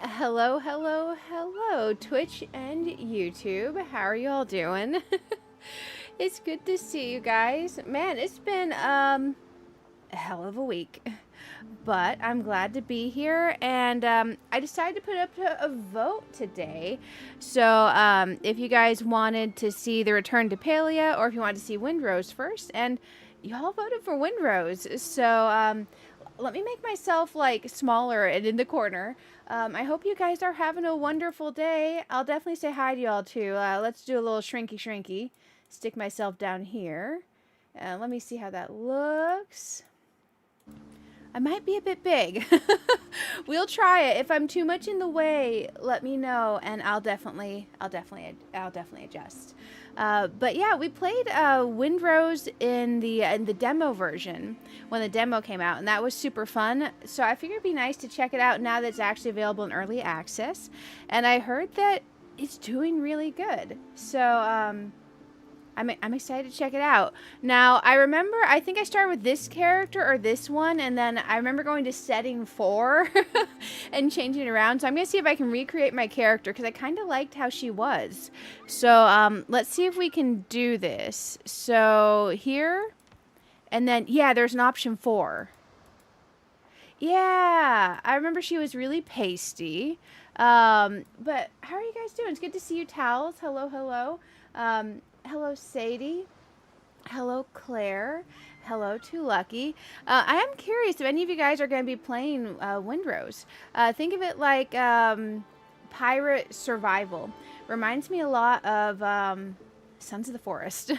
Hello, hello, hello, Twitch and YouTube. How are you all doing? It's good to see you guys. Man, it's been a hell of a week. But I'm glad to be here, and I decided to put up a vote today. So if you guys wanted to see the return to Palia, or if you wanted to see Windrose first, and y'all voted for Windrose, so let me make myself like smaller and in the corner. I hope you guys are having a wonderful day. I'll definitely say hi to y'all too. Let's do a little shrinky. Stick myself down here. Let me see how that looks. I might be a bit big. We'll try it. If I'm too much in the way, let me know, and I'll definitely adjust. But yeah, we played Windrose in the demo version when the demo came out, and that was super fun. So I figured it'd be nice to check it out now that it's actually available in early access, and I heard that it's doing really good. So I'm excited to check it out. Now, I think I started with this character or this one, and then I remember going to setting 4 and changing it around. So I'm going to see if I can recreate my character, because I kind of liked how she was. So let's see if we can do this. So here, and then, yeah, there's an option 4. Yeah, I remember she was really pasty. But how are you guys doing? It's good to see you, Towels. Hello, hello. Hello, Sadie. Hello, Claire. Hello to Lucky. I am curious if any of you guys are going to be playing Windrose. Think of it like pirate survival. Reminds me a lot of Sons of the Forest.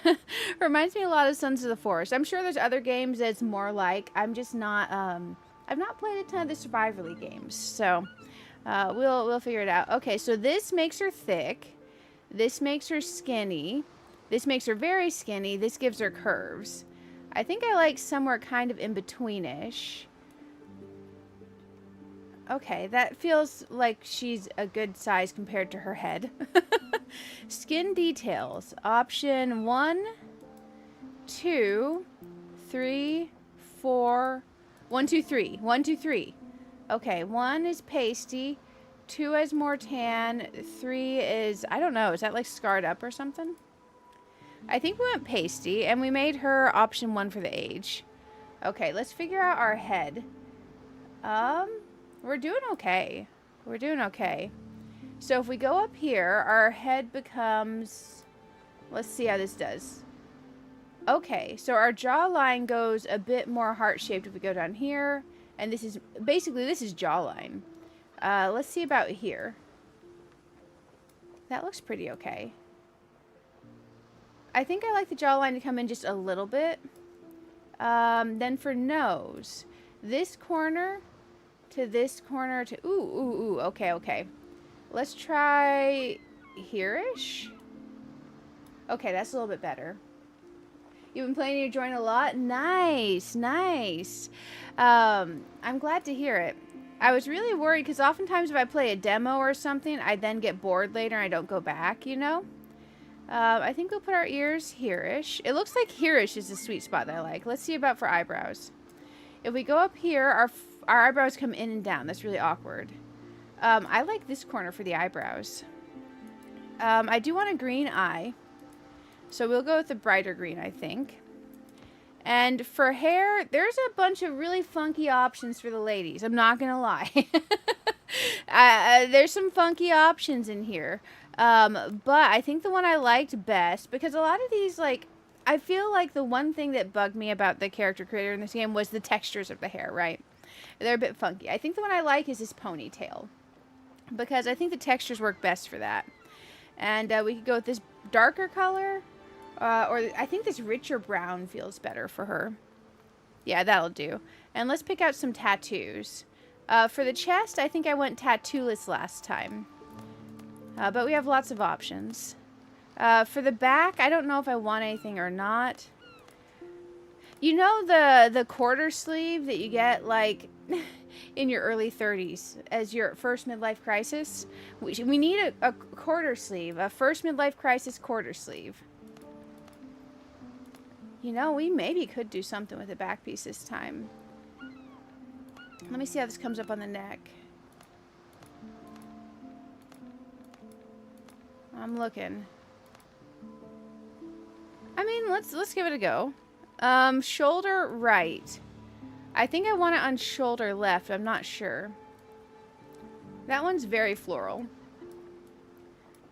Reminds me a lot of Sons of the Forest. I'm sure there's other games that's more like. I'm just not. I've not played a ton of the survivally games, so we'll figure it out. Okay, so this makes her thick. This makes her skinny. This makes her very skinny. This gives her curves. I think I like somewhere kind of in betweenish. Okay, that feels like she's a good size compared to her head. Skin details. Option 1, 2, 3, 4. 1, 2, 3. 1, 2, 3. Okay, 1 is pasty. 2 has more tan. 3 is, I don't know, is that like scarred up or something? I think we went pasty, and we made her option 1 for the age. Okay, let's figure out our head. We're doing okay. We're doing okay. So if we go up here, our head becomes... Let's see how this does. Okay, so our jawline goes a bit more heart-shaped if we go down here. And this is... Basically, this is jawline. Let's see about here. That looks pretty okay. I think I like the jawline to come in just a little bit. Then for nose, this corner to this corner to... Ooh. Okay. Let's try here-ish. Okay, that's a little bit better. You've been playing your joint a lot? Nice. I'm glad to hear it. I was really worried because oftentimes if I play a demo or something, I then get bored later and I don't go back, you know? I think we'll put our ears here-ish. It looks like here-ish is the sweet spot that I like. Let's see about for eyebrows. If we go up here, our eyebrows come in and down. That's really awkward. I like this corner for the eyebrows. I do want a green eye. So we'll go with the brighter green, I think. And for hair, there's a bunch of really funky options for the ladies. I'm not going to lie. There's some funky options in here. But I think the one I liked best, because a lot of these, like, I feel like the one thing that bugged me about the character creator in this game was the textures of the hair, right? They're a bit funky. I think the one I like is this ponytail, because I think the textures work best for that. And we could go with this darker color, or I think this richer brown feels better for her. Yeah, that'll do. And let's pick out some tattoos. For the chest, I think I went tattooless last time. But we have lots of options. For the back, I don't know if I want anything or not. You know the quarter sleeve that you get, like, in your early 30s as your first midlife crisis? We need a quarter sleeve. A first midlife crisis quarter sleeve. You know, we maybe could do something with the back piece this time. Let me see how this comes up on the neck. I'm looking. I mean, let's give it a go. Shoulder right. I think I want it on shoulder left. I'm not sure. That one's very floral.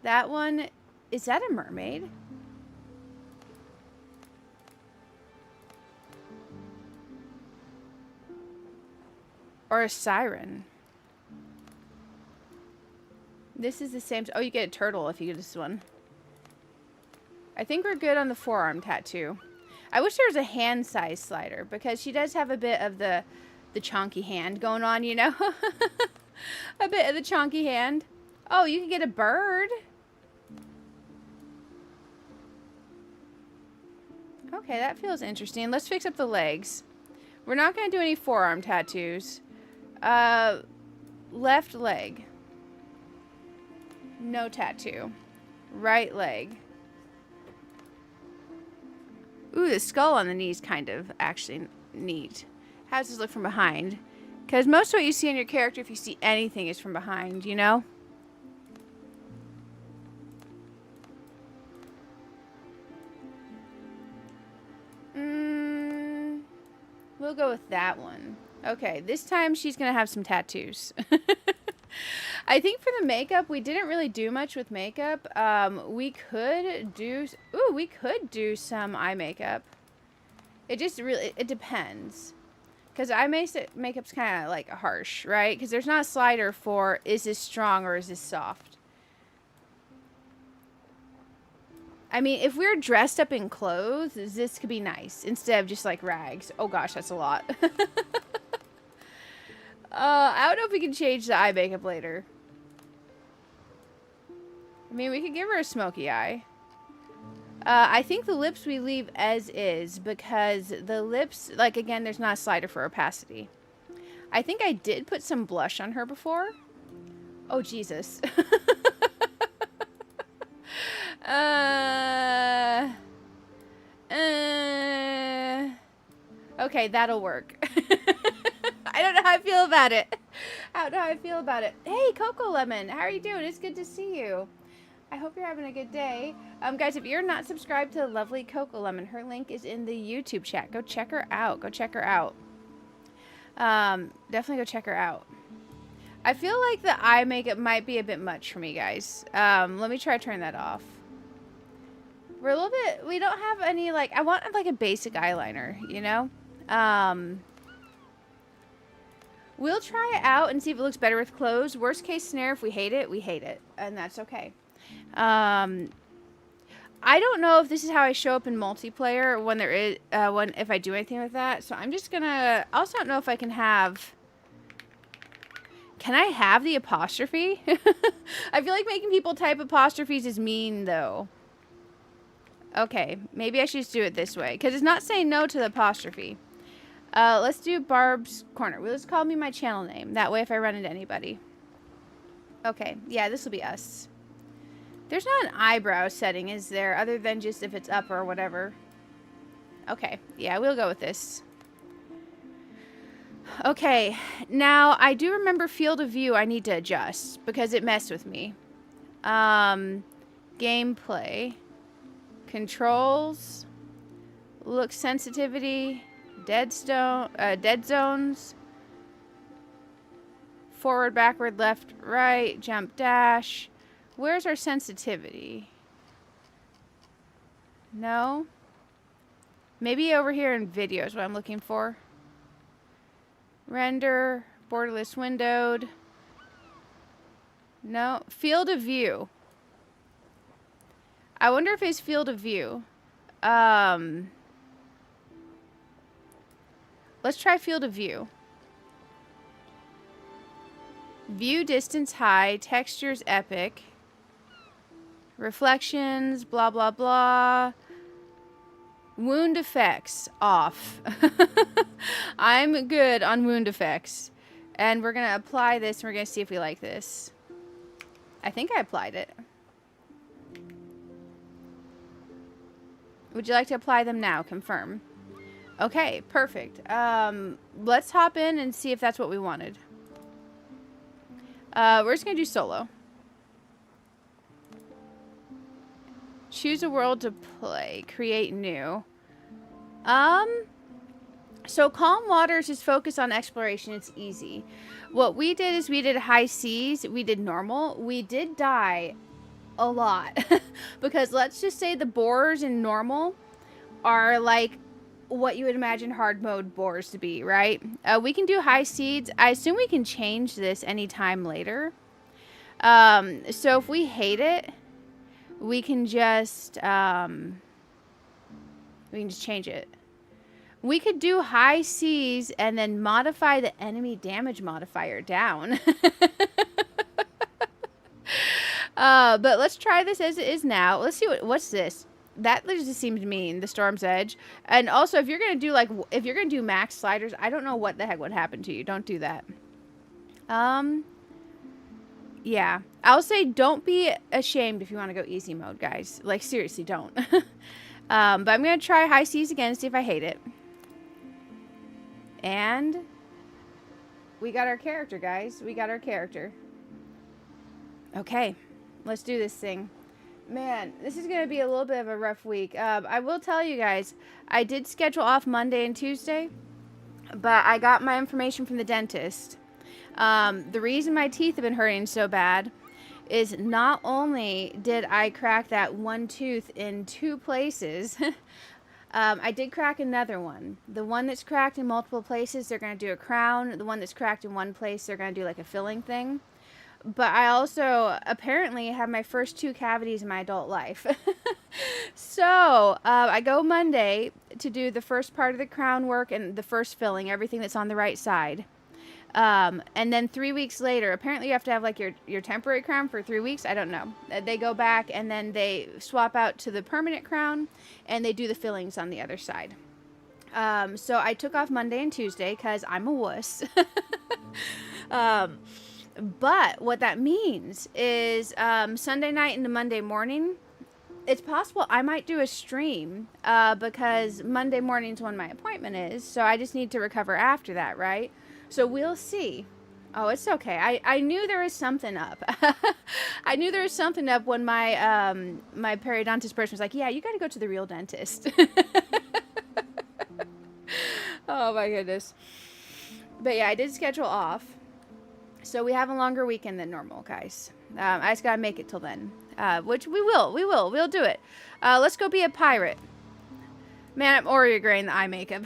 That one, is that a mermaid? Or a siren? This is the same. Oh, you get a turtle if you get this one. I think we're good on the forearm tattoo. I wish there was a hand size slider because she does have a bit of the chonky hand going on, you know? A bit of the chonky hand. Oh, you can get a bird. Okay, that feels interesting. Let's fix up the legs. We're not going to do any forearm tattoos. Left leg. No tattoo. Right leg. Ooh, the skull on the knee is kind of actually neat. How does this look from behind? Because most of what you see on your character, if you see anything, is from behind, you know? We'll go with that one. Okay, this time she's going to have some tattoos. I think for the makeup, we didn't really do much with makeup. We could do some eye makeup. It just really, it depends. Because eye makeup's kind of like harsh, right? Because there's not a slider for, is this strong or is this soft? I mean, if we're dressed up in clothes, this could be nice. Instead of just like rags. Oh gosh, that's a lot. I don't know if we can change the eye makeup later. I mean, we could give her a smoky eye. I think the lips we leave as is because the lips, like again, there's not a slider for opacity. I think I did put some blush on her before. Oh, Jesus. Okay, that'll work. I don't know how I feel about it. I don't know how I feel about it. Hey, Coco Lemon, how are you doing? It's good to see you. I hope you're having a good day. Guys, if you're not subscribed to the lovely Coco Lemon, her link is in the YouTube chat. Go check her out. Go check her out. Definitely go check her out. I feel like the eye makeup might be a bit much for me, guys. Let me try to turn that off. We're a little bit, we don't have any, like, I want, like, a basic eyeliner, you know? We'll try it out and see if it looks better with clothes. Worst case scenario, if we hate it, we hate it. And that's okay. I don't know if this is how I show up in multiplayer when there is, if I do anything with that. So I'm just gonna, I also don't know if I can have... Can I have the apostrophe? I feel like making people type apostrophes is mean, though. Okay, maybe I should just do it this way. Because it's not saying no to the apostrophe. Let's do Barb's Corner. Will this call me my channel name? That way if I run into anybody. Okay, yeah, this will be us. There's not an eyebrow setting, is there? Other than just if it's up or whatever. Okay, yeah, we'll go with this. Okay, now I do remember field of view I need to adjust because it messed with me. Gameplay. Controls. Look sensitivity. Dead zones. Forward, backward, left, right. Jump, dash. Where's our sensitivity? No? Maybe over here in video is what I'm looking for. Render, borderless windowed. No, field of view. I wonder if it's field of view. Let's try field of view. View distance high, textures epic. Reflections, blah, blah, blah. Wound effects off. I'm good on wound effects. And we're going to apply this and we're going to see if we like this. I think I applied it. Would you like to apply them now? Confirm. Okay, perfect. Let's hop in and see if that's what we wanted. We're just going to do solo. Choose a world to play. Create new. So Calm Waters is focused on exploration. It's easy. What we did is we did high seas. We did normal. We did die a lot. Because let's just say the boars in normal are like what you would imagine hard mode boars to be, right? We can do high seas. I assume we can change this anytime later. So if we hate it, we can just change it. We could do high seas and then modify the enemy damage modifier down. But let's try this as it is now. Let's see what's this. That just seems mean, the Storm's Edge. And also, if you're gonna do max sliders, I don't know what the heck would happen to you. Don't do that. Yeah. I'll say don't be ashamed if you want to go easy mode, guys. Like, seriously, don't. But I'm gonna try high seas again and see if I hate it. And we got our character, guys. We got our character. Okay. Let's do this thing. Man, this is going to be a little bit of a rough week. I will tell you guys, I did schedule off Monday and Tuesday, but I got my information from the dentist. The reason my teeth have been hurting so bad is not only did I crack that one tooth in 2 places, I did crack another one. The one that's cracked in multiple places, they're going to do a crown. The one that's cracked in one place, they're going to do like a filling thing. But I also apparently have my first 2 cavities in my adult life. So I go Monday to do the first part of the crown work and the first filling, everything that's on the right side. And then 3 weeks later, apparently you have to have like your temporary crown for 3 weeks. I don't know. They go back and then they swap out to the permanent crown and they do the fillings on the other side. So I took off Monday and Tuesday because I'm a wuss. But what that means is Sunday night into Monday morning, it's possible I might do a stream because Monday morning's when my appointment is. So I just need to recover after that, right? So we'll see. Oh, it's okay. I knew there was something up. I knew there was something up when my my periodontist person was like, yeah, you got to go to the real dentist. Oh, my goodness. But yeah, I did schedule off. So we have a longer weekend than normal, guys. I just gotta make it till then. Which we will. We'll do it. Let's go be a pirate. Man, I'm Oreo graying the eye makeup.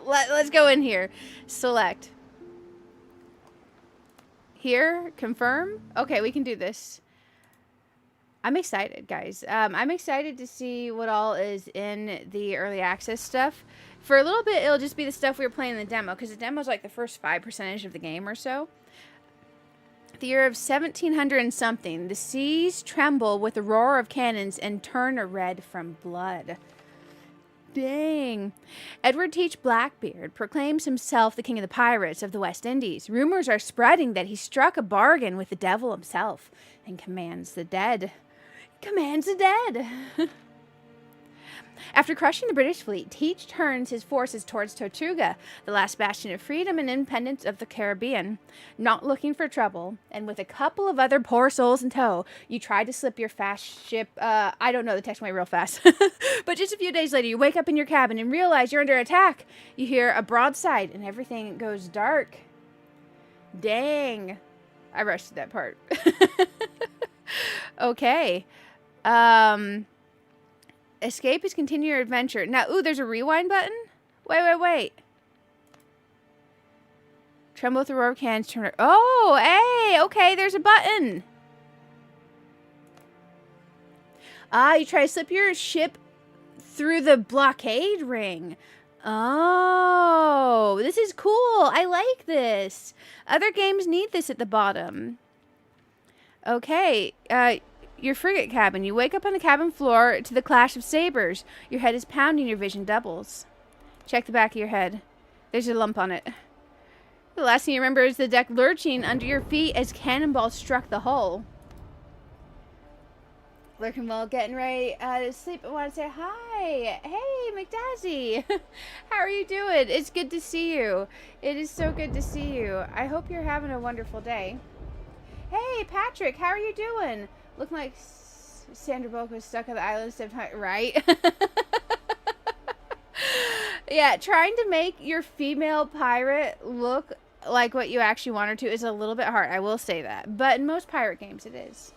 Let's go in here. Select. Here, confirm. Okay, we can do this. I'm excited, guys. I'm excited to see what all is in the early access stuff. For a little bit, it'll just be the stuff we were playing in the demo, because the demo is like the first 5% of the game or so. The year of 1700 and something. The seas tremble with the roar of cannons and turn red from blood. Dang. Edward Teach Blackbeard proclaims himself the king of the pirates of the West Indies. Rumors are spreading that he struck a bargain with the devil himself and commands the dead. Commands the dead. After crushing the British fleet, Teach turns his forces towards Tortuga, the last bastion of freedom and independence of the Caribbean. Not looking for trouble, and with a couple of other poor souls in tow, you try to slip your fast ship. I don't know, the text went real fast. But just a few days later, you wake up in your cabin and realize you're under attack. You hear a broadside, and everything goes dark. Dang. I rushed that part. Okay. Escape is continue your adventure. Now, ooh, there's a rewind button? Wait. Tremble with the roar of cannons. Turn. Oh, hey, okay, there's a button. You try to slip your ship through the blockade ring. Oh, this is cool. I like this. Other games need this at the bottom. Okay, your frigate cabin. You wake up on the cabin floor to the clash of sabers. Your head is pounding, your vision doubles. Check the back of your head. There's a lump on it. The last thing you remember is the deck lurching under your feet as cannonballs struck the hull. Lurking while getting ready to sleep. I want to say hi. Hey, McDazzy. How are you doing? It's good to see you. It is so good to see you. I hope you're having a wonderful day. Hey, Patrick. How are you doing? Looking like Sandra Bullock was stuck on the island instead of right. Yeah, trying to make your female pirate look like what you actually want her to is a little bit hard. I will say that, but in most pirate games, it is.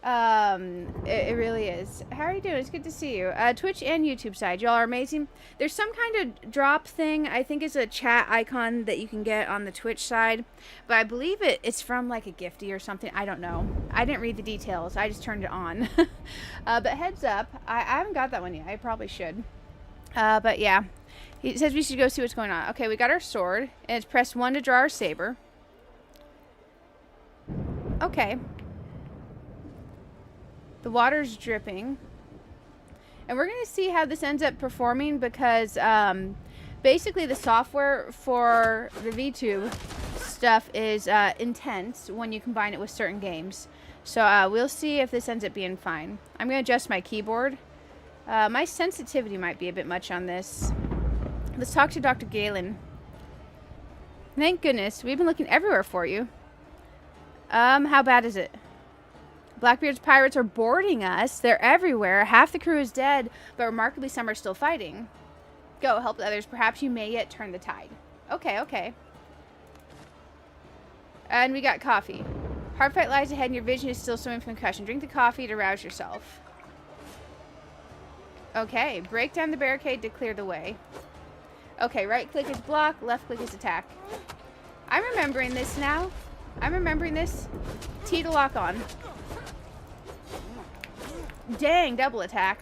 It really is. How are you doing? It's good to see you. Twitch and YouTube side, y'all are amazing. There's some kind of drop thing. I think it's a chat icon that you can get on the Twitch side, but I believe it's from like a gifty or something. I don't know. I didn't read the details. I just turned it on. But heads up, I haven't got that one yet. I probably should. But yeah, he says we should go see what's going on. Okay, we got our sword, and it's press 1 to draw our saber. Okay. The water's dripping. And we're going to see how this ends up performing because basically the software for the VTube stuff is intense when you combine it with certain games. So we'll see if this ends up being fine. I'm going to adjust my keyboard. My sensitivity might be a bit much on this. Let's talk to Dr. Galen. Thank goodness. We've been looking everywhere for you. How bad is it? Blackbeard's pirates are boarding us. They're everywhere. Half the crew is dead, but remarkably some are still fighting. Go, help the others. Perhaps you may yet turn the tide. Okay, okay. And we got coffee. Hard fight lies ahead and your vision is still swimming from concussion. Drink the coffee to rouse yourself. Okay, break down the barricade to clear the way. Okay, right click is block, left click is attack. I'm remembering this now. I'm remembering this. T to lock on. Dang, double attack.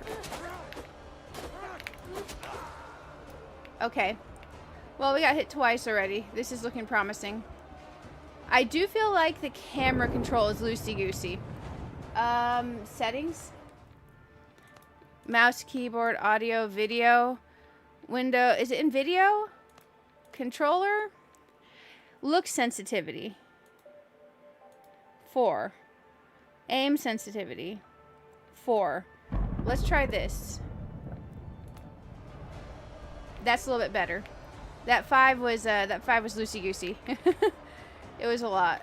Okay. Well, we got hit twice already. This is looking promising. I do feel like the camera control is loosey-goosey. Settings. Mouse, keyboard, audio, video. Window. Is it in video? Controller. Look sensitivity. 4. Aim sensitivity. 4. Let's try this. That's a little bit better. That 5 was loosey goosey. It was a lot.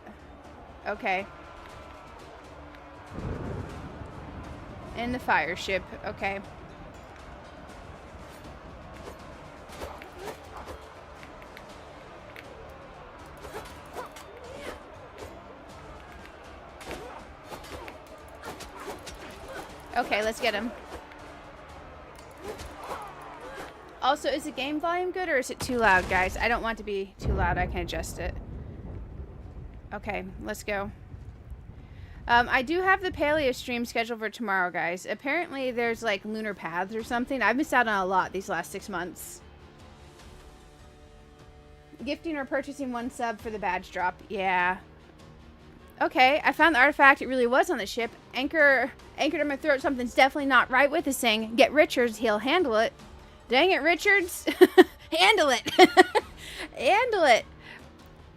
Okay. In the fire ship. Okay. Okay, let's get him. Also, is the game volume good or is it too loud, guys? I don't want it to be too loud. I can adjust it. Okay, let's go. I do have the paleo stream scheduled for tomorrow, guys. Apparently, there's like lunar paths or something. I've missed out on a lot these last 6 months. Gifting or purchasing 1 sub for the badge drop. Yeah. Okay, I found the artifact. It really was on the ship. Anchored in my throat. Something's definitely not right with this thing. Get Richards. He'll handle it. Dang it, Richards. Handle it. Handle it.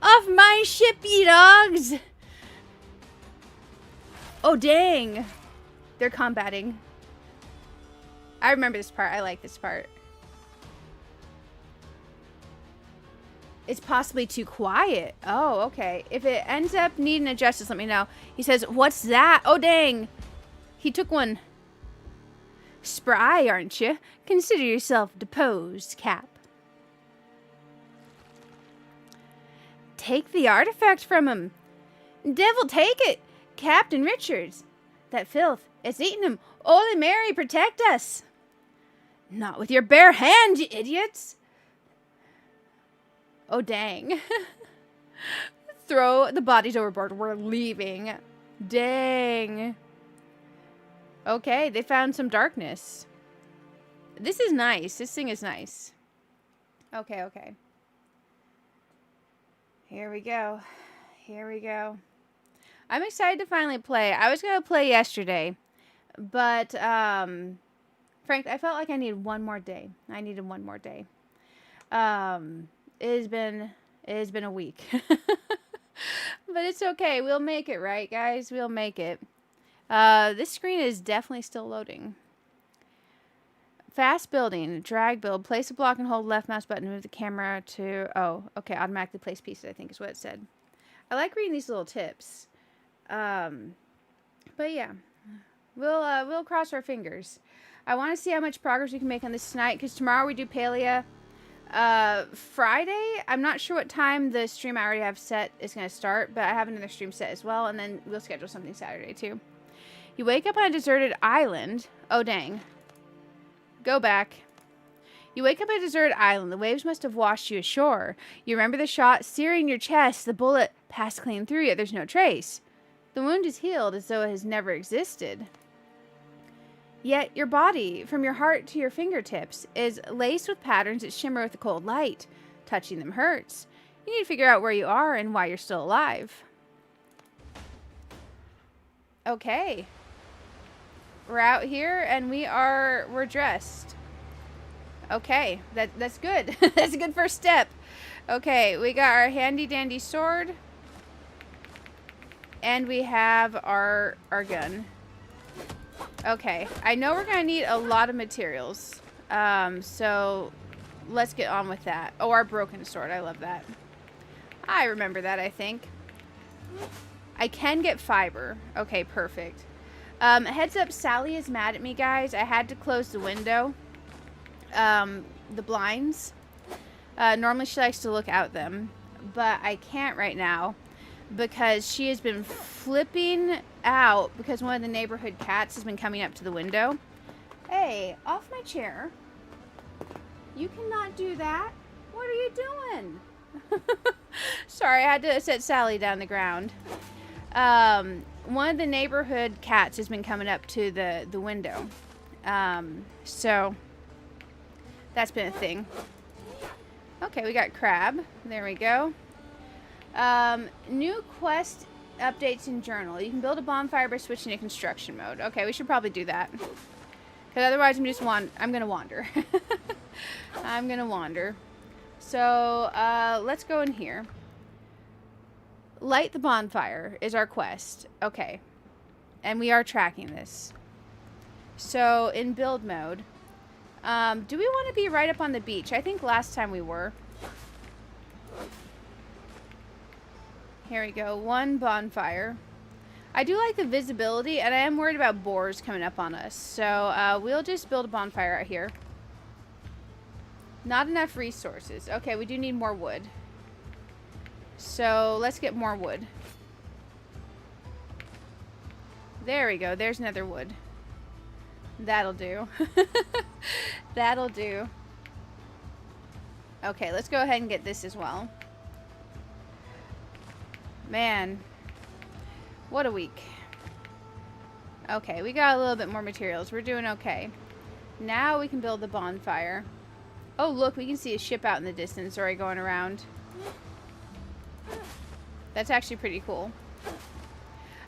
Off my ship, ye dogs. Oh, dang. They're combating. I remember this part. I like this part. It's possibly too quiet. Oh, okay. If it ends up needing adjustments, let me know. He says, what's that? Oh, dang. He took one. Spry, aren't you? Consider yourself deposed, Cap. Take the artifact from him. Devil take it. Captain Richards. That filth. It's eating him. Holy Mary, protect us. Not with your bare hand, you idiots. Oh, dang. Throw the bodies overboard. We're leaving. Dang. Okay, they found some darkness. This is nice. This thing is nice. Okay, okay. Here we go. Here we go. I'm excited to finally play. I was going to play yesterday, but, frankly, I felt like I needed one more day. I needed one more day. It has been a week. But it's okay. We'll make it, right, guys? We'll make it. This screen is definitely still loading. Fast building. Drag build. Place a block and hold left mouse button to move the camera to... Oh, okay. Automatically place pieces, I think is what it said. I like reading these little tips. But yeah. We'll cross our fingers. I want to see how much progress we can make on this tonight, because tomorrow we do Palea. Friday, I'm not sure what time the stream I already have set is going to start, but I have another stream set as well, and then we'll schedule something Saturday too. You wake up on a deserted island. Oh, dang. Go back. You wake up on a deserted island. The waves must have washed you ashore. You remember the shot searing your chest. The bullet passed clean through you. There's no trace. The wound is healed as though it has never existed. Yet your body, from your heart to your fingertips, is laced with patterns that shimmer with the cold light. Touching them hurts. You need to figure out where you are and why you're still alive. Okay. We're out here and we're dressed. Okay, that's good. That's a good first step. Okay, we got our handy dandy sword. And we have our gun. Okay, I know we're going to need a lot of materials. So let's get on with that. Oh, our broken sword. I love that. I remember that, I think. I can get fiber. Okay, perfect. Heads up, Sally is mad at me, guys. I had to close the window. The blinds. Normally she likes to look out them, but I can't right now because she has been flipping out because one of the neighborhood cats has been coming up to the window. Hey, off my chair. You cannot do that. What are you doing? Sorry, I had to set Sally down the ground. One of the neighborhood cats has been coming up to the window. So that's been a thing. Okay, we got crab. There we go. New quest updates in journal. You can build a bonfire by switching to construction mode. Okay, we should probably do that. Because otherwise I'm gonna wander. I'm gonna wander. So, let's go in here. Light the bonfire is our quest. Okay. And we are tracking this. So, in build mode, do we want to be right up on the beach? I think last time we were. Here we go. One bonfire. I do like the visibility, and I am worried about boars coming up on us. So, we'll just build a bonfire out here. Not enough resources. Okay, we do need more wood. So, let's get more wood. There we go. There's another wood. That'll do. That'll do. Okay, let's go ahead and get this as well. Man. What a week. Okay, we got a little bit more materials. We're doing okay. Now we can build the bonfire. Oh, look, we can see a ship out in the distance already going around. That's actually pretty cool.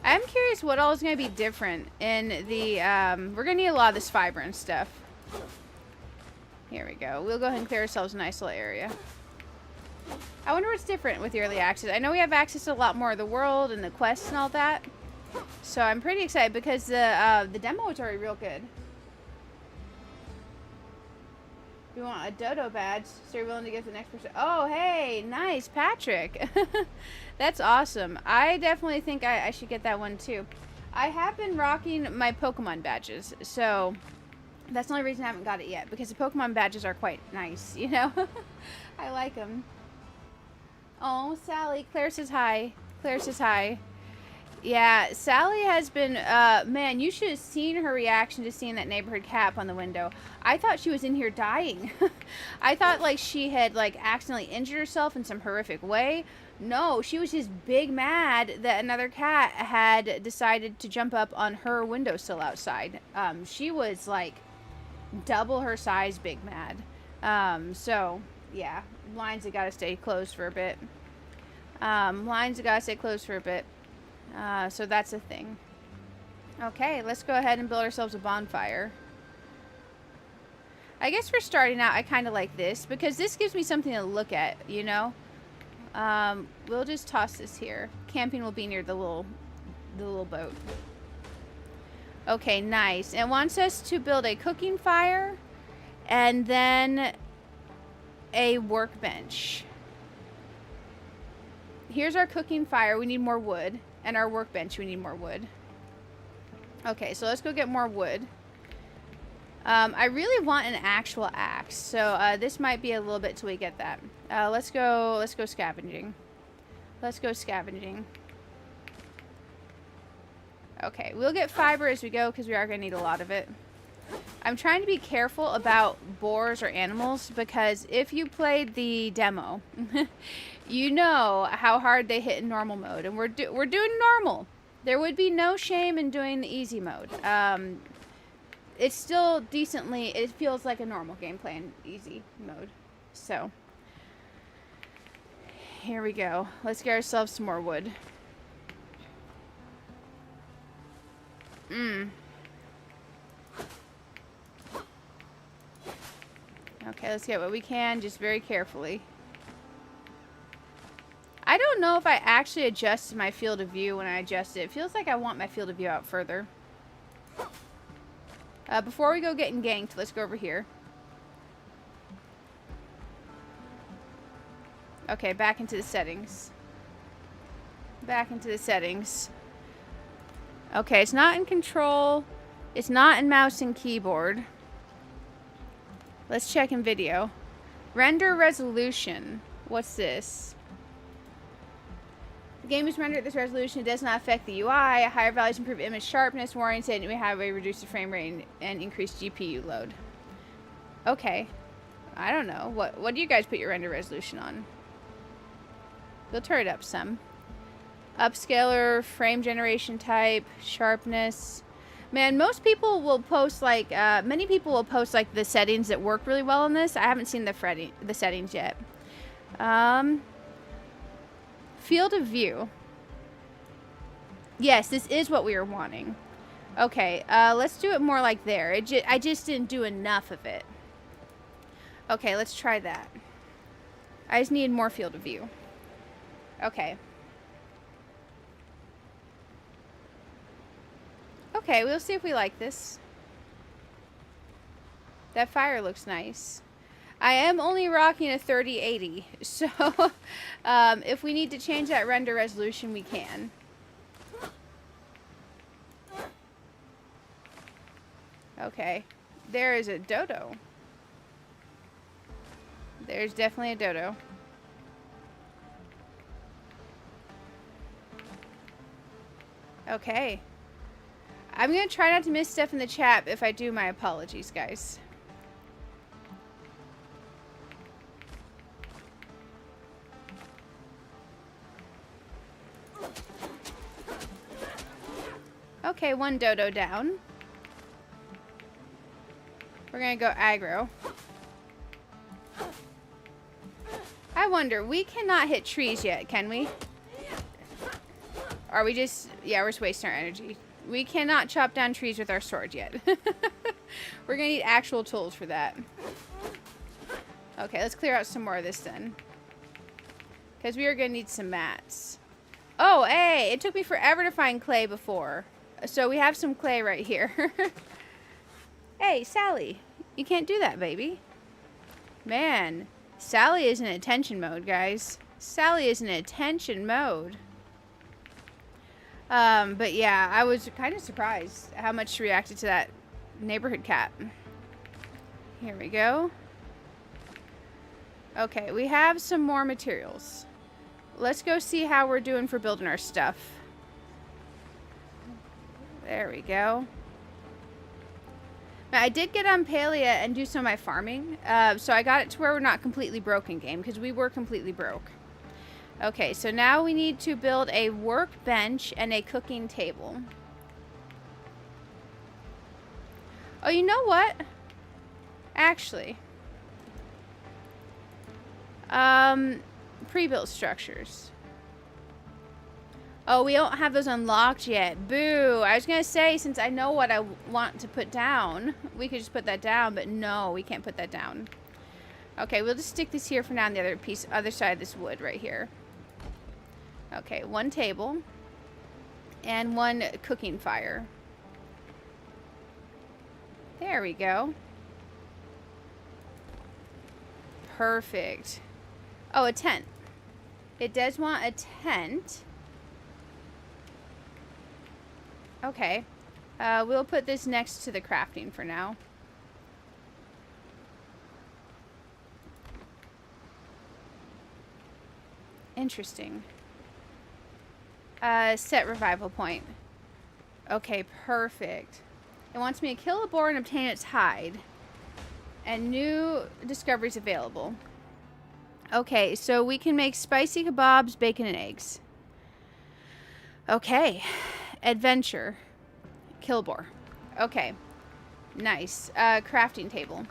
I'm curious what all is going to be different in the, we're going to need a lot of this fiber and stuff. Here we go. We'll go ahead and clear ourselves a nice little area. I wonder what's different with the early access. I know we have access to a lot more of the world and the quests and all that. So I'm pretty excited because the demo is already real good. We want a dodo badge, so you're willing to give the next person. Oh, hey, nice, Patrick. That's awesome. I definitely think I should get that one too. I have been rocking my Pokemon badges, so that's the only reason I haven't got it yet, because the Pokemon badges are quite nice, you know? I like them. Oh, Sally. Claire says hi. Claire says hi. Yeah, Sally has been, man, you should have seen her reaction to seeing that neighborhood cat on the window. I thought she was in here dying. I thought, like, she had, like, accidentally injured herself in some horrific way. No, she was just big mad that another cat had decided to jump up on her windowsill outside. She was, like, double her size big mad. So, yeah, blinds have got to stay closed for a bit. Blinds have got to stay closed for a bit. So that's a thing. Okay, let's go ahead and build ourselves a bonfire. I guess for starting out, I kind of like this because this gives me something to look at, you know? We'll just toss this here. Camping will be near the little boat. Okay, nice. It wants us to build a cooking fire and then a workbench. Here's our cooking fire. We need more wood. And our workbench, we need more wood. Okay, so let's go get more wood. I really want an actual axe, so this might be a little bit till we get that. Let's go scavenging. Let's go scavenging. Okay, we'll get fiber as we go because we are going to need a lot of it. I'm trying to be careful about boars or animals because if you played the demo, you know how hard they hit in normal mode, and we're doing normal. There would be no shame in doing the easy mode. It's still decently, it feels like a normal gameplay in easy mode. So, here we go. Let's get ourselves some more wood. Okay, let's get what we can, just very carefully. I don't know if I actually adjusted my field of view when I adjusted it. It feels like I want my field of view out further. Before we go getting ganked, let's go over here. Okay, back into the settings. Back into the settings. Okay, it's not in control. It's not in mouse and keyboard. Let's check in video. Render resolution. What's this? The game is rendered at this resolution. It does not affect the UI. Higher values improve image sharpness, warranted, and we have a reduced frame rate and increased GPU load. Okay. I don't know. What do you guys put your render resolution on? We'll turn it up some. Upscaler, frame generation type, sharpness. Man, most people will post like, many people will post like the settings that work really well on this. I haven't seen the settings yet. Field of view. Yes, this is what we were wanting. Okay, let's do it more like there. I just didn't do enough of it. Okay, let's try that. I just need more field of view. Okay. Okay, we'll see if we like this. That fire looks nice. I am only rocking a 3080, so if we need to change that render resolution, we can. Okay, there is a dodo. There's definitely a dodo. Okay. I'm going to try not to miss stuff in the chat. If I do, my apologies, guys. Okay, one dodo down. We're going to go aggro. I wonder, we cannot hit trees yet, can we? Are we just... Yeah, we're just wasting our energy. We cannot chop down trees with our sword yet. We're going to need actual tools for that. Okay, let's clear out some more of this then. Because we are going to need some mats. Oh, hey! It took me forever to find clay before. So we have some clay right here. Hey, Sally. You can't do that, baby. Man, Sally is in attention mode, guys. Sally is in attention mode. But yeah, I was kind of surprised how much she reacted to that neighborhood cat. Here we go. Okay, we have some more materials. Let's go see how we're doing for building our stuff. There we go. Now, I did get on Palia and do some of my farming. So I got it to where we're not completely broke in game, because we were completely broke. Okay, so now we need to build a workbench and a cooking table. Oh, you know what? Actually. Pre-built structures. Oh, we don't have those unlocked yet. Boo. I was going to say, since I know what I want to put down, we could just put that down, but no, we can't put that down. Okay, we'll just stick this here for now on the other side of this wood right here. Okay, one table and one cooking fire. There we go. Perfect. Oh, a tent. It does want a tent. Okay. We'll put this next to the crafting for now. Interesting. Set revival point. Okay, perfect. It wants me to kill a boar and obtain its hide. And new discoveries available. Okay, so we can make spicy kebabs, bacon, and eggs. Okay. Adventure. Kill boar. Okay. Nice. Crafting table.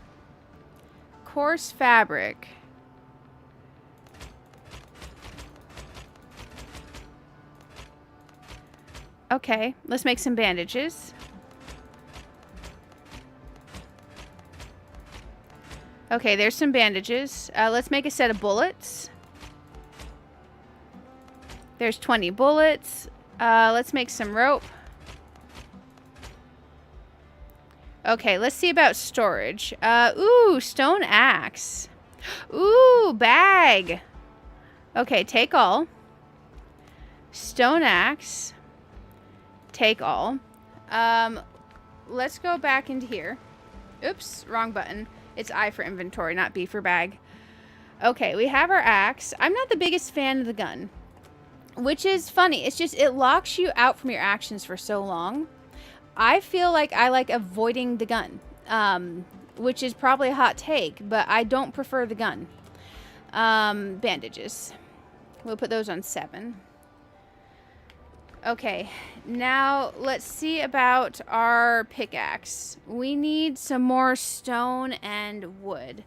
Coarse fabric. Okay, let's make some bandages. Okay, there's some bandages. Let's make a set of bullets. There's 20 bullets. Let's make some rope. Okay, let's see about storage. Ooh, stone axe. Ooh, bag. Okay, take all. Stone axe. Take all. Let's go back into here. Oops, wrong button. It's I for inventory, not B for bag. Okay, we have our axe. I'm not the biggest fan of the gun, which is funny. It's just, it locks you out from your actions for so long. I feel like I like avoiding the gun, which is probably a hot take, but I don't prefer the gun. Bandages. We'll put those on 7. Okay, now let's see about our pickaxe. We need some more stone and wood.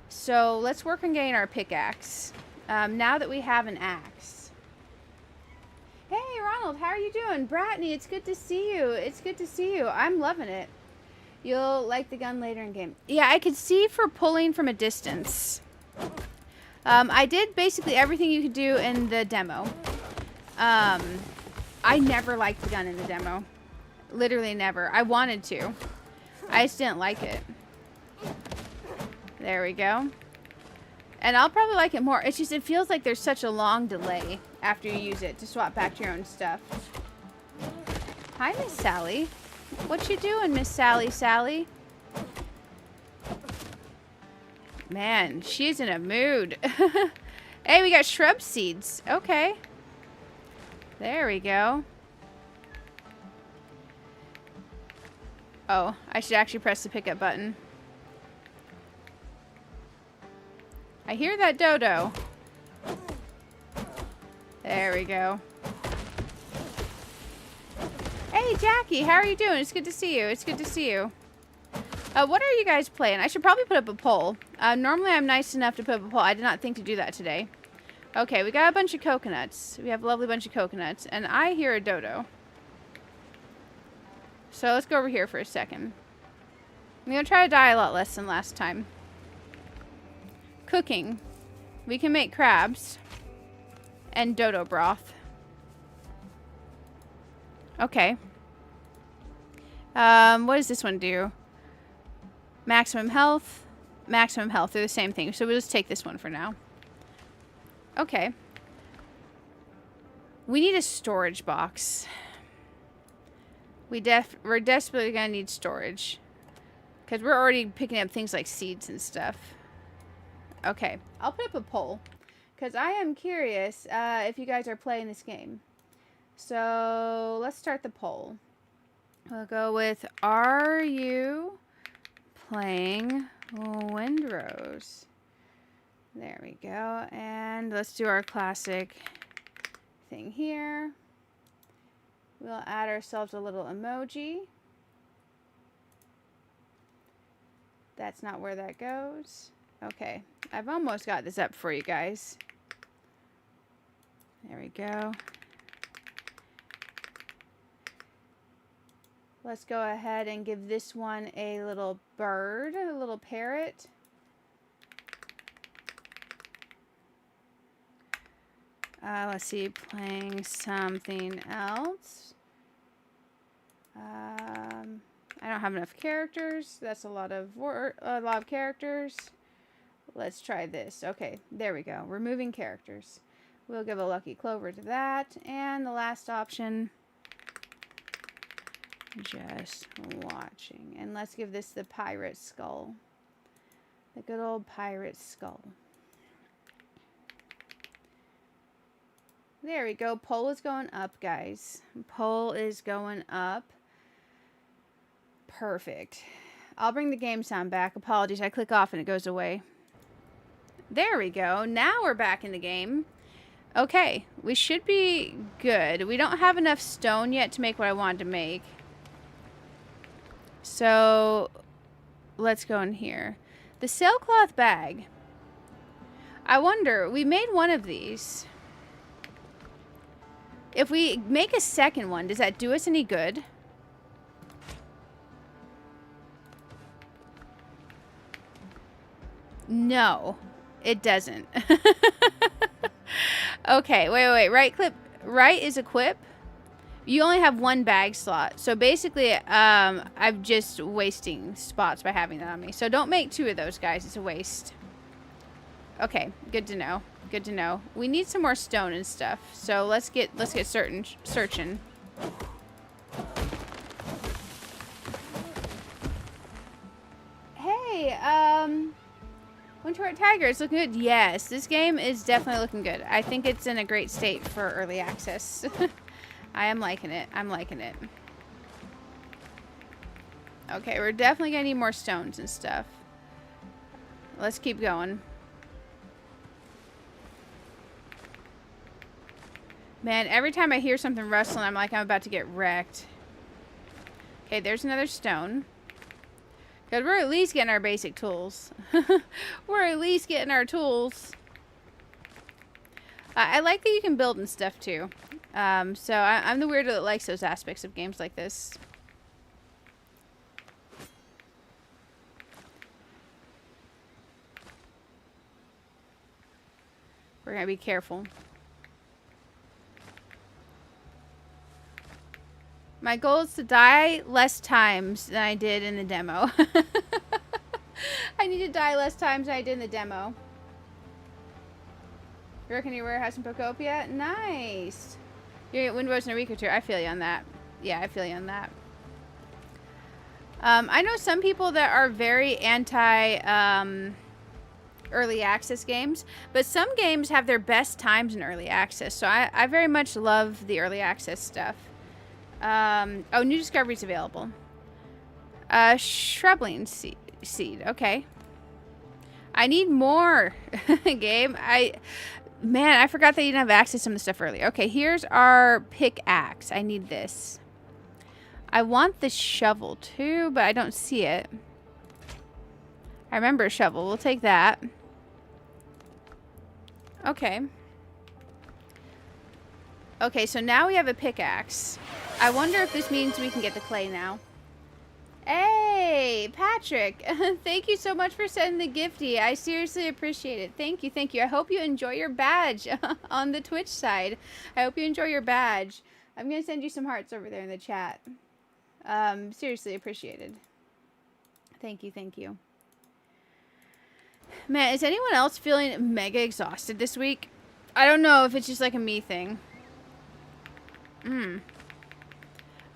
So let's work on getting our pickaxe. Now that we have an axe. Hey, Ronald, how are you doing? Bratney, it's good to see you. It's good to see you. I'm loving it. You'll like the gun later in game. Yeah, I could see for pulling from a distance. I did basically everything you could do in the demo. I never liked the gun in the demo. Literally never. I wanted to. I just didn't like it. There we go. And I'll probably like it more. It's just, it feels like there's such a long delay after you use it to swap back to your own stuff. Hi, Miss Sally. What you doing, Miss Sally? Man, she's in a mood. Hey, we got shrub seeds. Okay. There we go. Oh, I should actually press the pickup button. I hear that dodo. There we go. Hey, Jackie, how are you doing? It's good to see you. It's good to see you. What are you guys playing? I should probably put up a poll. Normally I'm nice enough to put up a poll. I did not think to do that today. Okay, we got a bunch of coconuts. We have a lovely bunch of coconuts. And I hear a dodo. So let's go over here for a second. I'm going to try to die a lot less than last time. Cooking. We can make crabs. And dodo broth. Okay. What does this one do? Maximum health. Maximum health. They're the same thing. So we'll just take this one for now. Okay. We need a storage box. We're desperately gonna need storage. Because we're already picking up things like seeds and stuff. Okay. I'll put up a poll. Because I am curious if you guys are playing this game. So, let's start the poll. We'll go with, are you playing Windrose? There we go. And let's do our classic thing here. We'll add ourselves a little emoji. That's not where that goes. Okay. I've almost got this up for you guys. There we go. Let's go ahead and give this one a little bird, a little parrot. Let's see, playing something else. I don't have enough characters. That's a lot of characters. Let's try this. Okay, there we go. Removing characters. We'll give a lucky clover to that. And the last option, Just watching. And let's give this the pirate skull. The good old pirate skull. There we go. Poll is going up, guys. Poll is going up. Perfect. I'll bring the game sound back. Apologies. I click off and it goes away. There we go. Now we're back in the game. Okay. We should be good. We don't have enough stone yet to make what I wanted to make. So, let's go in here. The sailcloth bag. I wonder, we made one of these. If we make a second one, does that do us any good? No, it doesn't. Okay, wait. Right is equip. You only have one bag slot. So basically, I'm just wasting spots by having that on me. So don't make 2 of those, guys. It's a waste. Okay, good to know. Good to know. We need some more stone and stuff. So let's get searching. Hey, Windrose Tiger, it's looking good. Yes, this game is definitely looking good. I think it's in a great state for early access. I am liking it. I'm liking it. Okay, we're definitely gonna need more stones and stuff. Let's keep going. Man, every time I hear something rustling, I'm like, I'm about to get wrecked. Okay, there's another stone. Because we're at least getting our basic tools. We're at least getting our tools. I like that you can build and stuff too. So I'm the weirdo that likes those aspects of games like this. We're going to be careful. My goal is to die less times than I did in the demo. I need to die less times than I did in the demo. You reckon your warehouse in Pocopia? Nice. You're going to get Windrose in a week or 2. I feel you on that. Yeah, I feel you on that. I know some people that are very anti early access games, but some games have their best times in early access. So I very much love the early access stuff. Oh, new discoveries available. Shrubling seed. Okay. I need more game. Man, I forgot that you didn't have access to some of the stuff earlier. Okay, here's our pickaxe. I need this. I want the shovel too, but I don't see it. I remember a shovel. We'll take that. Okay. Okay, so now we have a pickaxe. I wonder if this means we can get the clay now. Hey, Patrick. Thank you so much for sending the gifty. I seriously appreciate it. Thank you, thank you. I hope you enjoy your badge on the Twitch side. I hope you enjoy your badge. I'm going to send you some hearts over there in the chat. Seriously appreciated. Thank you, thank you. Man, is anyone else feeling mega exhausted this week? I don't know if it's just like a me thing.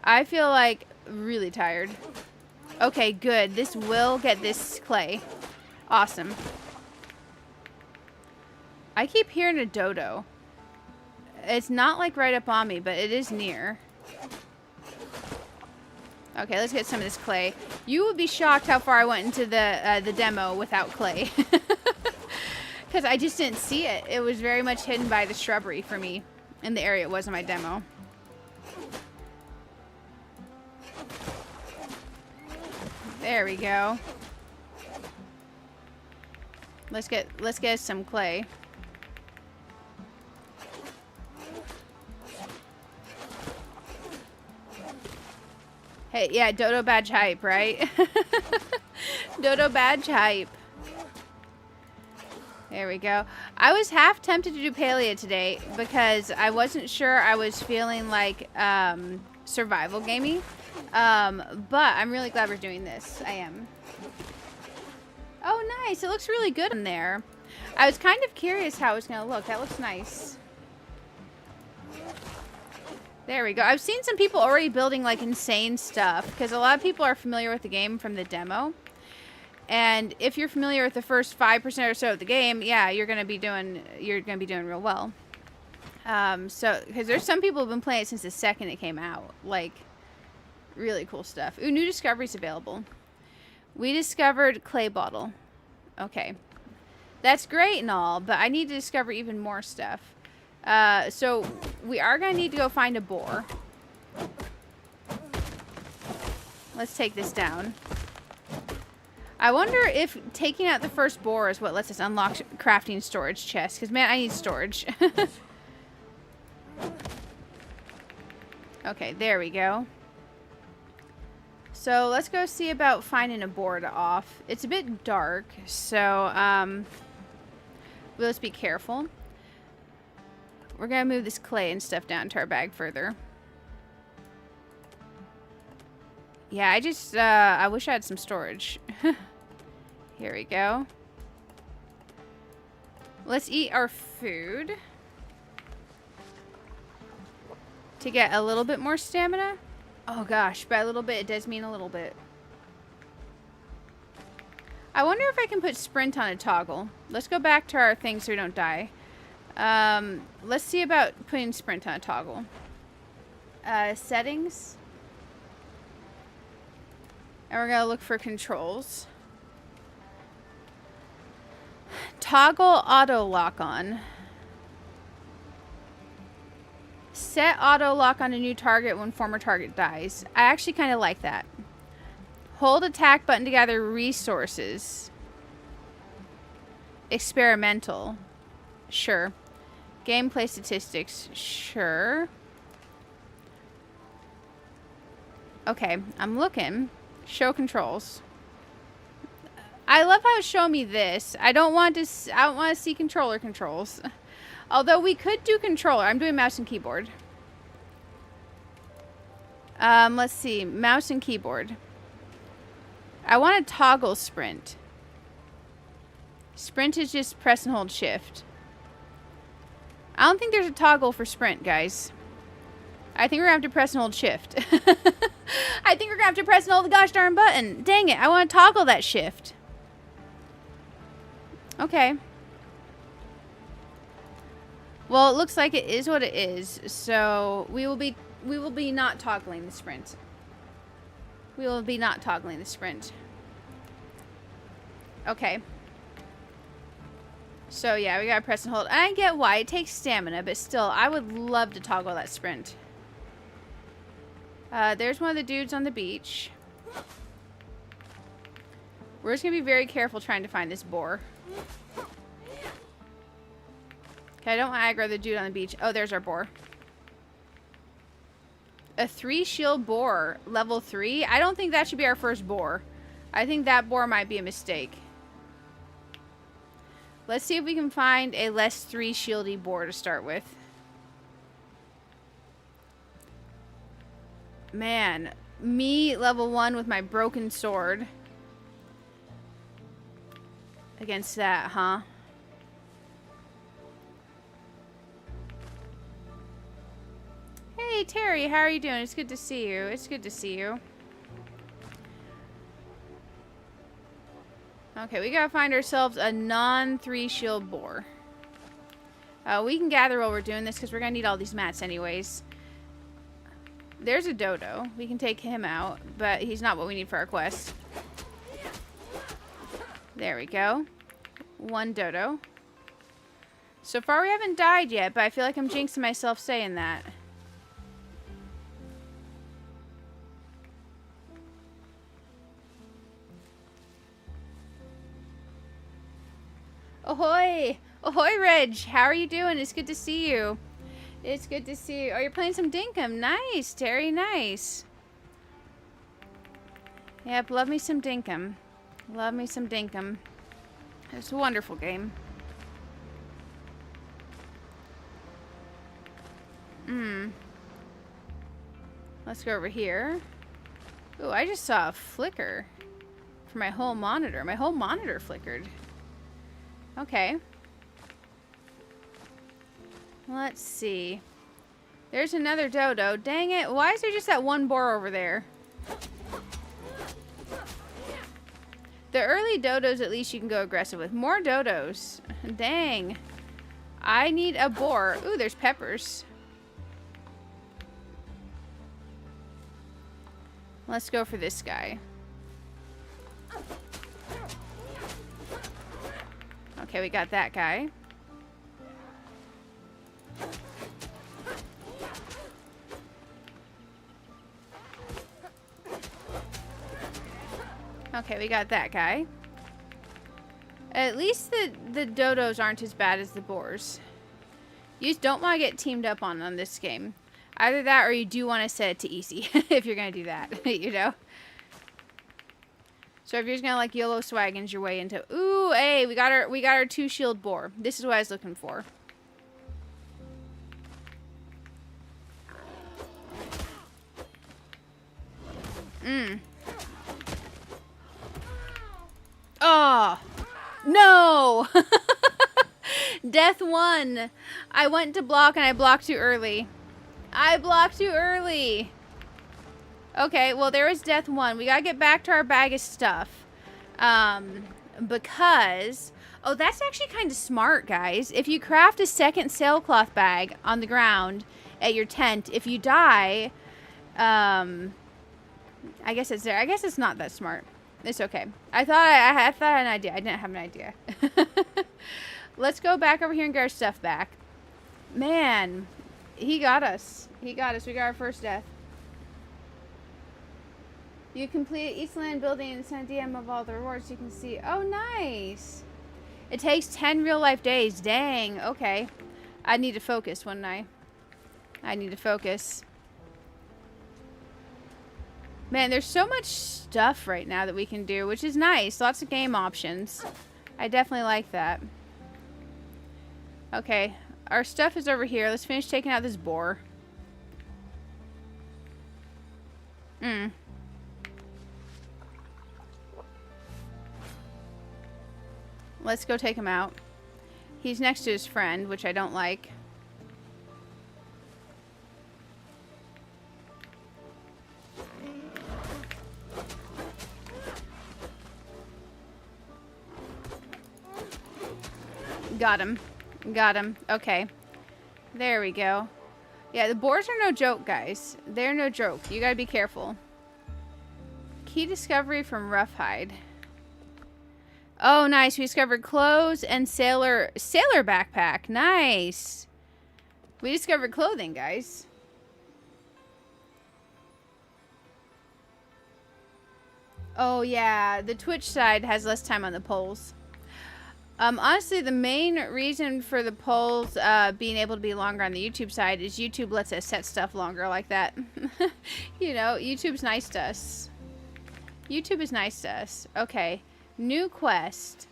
I feel like really tired. Okay, good. This will get this clay. Awesome. I keep hearing a dodo. It's not like right up on me, but it is near. Okay, let's get some of this clay. You would be shocked how far I went into the demo without clay. Because I just didn't see it. It was very much hidden by the shrubbery for me in the area it was in my demo. There we go. Let's get some clay. Hey, yeah, Dodo badge hype, right? Dodo badge hype. There we go. I was half tempted to do paleo today because I wasn't sure I was feeling like survival gamey. But I'm really glad we're doing this. I am. Oh, nice. It looks really good in there. I was kind of curious how it's going to look. That looks nice. There we go. I've seen some people already building like insane stuff because a lot of people are familiar with the game from the demo. And if you're familiar with the first 5% or so of the game, yeah, you're gonna be doing real well. So because there's some people who've been playing it since the second it came out, like really cool stuff. Ooh, new discoveries available. We discovered clay bottle. Okay, that's great and all, but I need to discover even more stuff. So we are gonna need to go find a boar. Let's take this down. I wonder if taking out the first boar is what lets us unlock crafting storage chests. Because, man, I need storage. Okay, there we go. So, let's go see about finding a boar to off. It's a bit dark, so, let's be careful. We're going to move this clay and stuff down to our bag further. Yeah, I wish I had some storage. Here we go. Let's eat our food. To get a little bit more stamina. Oh gosh, by a little bit, it does mean a little bit. I wonder if I can put sprint on a toggle. Let's go back to our thing so we don't die. Let's see about putting sprint on a toggle. Settings. And we're going to look for controls. Toggle auto lock on. Set auto lock on a new target when former target dies. I actually kind of like that. Hold attack button to gather resources. Experimental. Sure. Gameplay statistics. Sure. Okay, I'm looking. Show controls. I love how it's showing me this. I don't want to see controller controls. Although we could do controller. I'm doing mouse and keyboard. Let's see. Mouse and keyboard. I want to toggle sprint. Sprint is just press and hold shift. I don't think there's a toggle for sprint, guys. I think we're going to have to press and hold shift. I think we're going to have to press and hold the gosh darn button. Dang it. I want to toggle that shift. Okay. Well, it looks like it is what it is. So we will be not toggling the sprint. We will be not toggling the sprint. Okay. So yeah, we gotta press and hold. I get why it takes stamina, but still, I would love to toggle that sprint. There's one of the dudes on the beach. We're just gonna be very careful trying to find this boar. Okay, I don't want to aggro the dude on the beach. Oh, there's our boar. A 3 shield boar, level 3. I don't think that should be our first boar. I think that boar might be a mistake. Let's see if we can find a less 3 shieldy boar to start with. Man, me level 1 with my broken sword. Against that, huh? Hey, Terry, how are you doing? It's good to see you. It's good to see you. Okay, we gotta find ourselves a non-3 shield boar. We can gather while we're doing this because we're gonna need all these mats anyways. There's a dodo. We can take him out, but he's not what we need for our quest. There we go. 1 dodo. So far we haven't died yet, but I feel like I'm jinxing myself saying that. Ahoy! Ahoy, Reg! How are you doing? It's good to see you. It's good to see you. Oh, you're playing some Dinkum. Nice, Terry. Nice. Yep, love me some Dinkum. Love me some Dinkum. It's a wonderful game. Let's go over here. Ooh, I just saw a flicker for my whole monitor. My whole monitor flickered. Okay. Let's see. There's another dodo. Dang it. Why is there just that one boar over there? The early dodos, at least you can go aggressive with. More dodos. Dang. I need a boar. Ooh, there's peppers. Let's go for this guy. Okay, we got that guy. Okay, we got that guy. At least the dodos aren't as bad as the boars. You just don't want to get teamed up on this game. Either that or you do want to set it to easy if you're going to do that, you know? So if you're just going to like YOLO swaggins your way into... Ooh, hey, we got our 2 shield boar. This is what I was looking for. Oh, no. Death 1. I went to block and I blocked too early. I blocked too early. Okay, well, there was death 1. We gotta get back to our bag of stuff. Because... Oh, that's actually kind of smart, guys. If you craft a second sailcloth bag on the ground at your tent, if you die... I guess it's there. I guess it's not that smart. It's okay. I thought I had an idea. I didn't have an idea. Let's go back over here and get our stuff back. Man, he got us. He got us. We got our first death. You completed each land building and sent a DM of all the rewards you can see. Oh, nice. It takes 10 real life days. Dang. Okay. I need to focus, wouldn't I? I need to focus. Man, there's so much stuff right now that we can do, which is nice. Lots of game options. I definitely like that. Okay, our stuff is over here. Let's finish taking out this boar. Let's go take him out. He's next to his friend, which I don't like. Got him. Got him. Okay. There we go. Yeah, the boars are no joke, guys. They're no joke. You gotta be careful. Key discovery from Roughhide. Oh, nice. We discovered clothes and sailor backpack. Nice. We discovered clothing, guys. Oh, yeah. The Twitch side has less time on the polls. Honestly, the main reason for the polls being able to be longer on the YouTube side is YouTube lets us set stuff longer like that. You know, YouTube's nice to us. YouTube is nice to us. Okay. New quest.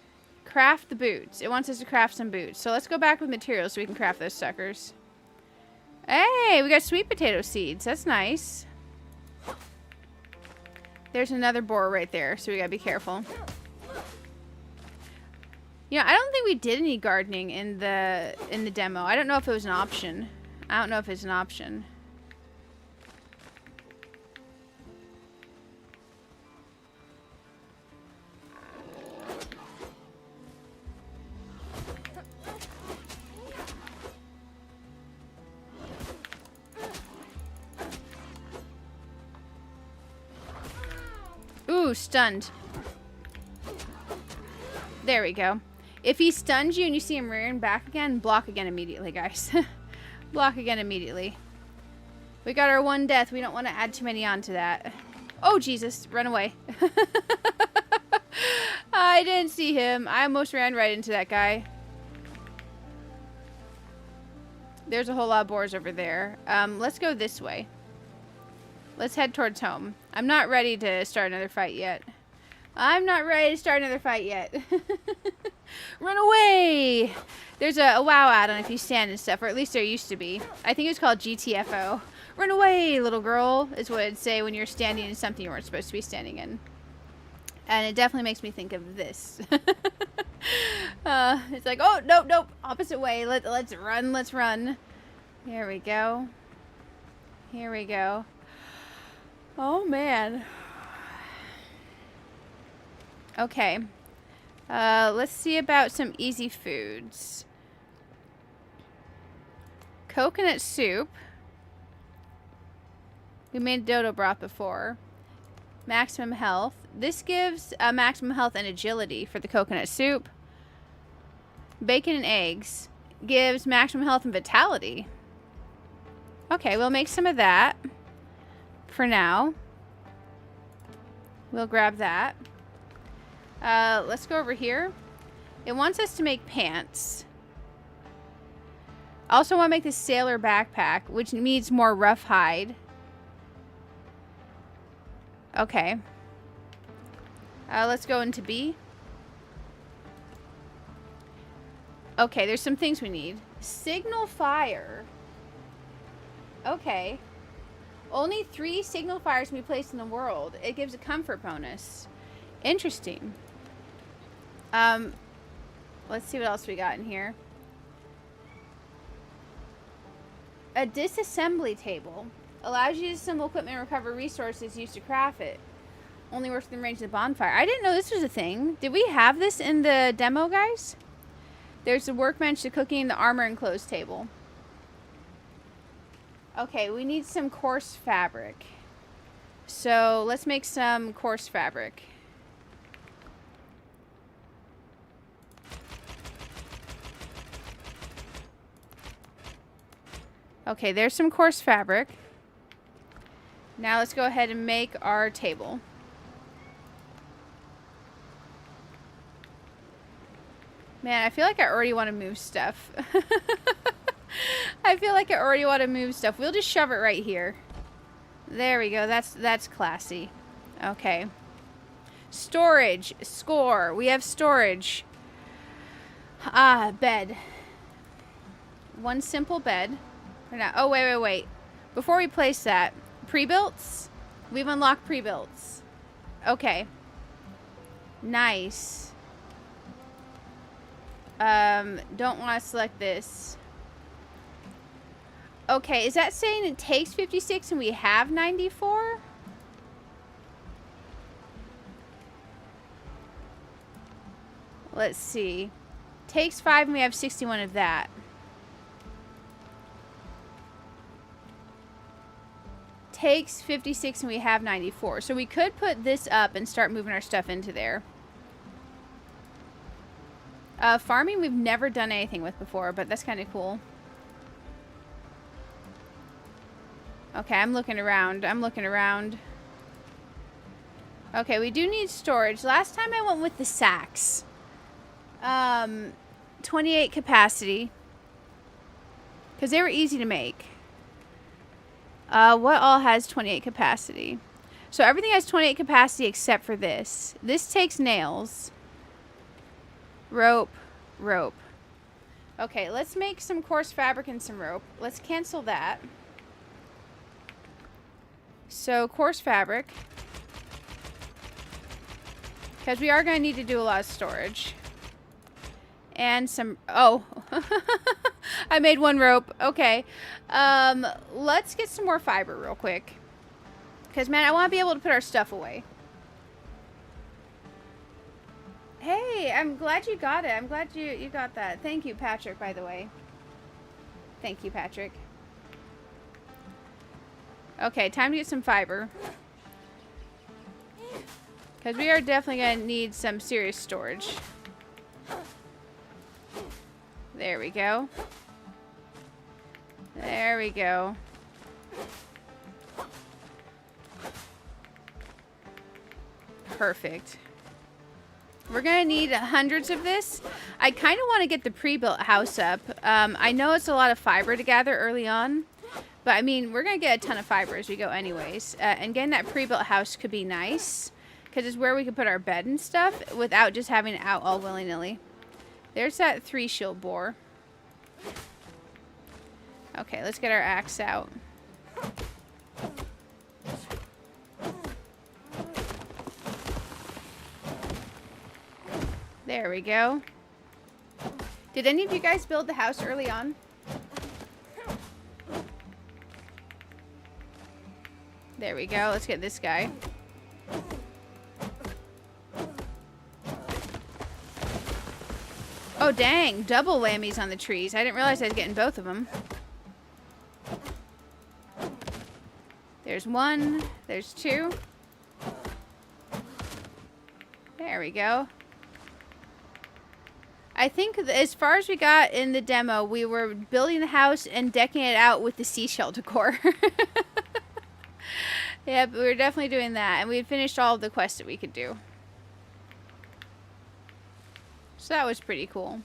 Craft the boots. It wants us to craft some boots. So let's go back with materials so we can craft those suckers. Hey, we got sweet potato seeds. That's nice. There's another boar right there, so we gotta be careful. You know, I don't think we did any gardening in the demo. I don't know if it was an option. I don't know if it's an option. Ooh, stunned. There we go. If he stuns you and you see him rearing back again, block again immediately, guys. Block again immediately. We got our 1 death. We don't want to add too many onto that. Oh, Jesus. Run away. I didn't see him. I almost ran right into that guy. There's a whole lot of boars over there. Let's go this way. Let's head towards home. I'm not ready to start another fight yet. I'm not ready to start another fight yet. Run away! There's a WoW add-on if you stand and stuff, or at least there used to be. I think it was called GTFO. Run away, little girl, is what it'd say when you're standing in something you weren't supposed to be standing in. And it definitely makes me think of this. It's like, oh, nope, nope, opposite way. Let's run, let's run. Here we go. Here we go. Oh, man. Okay. Let's see about some easy foods. Coconut soup. We made dodo broth before. Maximum health. This gives maximum health and agility for the coconut soup. Bacon and eggs gives maximum health and vitality. Okay, we'll make some of that for now. We'll grab that. Let's go over here. It wants us to make pants. I also want to make this sailor backpack, which needs more rough hide. Okay. Let's go into B. Okay, there's some things we need. Signal fire. Okay. Only 3 signal fires can be placed in the world. It gives a comfort bonus. Interesting. Let's see what else we got in here. A disassembly table. Allows you to assemble equipment and recover resources used to craft it. Only works within range of the bonfire. I didn't know this was a thing. Did we have this in the demo, guys? There's the workbench, the cooking, the armor, and clothes table. Okay, we need some coarse fabric. So let's make some coarse fabric. Okay, there's some coarse fabric. Now let's go ahead and make our table. Man, I feel like I already want to move stuff. I feel like I already want to move stuff. We'll just shove it right here. There we go. That's classy. Okay. Storage. Score. We have storage. Ah, bed. One simple bed. Oh, wait. Before we place that, pre-builts? We've unlocked pre-builts. Okay. Nice. Don't want to select this. Okay, is that saying it takes 56 and we have 94? Let's see. Takes 5 and we have 61 of that. Takes 56 and we have 94. So we could put this up and start moving our stuff into there. Farming we've never done anything with before, but that's kind of cool. Okay, I'm looking around. Okay, we do need storage. Last time I went with the sacks. 28 capacity. Because they were easy to make. What all has 28 capacity? So everything has 28 capacity except for this. This takes nails. Rope. Okay, let's make some coarse fabric and some rope. Let's cancel that. So, coarse fabric. Because we are going to need to do a lot of storage. And some... Oh. I made one rope. Okay. Let's get some more fiber real quick. Because, man, I want to be able to put our stuff away. Hey, I'm glad you got it. I'm glad you got that. Thank you, Patrick, by the way. Thank you, Patrick. Okay, time to get some fiber. Because we are definitely going to need some serious storage. There we go. There we go. Perfect. We're going to need hundreds of this. I kind of want to get the pre-built house up. I know it's a lot of fiber to gather early on. But, I mean, we're going to get a ton of fiber as we go anyways. And getting that pre-built house could be nice. Because it's where we could put our bed and stuff without just having it out all willy-nilly. There's that 3 shield boar. Okay, let's get our axe out. There we go. Did any of you guys build the house early on? There we go. Let's get this guy. Oh, dang. Double whammies on the trees. I didn't realize I was getting both of them. There's one. There's two. There we go. I think as far as we got in the demo, we were building the house and decking it out with the seashell decor. Yeah, but we were definitely doing that. And we had finished all of the quests that we could do. So that was pretty cool.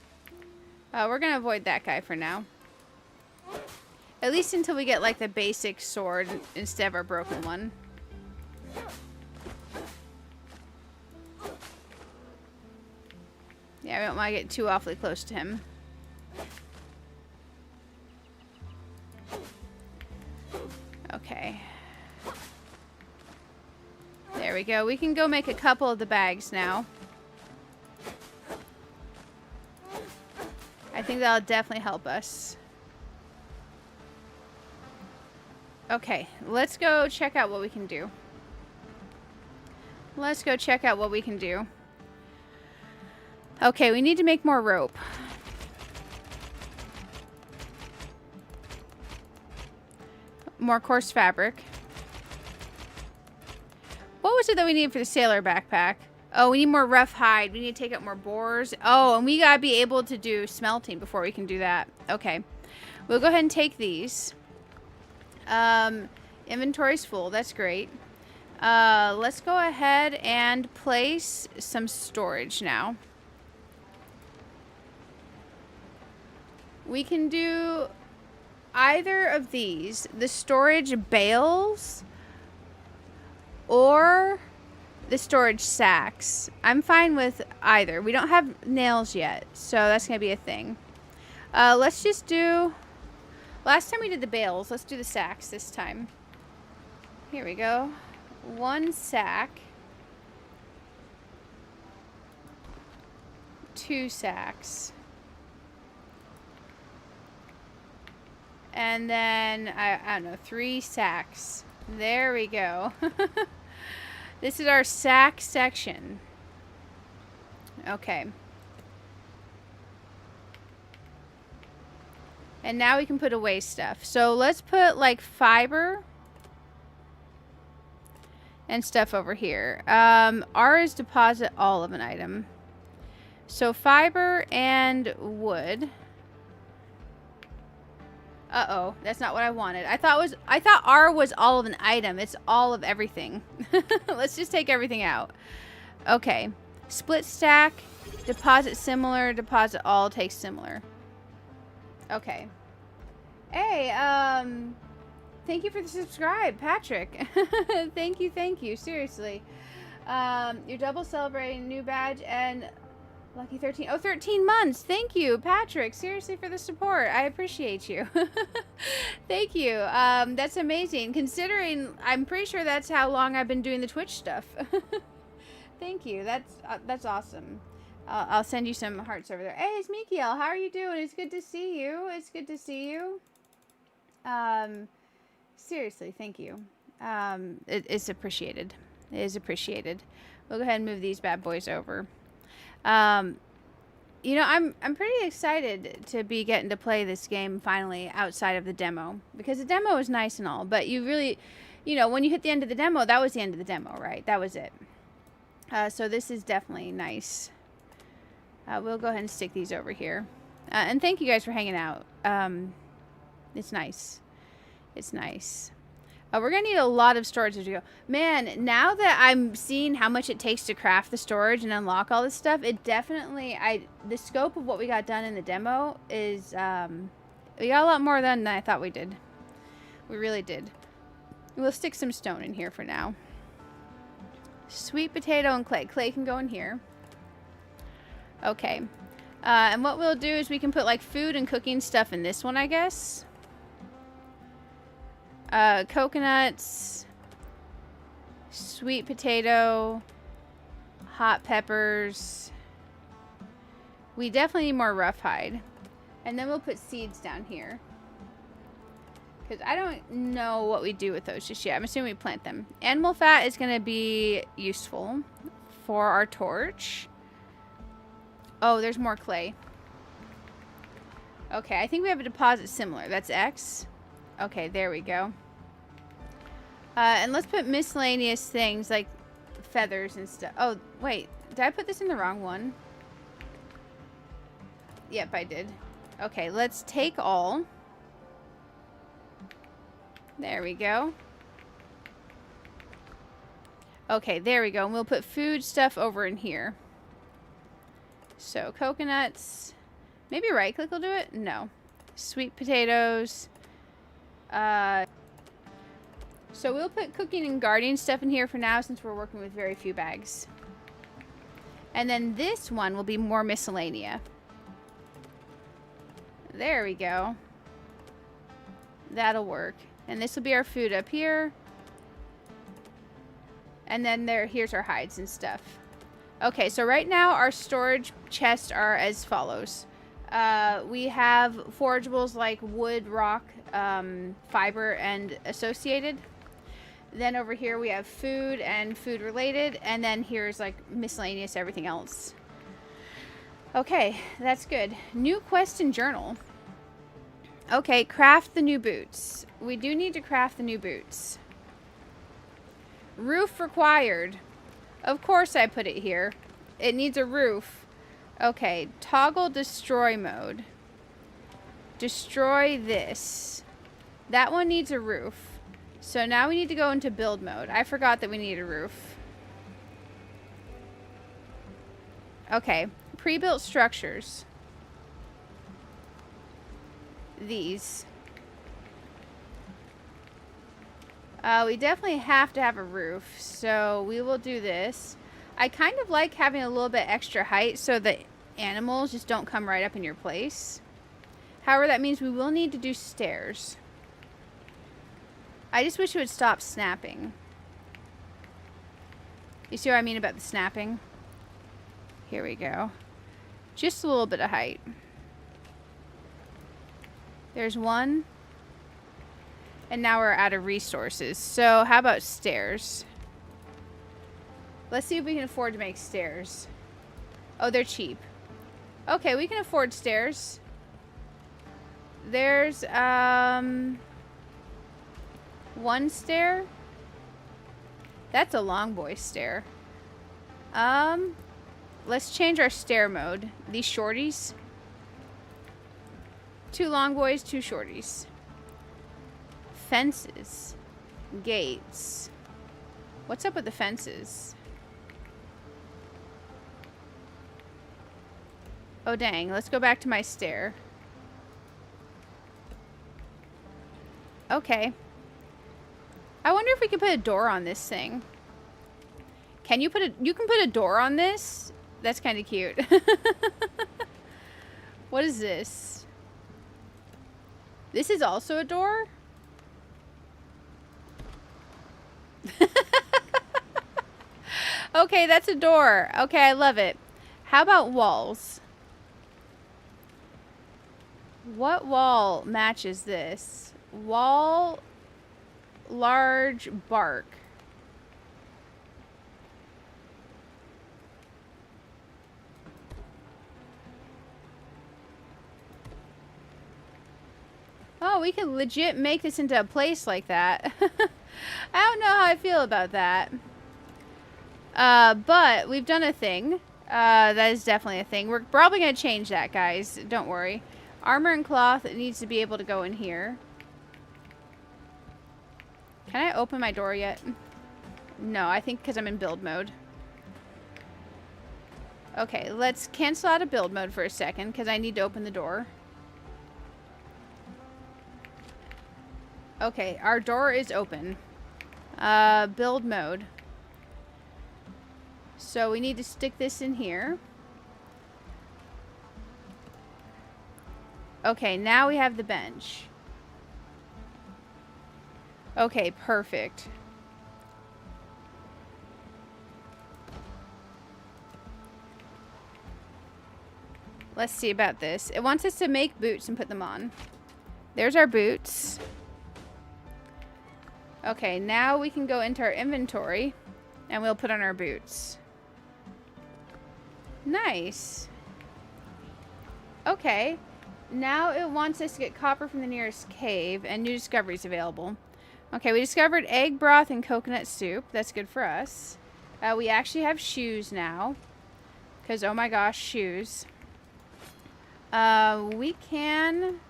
We're going to avoid that guy for now. At least until we get like the basic sword instead of our broken one. Yeah, we don't want to get too awfully close to him. Okay. There we go. We can go make a couple of the bags now. I think that'll definitely help us. Okay, let's go check out what we can do. Let's go check out what we can do. Okay, we need to make more rope. More coarse fabric. What was it that we needed for the sailor backpack? Oh, we need more rough hide. We need to take out more boars. Oh, and we gotta be able to do smelting before we can do that. Okay. We'll go ahead and take these. Inventory's full. That's great. Let's go ahead and place some storage now. We can do either of these. The storage bales or the storage sacks. I'm fine with either. We don't have nails yet, so that's going to be a thing. Let's just do... Last time we did the bales. Let's do the sacks this time. Here we go. 1 sack. 2 sacks. And then, I don't know, 3 sacks. There we go. This is our sack section. Okay. And now we can put away stuff. So let's put like fiber and stuff over here. R is deposit all of an item. So fiber and wood. Uh-oh, that's not what I wanted. I thought R was all of an item. It's all of everything. Let's just take everything out. Okay. Split stack, deposit similar, deposit all, take similar. Okay. Hey, thank you for the subscribe, Patrick. Thank you, seriously. You're double celebrating new badge and lucky 13. Oh, 13 months. Thank you, Patrick. Seriously for the support. I appreciate you. Thank you. That's amazing. Considering, I'm pretty sure that's how long I've been doing the Twitch stuff. Thank you. That's awesome. I'll send you some hearts over there. Hey, it's Mikiel. How are you doing? It's good to see you. It's good to see you. Seriously, thank you. It's appreciated. It is appreciated. We'll go ahead and move these bad boys over. You know, I'm pretty excited to be getting to play this game finally outside of the demo, because the demo is nice and all, but you really, you know, when you hit the end of the demo, that was the end of the demo, right? That was it. So this is definitely nice. We'll go ahead and stick these over here. And thank you guys for hanging out. It's nice. It's nice. We're going to need a lot of storage as we go. Man, now that I'm seeing how much it takes to craft the storage and unlock all this stuff, it definitely, the scope of what we got done in the demo is, we got a lot more than I thought we did. We really did. We'll stick some stone in here for now. Sweet potato and clay. Clay can go in here. Okay. And what we'll do is we can put like food and cooking stuff in this one, I guess. Coconuts, sweet potato, hot peppers. We definitely need more rough hide. And then we'll put seeds down here. Because I don't know what we do with those just yet. I'm assuming we plant them. Animal fat is going to be useful for our torch. Oh, there's more clay. Okay, I think we have a deposit similar. That's X. Okay, there we go. And let's put miscellaneous things like feathers and stuff. Oh, wait. Did I put this in the wrong one? Yep, I did. Okay, let's take all. There we go. Okay, there we go. And we'll put food stuff over in here. So, coconuts. Maybe right click will do it? No. Sweet potatoes. So we'll put cooking and gardening stuff in here for now since we're working with very few bags. And then this one will be more miscellanea. There we go. That'll work. And this will be our food up here. And then here's our hides and stuff. Okay, so right now our storage chests are as follows. We have forageables like wood, rock, fiber, and associated. Then over here we have food and food related. And then here's like miscellaneous everything else. Okay, that's good. New quest and journal. Okay, craft the new boots. We do need to craft the new boots. Roof required. Of course I put it here. It needs a roof. Okay, toggle destroy mode. Destroy this. That one needs a roof. So now we need to go into build mode. I forgot that we need a roof. Okay, pre-built structures. These. We definitely have to have a roof, so we will do this. I kind of like having a little bit extra height so the animals just don't come right up in your place. However, that means we will need to do stairs. I just wish it would stop snapping. You see what I mean about the snapping? Here we go. Just a little bit of height. There's one. And now we're out of resources. So how about stairs? Let's see if we can afford to make stairs. Oh, they're cheap. Okay, we can afford stairs. There's one stair. That's a long boy stair. Let's change our stair mode. These shorties. 2 long boys, 2 shorties. Fences. Gates. What's up with the fences? Oh dang, let's go back to my stair. Okay. I wonder if we can put a door on this thing. Can you you can put a door on this? That's kind of cute. What is this? This is also a door? Okay, that's a door. Okay, I love it. How about walls? What wall matches this? Wall, large bark. Oh, we could legit make this into a place like that. I don't know how I feel about that. But we've done a thing. That is definitely a thing. We're probably going to change that, guys. Don't worry. Armor and cloth needs to be able to go in here. Can I open my door yet? No, I think because I'm in build mode. Okay, let's cancel out of build mode for a second because I need to open the door. Okay, our door is open. Build mode. So we need to stick this in here. Okay, now we have the bench. Okay, perfect. Let's see about this. It wants us to make boots and put them on. There's our boots. Okay, now we can go into our inventory and we'll put on our boots. Nice. Okay. Now it wants us to get copper from the nearest cave and new discoveries available. Okay, we discovered egg broth and coconut soup. That's good for us. We actually have shoes now. Because, oh my gosh, shoes. We can...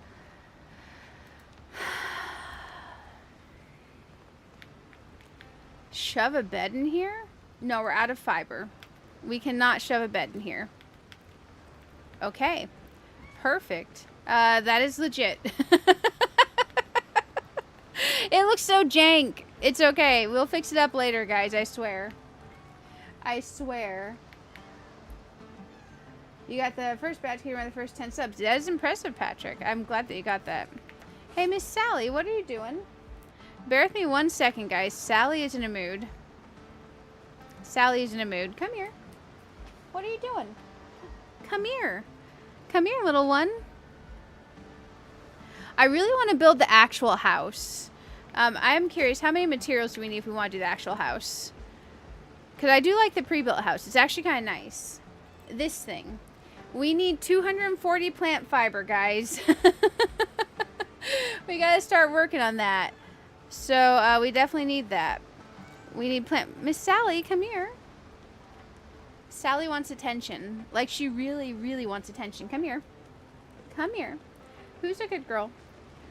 shove a bed in here? No, we're out of fiber. We cannot shove a bed in here. Okay. Perfect. That is legit. It looks so jank. It's okay. We'll fix it up later, guys. I swear. I swear. You got the first batch here on the first 10 subs. That is impressive, Patrick. I'm glad that you got that. Hey, Miss Sally, what are you doing? Bear with me 1 second, guys. Sally is in a mood. Sally is in a mood. Come here. What are you doing? Come here. Come here, little one. I really want to build the actual house. I'm curious, how many materials do we need if we want to do the actual house? Because I do like the pre-built house. It's actually kind of nice. This thing. We need 240 plant fiber, guys. We got to start working on that. So, we definitely need that. We need plant... Miss Sally, come here. Sally wants attention. Like, she really, really wants attention. Come here. Come here. Who's a good girl?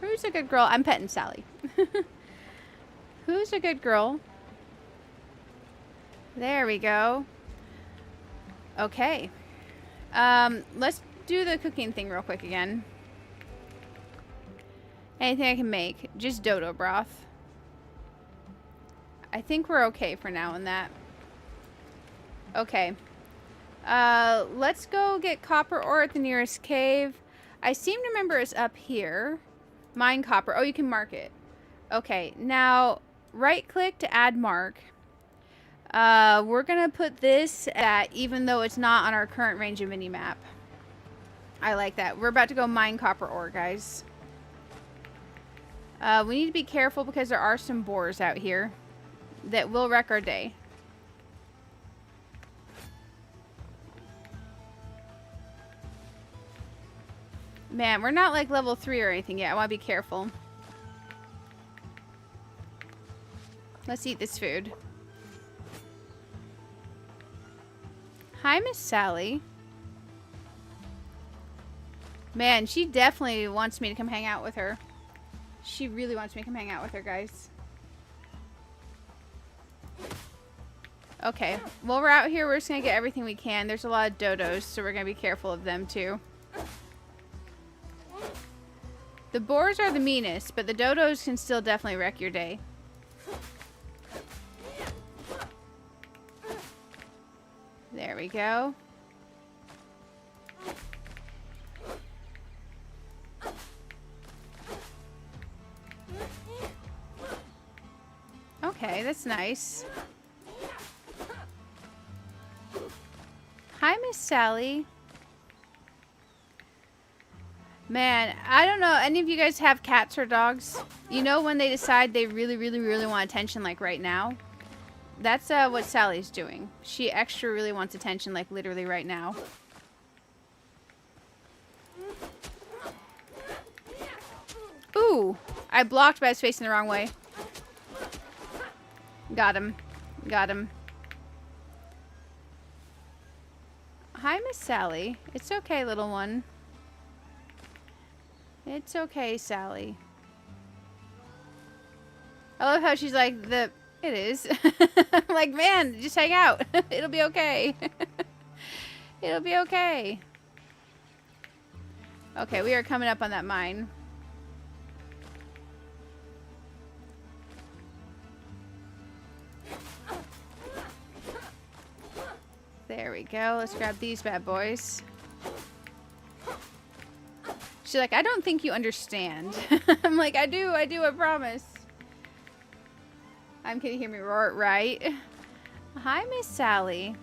Who's a good girl? I'm petting Sally. Who's a good girl? There we go. Okay. Let's do the cooking thing real quick again. Anything I can make. Just dodo broth. I think we're okay for now on that. Okay. Let's go get copper ore at the nearest cave. I seem to remember it's up here. Mine copper. Oh, you can mark it. Okay. Now, right click to add mark. We're going to put this at, even though it's not on our current range of mini-map. I like that. We're about to go mine copper ore, guys. We need to be careful because there are some boars out here that will wreck our day. Man, we're not like level 3 or anything yet. I want to be careful. Let's eat this food. Hi, Miss Sally. Man, she definitely wants me to come hang out with her. She really wants me to come hang out with her, guys. Okay. While we're out here, we're just going to get everything we can. There's a lot of dodos, so we're going to be careful of them, too. The boars are the meanest, but the dodos can still definitely wreck your day. There we go. Okay, that's nice. Hi, Miss Sally. Man, I don't know. Any of you guys have cats or dogs? You know when they decide they really, really, really want attention, like right now? That's what Sally's doing. She extra really wants attention, like literally right now. Ooh, I blocked, but I was facing the wrong way. Got him. Got him. Hi, Miss Sally. It's okay, little one. It's okay, Sally. I love how she's like, it is. I'm like, man, just hang out. It'll be okay. It'll be okay. Okay, we are coming up on that mine. There we go. Let's grab these bad boys. She's like, I don't think you understand. I'm like, I do, I promise. Can you hear me roar it right? Hi, Miss Sally.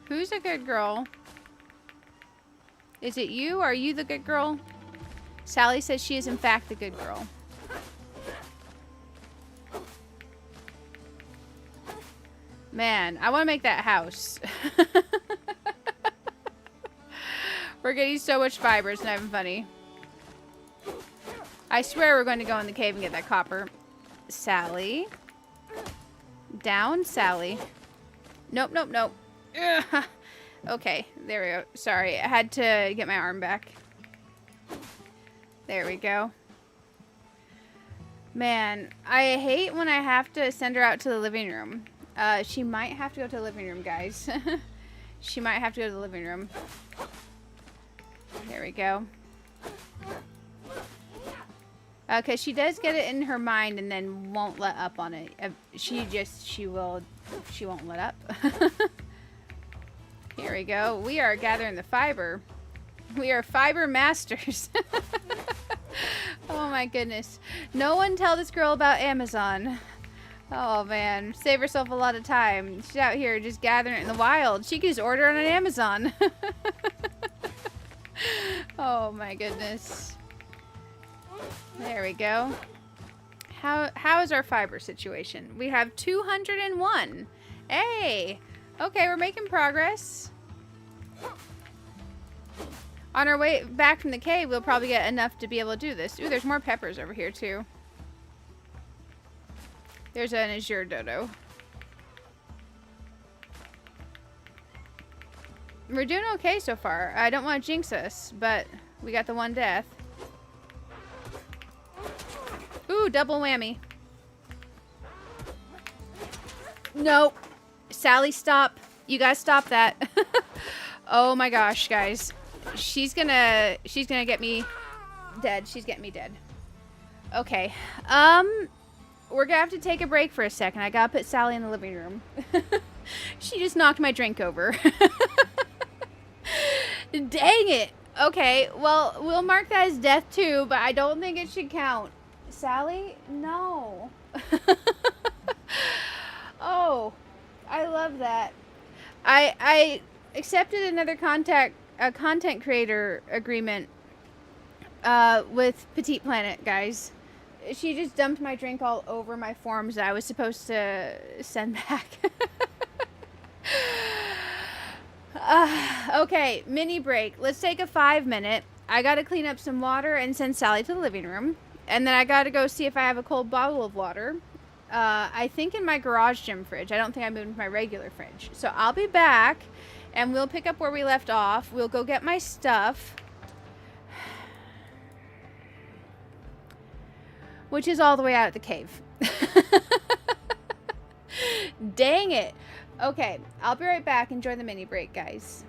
Who's a good girl? Is it you? Are you the good girl? Sally says she is in fact the good girl. Man, I want to make that house. We're getting so much fiber, it's not even funny. I swear we're going to go in the cave and get that copper. Sally. Down, Sally. Nope, nope, nope. Ugh. Okay, there we go. Sorry, I had to get my arm back. There we go. Man, I hate when I have to send her out to the living room. She might have to go to the living room, guys. She might have to go to the living room. There we go. Because she does get it in her mind and then won't let up on it. She won't let up. Here we go. We are gathering the fiber. We are fiber masters. Oh my goodness. No one tell this girl about Amazon. Oh man, save herself a lot of time. She's out here just gathering it in the wild. She can just order it on Amazon. Oh my goodness. There we go. How is our fiber situation? We have 201. Hey! Okay, we're making progress. On our way back from the cave, we'll probably get enough to be able to do this. Ooh, there's more peppers over here too. There's an azure dodo. We're doing okay so far. I don't want to jinx us, but we got the one death. Ooh, double whammy. Nope. Sally, stop. You guys stop that. Oh my gosh, guys. She's gonna get me dead. She's getting me dead. Okay. We're gonna have to take a break for a second. I gotta put Sally in the living room. She just knocked my drink over. Dang it. Okay, well, we'll mark that as death too, but I don't think it should count. Sally? No. Oh, I love that. I accepted another content creator agreement with Petite Planet, guys. She just dumped my drink all over my forms that I was supposed to send back. Okay, mini break. Let's take a 5-minute. I gotta clean up some water and send Sally to the living room. And then I gotta go see if I have a cold bottle of water. I think in my garage gym fridge. I don't think I moved my regular fridge. So I'll be back and we'll pick up where we left off. We'll go get my stuff. Which is all the way out at the cave. Dang it. Okay, I'll be right back. Enjoy the mini break, guys.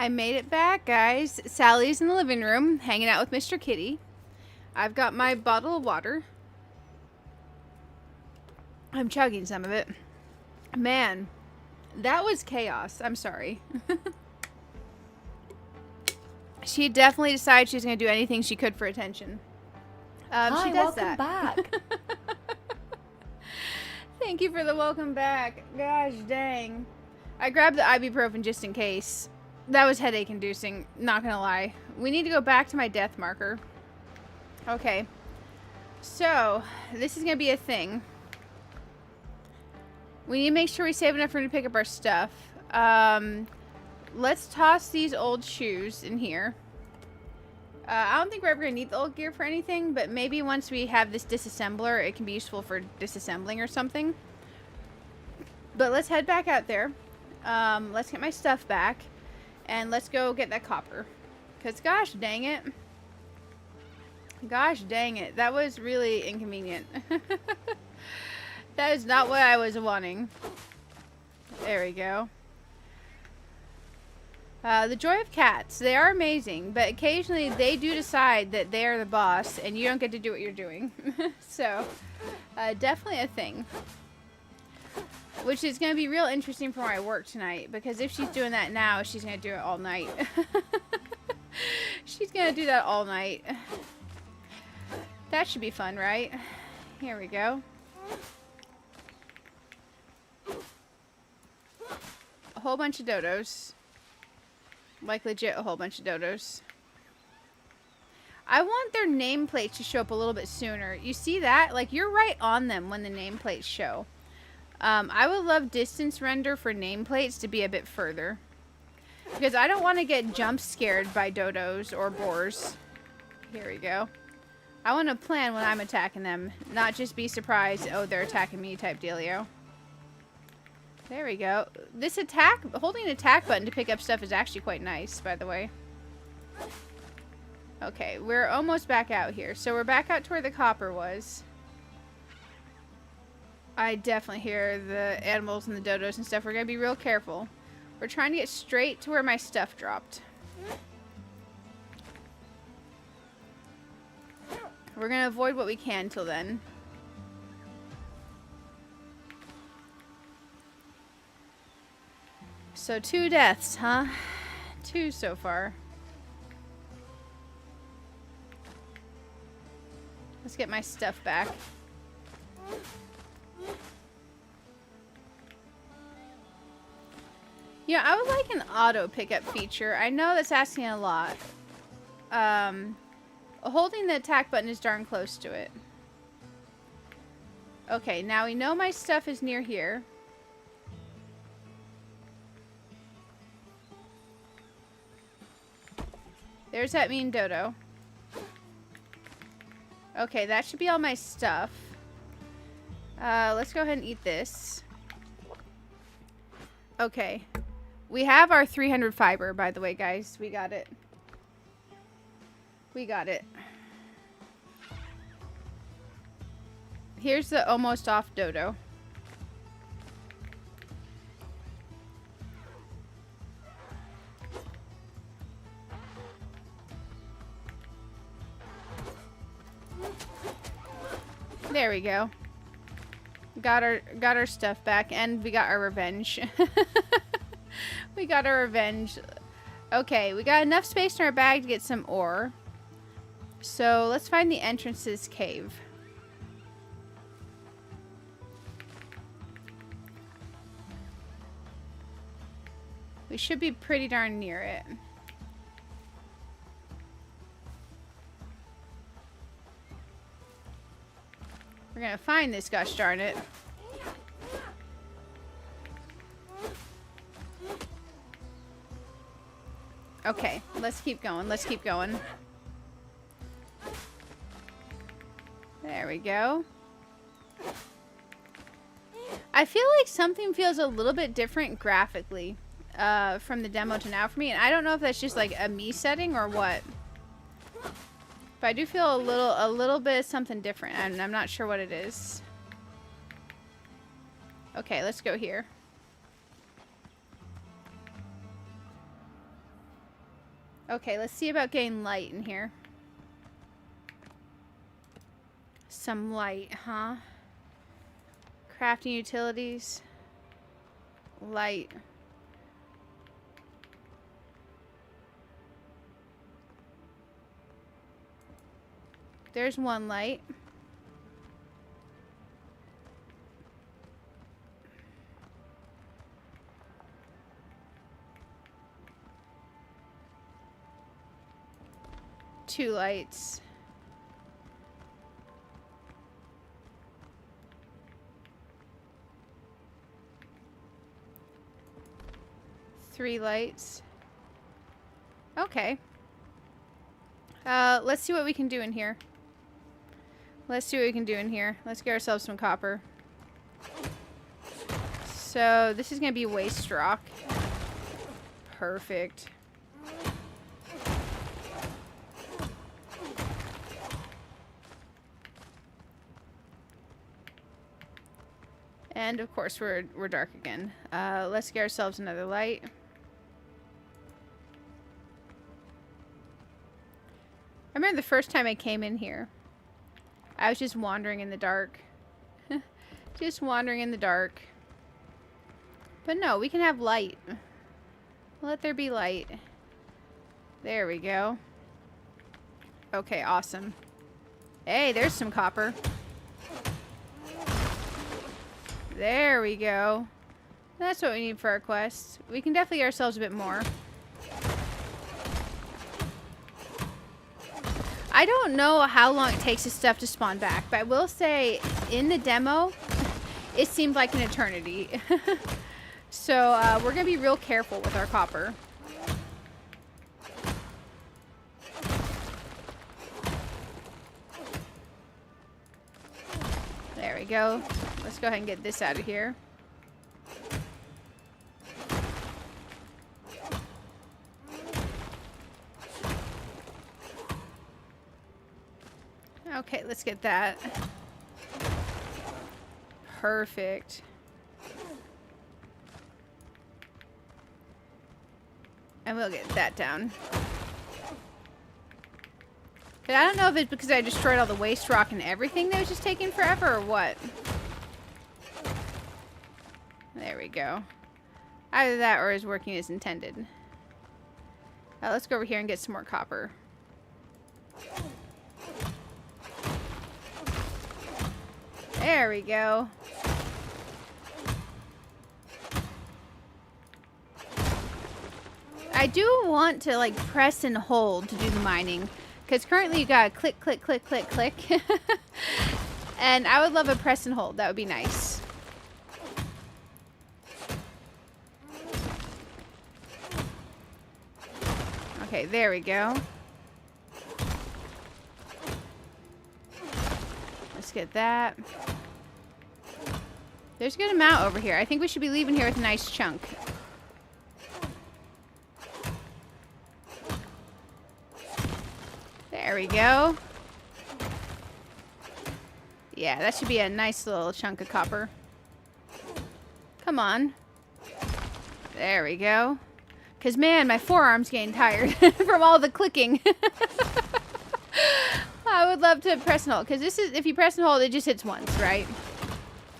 I made it back, guys. Sally's in the living room, hanging out with Mr. Kitty. I've got my bottle of water. I'm chugging some of it. Man, that was chaos. I'm sorry. She definitely decided she was going to do anything she could for attention. Hi, she does welcome back. Thank you for the welcome back. Gosh dang. I grabbed the ibuprofen just in case. That was headache inducing, not gonna lie. We need to go back to my death marker. Okay. So, this is gonna be a thing. We need to make sure we save enough room to pick up our stuff. Let's toss these old shoes in here. I don't think we're ever gonna need the old gear for anything, but maybe once we have this disassembler, it can be useful for disassembling or something. But let's head back out there. Let's get my stuff back. And let's go get that copper. Because gosh dang it. Gosh dang it. That was really inconvenient. That is not what I was wanting. There we go. The joy of cats. They are amazing. But occasionally they do decide that they are the boss. And you don't get to do what you're doing. So, definitely a thing. Which is going to be real interesting for my work tonight. Because if she's doing that now, she's going to do it all night. She's going to do that all night. That should be fun, right? Here we go. A whole bunch of dodos. Like legit a whole bunch of dodos. I want their nameplates to show up a little bit sooner. You see that? Like, you're right on them when the nameplates show. I would love distance render for nameplates to be a bit further. Because I don't want to get jump scared by dodos or boars. Here we go. I want to plan when I'm attacking them. Not just be surprised, oh, they're attacking me type dealio. There we go. This attack, holding an attack button to pick up stuff is actually quite nice, by the way. Okay, we're almost back out here. So we're back out to where the copper was. I definitely hear the animals and the dodos and stuff. We're going to be real careful. We're trying to get straight to where my stuff dropped. We're going to avoid what we can till then. So 2 deaths, huh? 2 so far. Let's get my stuff back. Yeah, I would like an auto pickup feature. I know that's asking a lot. Holding the attack button is darn close to it. Okay, now we know my stuff is near here. There's that mean dodo. Okay, that should be all my stuff. Let's go ahead and eat this. Okay. We have our 300 fiber, by the way, guys. We got it. We got it. Here's the almost off dodo. There we go. Got our stuff back, and we got our revenge. We got our revenge. Okay, we got enough space in our bag to get some ore. So let's find the entrance to this cave. We should be pretty darn near it. We're gonna find this, gosh darn it. Okay, let's keep going. Let's keep going. There we go. I feel like something feels a little bit different graphically from the demo to now for me. And I don't know if that's just like a me setting or what. But I do feel a little bit of something different. And I'm not sure what it is. Okay, let's go here. Okay, let's see about getting light in here. Some light, huh? Crafting utilities. Light. There's one light. Two lights. Three lights. Okay. Let's see what we can do in here. Let's see what we can do in here. Let's get ourselves some copper. So, this is going to be waste rock. Perfect. And, of course, we're dark again. Let's get ourselves another light. I remember the first time I came in here. I was just wandering in the dark. Just wandering in the dark. But no, we can have light. Let there be light. There we go. Okay, awesome. Hey, there's some copper. There we go. That's what we need for our quest. We can definitely get ourselves a bit more. I don't know how long it takes this stuff to spawn back, but I will say in the demo, it seemed like an eternity. So we're going to be real careful with our copper. There we go. Let's go ahead and get this out of here. Okay, let's get that. Perfect. And we'll get that down. But I don't know if it's because I destroyed all the waste rock and everything that was just taking forever or what. There we go. Either that or is working as intended. Let's go over here and get some more copper. There we go. I do want to like press and hold to do the mining, because currently you gotta click, click, click, click, click. And I would love a press and hold. That would be nice. Okay, there we go. Let's get that. There's a good amount over here. I think we should be leaving here with a nice chunk. There we go. Yeah, that should be a nice little chunk of copper. Come on. There we go. Because, man, my forearm's getting tired from all the clicking. I would love to press and hold. Because this is, if you press and hold, it just hits once, right?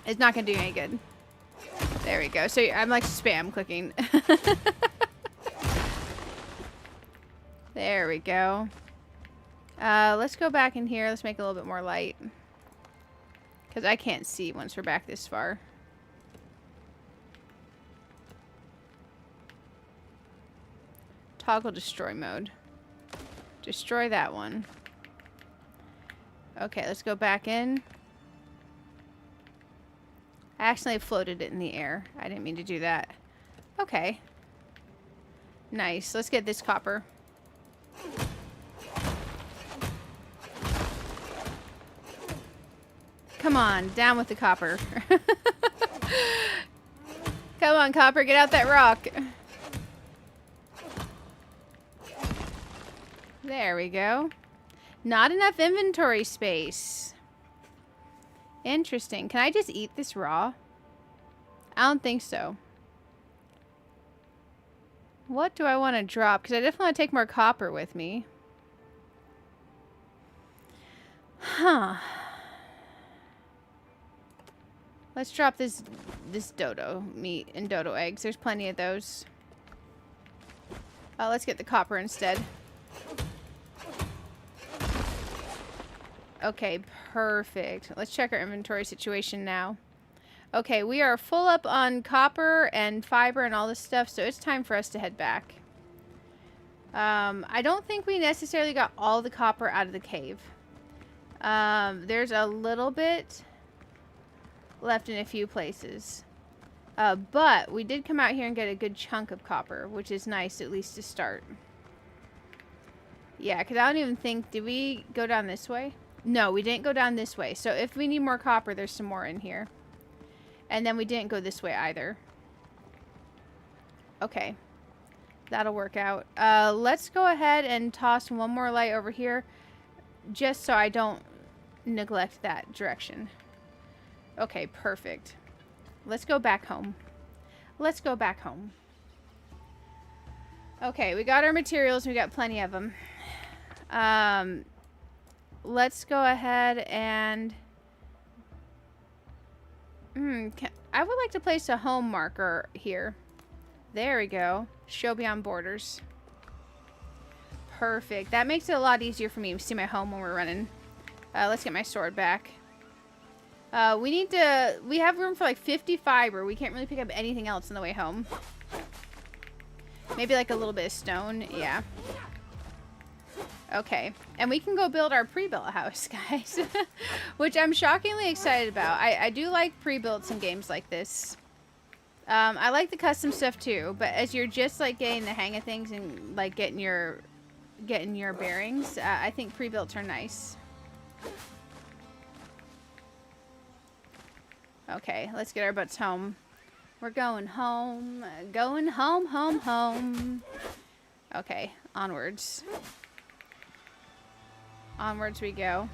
It's not going to do any good. There we go. So I'm like spam clicking. There we go. Let's go back in here. Let's make it a little bit more light. Because I can't see once we're back this far. Toggle destroy mode. Destroy that one. Okay, let's go back in. I accidentally floated it in the air. I didn't mean to do that. Okay. Nice. Let's get this copper. Come on, down with the copper. Come on, copper, get out that rock. There we go. Not enough inventory space. Interesting. Can I just eat this raw? I don't think so. What do I want to drop? Because I definitely want to take more copper with me. Huh. Let's drop this dodo meat and dodo eggs. There's plenty of those. Let's get the copper instead. Okay, perfect. Let's check our inventory situation now. Okay, we are full up on copper and fiber and all this stuff, so it's time for us to head back. I don't think we necessarily got all the copper out of the cave. There's a little bit left in a few places. But we did come out here and get a good chunk of copper, which is nice, at least to start. Yeah, because I don't even think... Did we go down this way? No, we didn't go down this way. So if we need more copper, there's some more in here. And then we didn't go this way either. Okay. That'll work out. Let's go ahead and toss one more light over here, just so I don't neglect that direction. Okay, perfect. Let's go back home. Let's go back home. Okay, we got our materials. We got plenty of them. Let's go ahead and... I would like to place a home marker here. There we go. Show beyond borders. Perfect. That makes it a lot easier for me to see my home when we're running. Let's get my sword back. We have room for like 50 fiber. We can't really pick up anything else on the way home. Maybe like a little bit of stone. Yeah. Okay. And we can go build our pre-built house, guys. Which I'm shockingly excited about. I do like pre-builts in games like this. I like the custom stuff too, but as you're just like getting the hang of things and like getting your bearings, I think pre-builts are nice. Okay, let's get our butts home. We're going home. Going home, home, home. Okay, onwards. Onwards we go.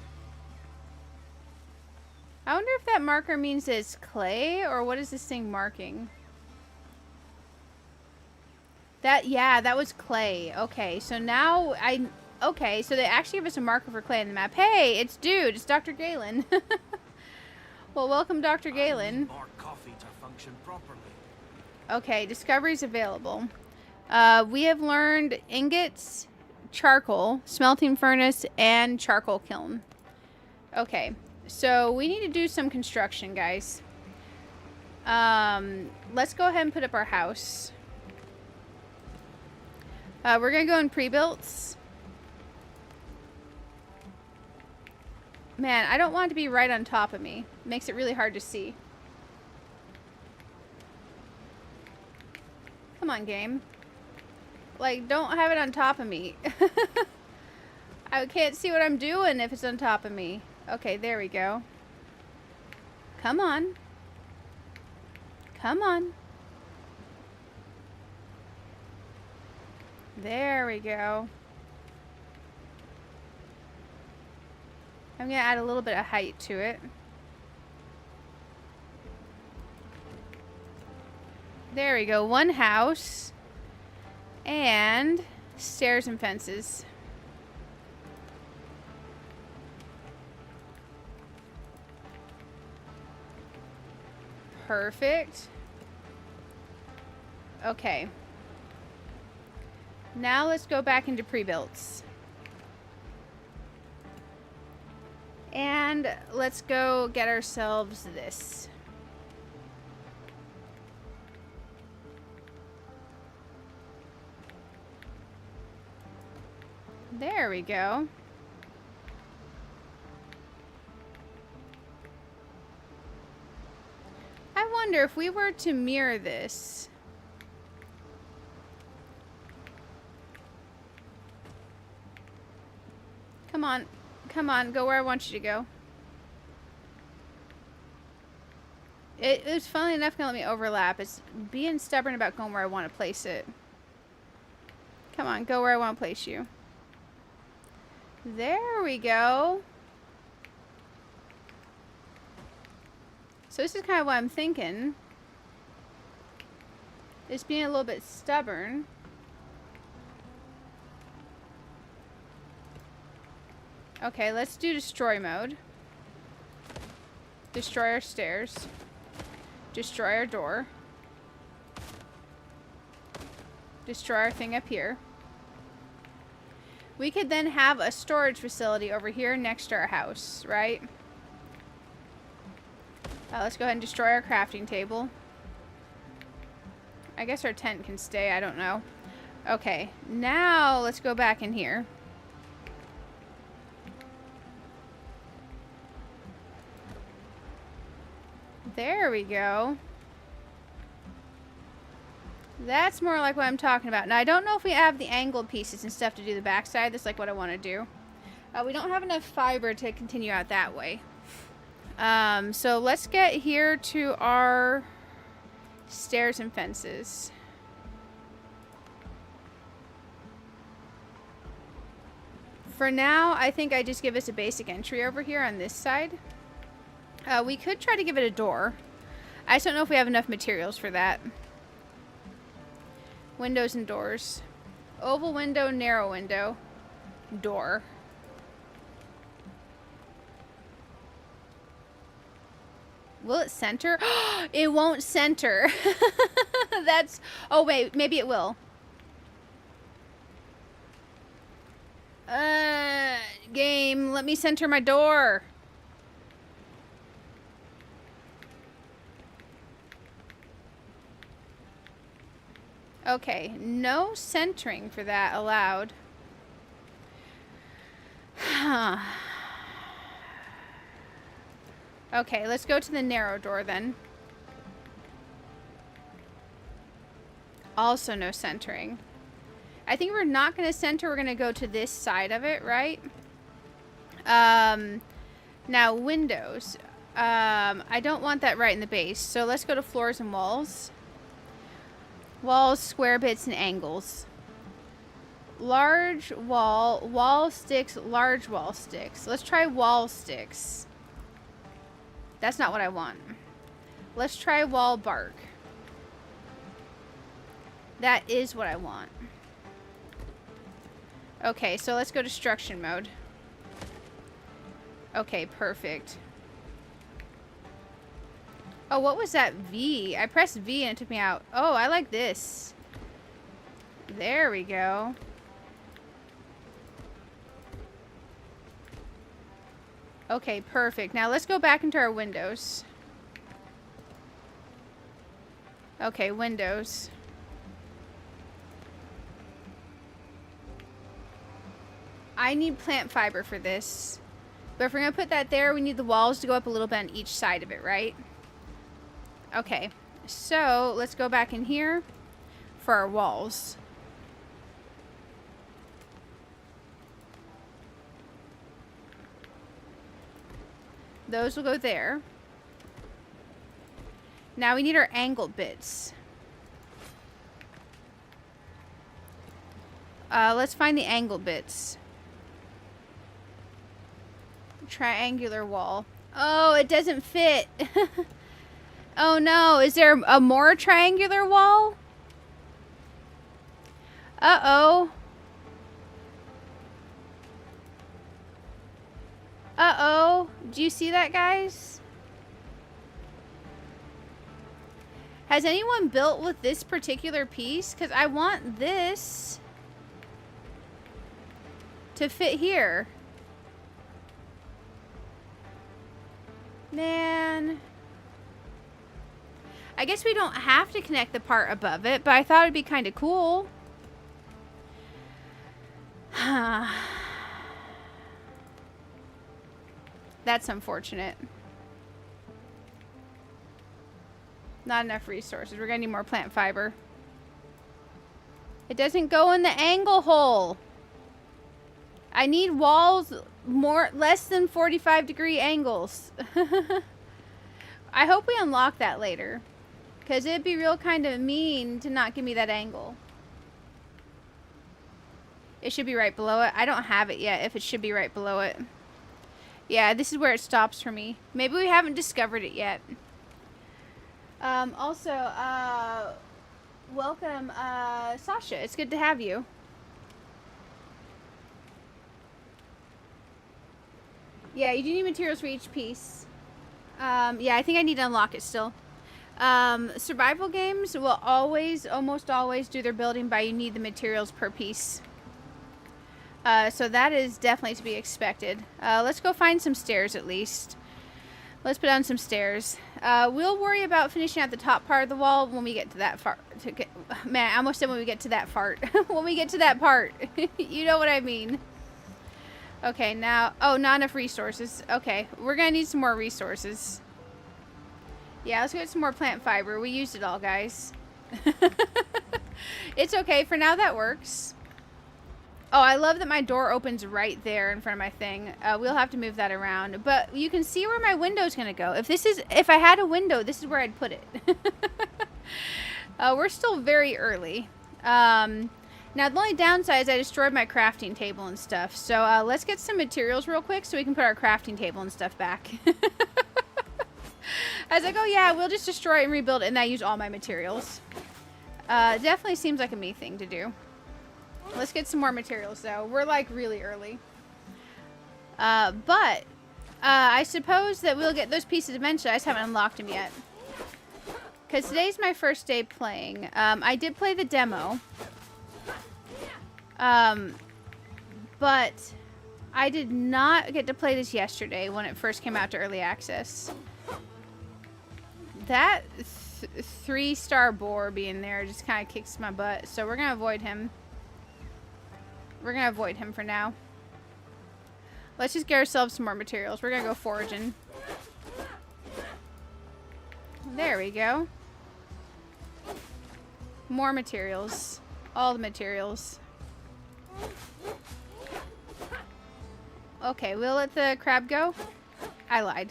I wonder if that marker means it's clay, or what is this thing marking? Yeah, that was clay. Okay, so now okay, so they actually give us a marker for clay on the map. Hey, it's dude, it's Dr. Galen. Well, welcome, Dr. Galen. Coffee to function properly. Okay, discoveries available. We have learned ingots, charcoal, smelting furnace, and charcoal kiln. Okay, so we need to do some construction, guys. Let's go ahead and put up our house. We're gonna go in pre-builts. Man, I don't want it to be right on top of me. It makes it really hard to see. Come on, game. Like, don't have it on top of me. I can't see what I'm doing if it's on top of me. Okay, there we go. Come on. Come on. There we go. I'm going to add a little bit of height to it. There we go. One house. And stairs and fences. Perfect. Okay. Now let's go back into pre-builts. And let's go get ourselves this. There we go. I wonder if we were to mirror this. Come on. Come on, go where I want you to go. It was funnily enough gonna let me overlap. It's being stubborn about going where I want to place it. Come on, go where I want to place you. There we go. So this is kind of what I'm thinking. It's being a little bit stubborn. Okay, let's do destroy mode. Destroy our stairs. Destroy our door. Destroy our thing up here. We could then have a storage facility over here next to our house, right? Let's go ahead and destroy our crafting table. I guess our tent can stay, I don't know. Okay, now let's go back in here. There we go. That's more like what I'm talking about. Now, I don't know if we have the angled pieces and stuff to do the backside. That's like what I want to do. We don't have enough fiber to continue out that way. So let's get here to our stairs and fences. For now, I think I just give us a basic entry over here on this side. We could try to give it a door. I just don't know if we have enough materials for that. Windows and doors. Oval window, narrow window. Door. Will it center? It won't center. That's... Oh, wait. Maybe it will. Game. Let me center my door. Okay. No centering for that allowed. Okay, let's go to the narrow door then. Also no centering. I think we're not going to center. We're going to go to this side of it, right? Now, windows. I don't want that right in the base. So let's go to floors and walls. Walls, square bits, and angles. Large wall, wall sticks, large wall sticks. Let's try wall sticks. That's not what I want. Let's try wall bark. That is what I want. Okay, so let's go to destruction mode. Okay, perfect. Oh, what was that V? I pressed V and it took me out. Oh, I like this. There we go. Okay, perfect. Now let's go back into our windows. Okay, windows. I need plant fiber for this. But if we're going to put that there, we need the walls to go up a little bit on each side of it, right? Okay, so let's go back in here for our walls. Those will go there. Now we need our angled bits. Let's find the angled bits. Triangular wall. Oh, it doesn't fit. Oh no, is there a more triangular wall? Uh-oh. Uh-oh. Do you see that, guys? Has anyone built with this particular piece? Because I want this to fit here. Man. I guess we don't have to connect the part above it, but I thought it'd be kind of cool. That's unfortunate. Not enough resources. We're gonna need more plant fiber. It doesn't go in the angle hole. I need walls less than 45-degree angles. I hope we unlock that later. Because it'd be real kind of mean to not give me that angle. It should be right below it. I don't have it yet if it should be right below it. Yeah, this is where it stops for me. Maybe we haven't discovered it yet. Also, welcome, Sasha. It's good to have you. Yeah, you do need materials for each piece. Yeah, I think I need to unlock it still. Survival games will always, almost always do their building by you need the materials per piece. So that is definitely to be expected. Let's go find some stairs at least. Let's put down some stairs. We'll worry about finishing out the top part of the wall when we get to that far. Man, I almost said when we get to that part. When we get to that part. You know what I mean. Okay, now... Oh, not enough resources. Okay, we're going to need some more resources. Yeah, let's get some more plant fiber. We used it all, guys. It's okay. For now, that works. Oh, I love that my door opens right there in front of my thing. We'll have to move that around. But you can see where my window's going to go. If I had a window, this is where I'd put it. We're still very early. Now, the only downside is I destroyed my crafting table and stuff. So, let's get some materials real quick so we can put our crafting table and stuff back. I was like, oh yeah, we'll just destroy it and rebuild it, and I use all my materials. Definitely seems like a me thing to do. Let's get some more materials, though. We're, like, really early. But I suppose that we'll get those pieces eventually. I just haven't unlocked them yet. Because today's my first day playing. I did play the demo. But I did not get to play this yesterday when it first came out to early access. That 3-star boar being there just kind of kicks my butt. So we're going to avoid him. We're going to avoid him for now. Let's just get ourselves some more materials. We're going to go foraging. There we go. More materials. All the materials. Okay, we'll let the crab go. I lied.